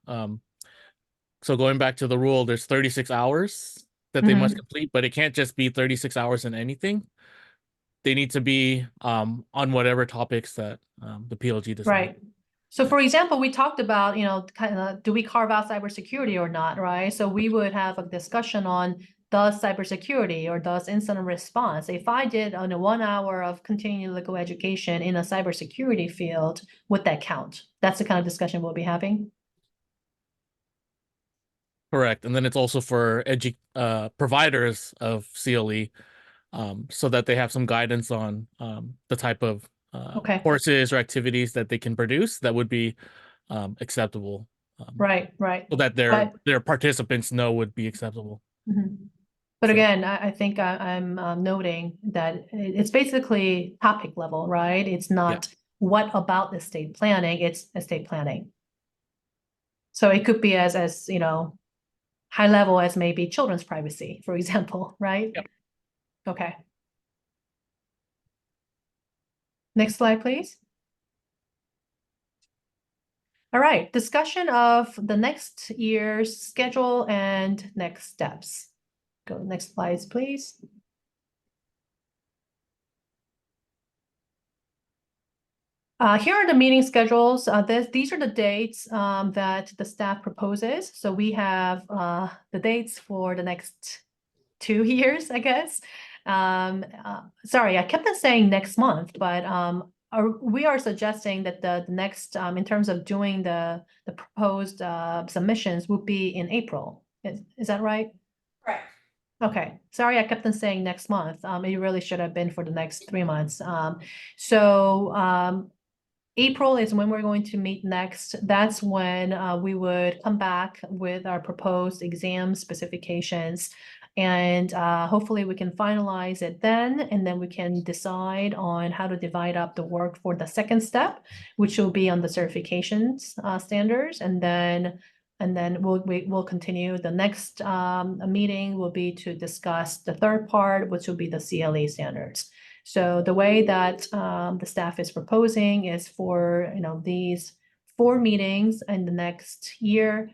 G: So going back to the rule, there's 36 hours that they must complete, but it can't just be 36 hours in anything. They need to be on whatever topics that the PLG decides.
B: Right. So for example, we talked about, kind of, do we carve out cybersecurity or not, right? So we would have a discussion on does cybersecurity or does incident response. If I did on a 1 hour of continuing legal education in a cybersecurity field, would that count? That's the kind of discussion we'll be having.
G: Correct. And then it's also for providers of CLE, so that they have some guidance on the type of
B: Okay.
G: courses or activities that they can produce that would be acceptable.
B: Right.
G: So that their participants know would be acceptable.
B: Mhm. But
G: So-
B: again, I think I'm noting that it's basically topic level, right? It's not what about estate planning, it's estate planning. So it could be as you know, high level as maybe children's privacy, for example, right?
G: Yep.
B: Okay. Next slide, please. All right, discussion of the next year's schedule and next steps. Go next slides, please. Here are the meeting schedules. These are the dates that the staff proposes. So we have the dates for the next 2 years, I guess. Sorry, I kept on saying next month, but we are suggesting that the next, in terms of doing the proposed submissions, would be in April. Is that right?
A: Correct.
B: Okay, sorry, I kept on saying next month. It really should have been for the next 3 months. So April is when we're going to meet next. That's when we would come back with our proposed exam specifications. And hopefully we can finalize it then, and then we can decide on how to divide up the work for the second step, which will be on the certifications standards. And then we'll continue. The next meeting will be to discuss the third part, which will be the CLE standards. So the way that the staff is proposing is for, these 4 meetings in the next year,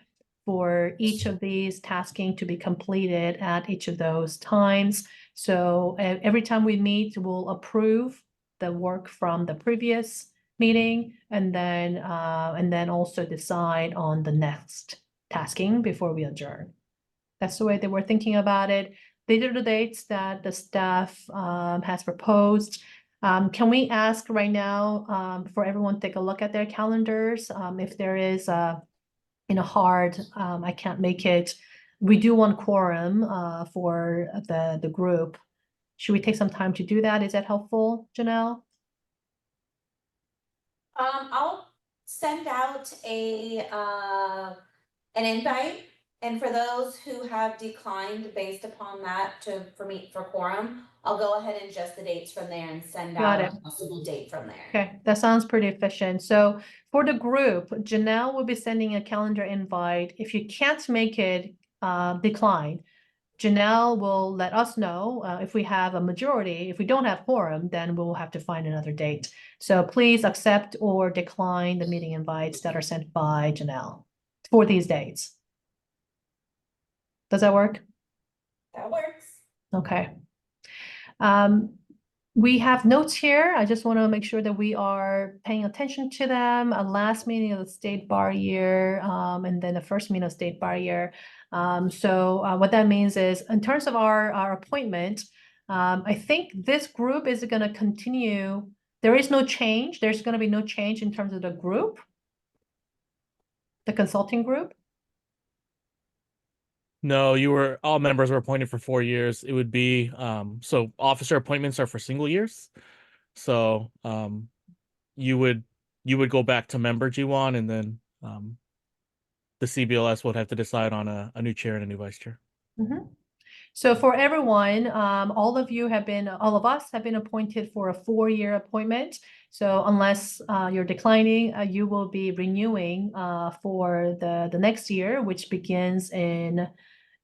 B: for each of these tasking to be completed at each of those times. So every time we meet, we'll approve the work from the previous meeting, and then also decide on the next tasking before we adjourn. That's the way that we're thinking about it. These are the dates that the staff has proposed. Can we ask right now for everyone to take a look at their calendars? If there is hard, I can't make it. We do want quorum for the group. Should we take some time to do that? Is that helpful, Janelle?
A: I'll send out an invite, and for those who have declined based upon that for quorum, I'll go ahead and adjust the dates from there and send
B: Got
A: out
B: it.
A: a possible date from there.
B: Okay, that sounds pretty efficient. So for the group, Janelle will be sending a calendar invite. If you can't make it, decline. Janelle will let us know if we have a majority. If we don't have quorum, then we'll have to find another date. So please accept or decline the meeting invites that are sent by Janelle for these dates. Does that work?
A: That works.
B: Okay. We have notes here. I just want to make sure that we are paying attention to them. A last meeting of the state bar year, and then the first meeting of state bar year. So what that means is, in terms of our appointment, I think this group is going to continue. There is no change. There's going to be no change in terms of the group, the consulting group.
G: No, all members were appointed for 4 years. It would be, so officer appointments are for single years. So, you would go back to member G1, and then, the CBLS would have to decide on a new chair and a new vice chair.
B: Mm-hmm. So for everyone, all of us have been appointed for a 4-year appointment. So unless you're declining, you will be renewing for the next year, which begins in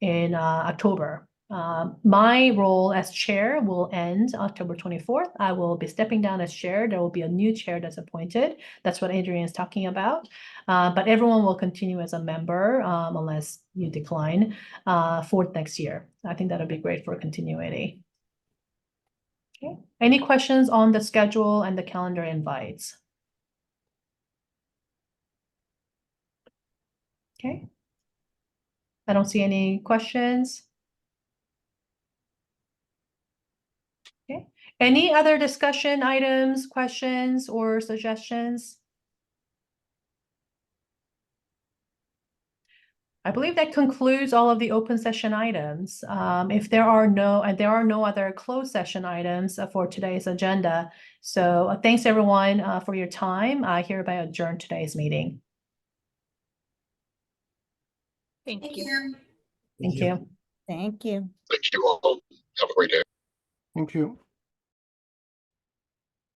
B: October. My role as chair will end October 24th. I will be stepping down as chair. There will be a new chair that's appointed. That's what Adrian is talking about. But everyone will continue as a member unless you decline for next year. I think that'll be great for continuity. Okay. Any questions on the schedule and the calendar invites? Okay. I don't see any questions. Okay. Any other discussion items, questions, or suggestions? I believe that concludes all of the open session items. If there are no other closed session items for today's agenda. So thanks everyone for your time. I hereby adjourn today's meeting.
J: Thank
A: Thank
J: you.
A: you.
B: Thank you.
M: Thank you.
F: Thank you all. Have a great day.
D: Thank you.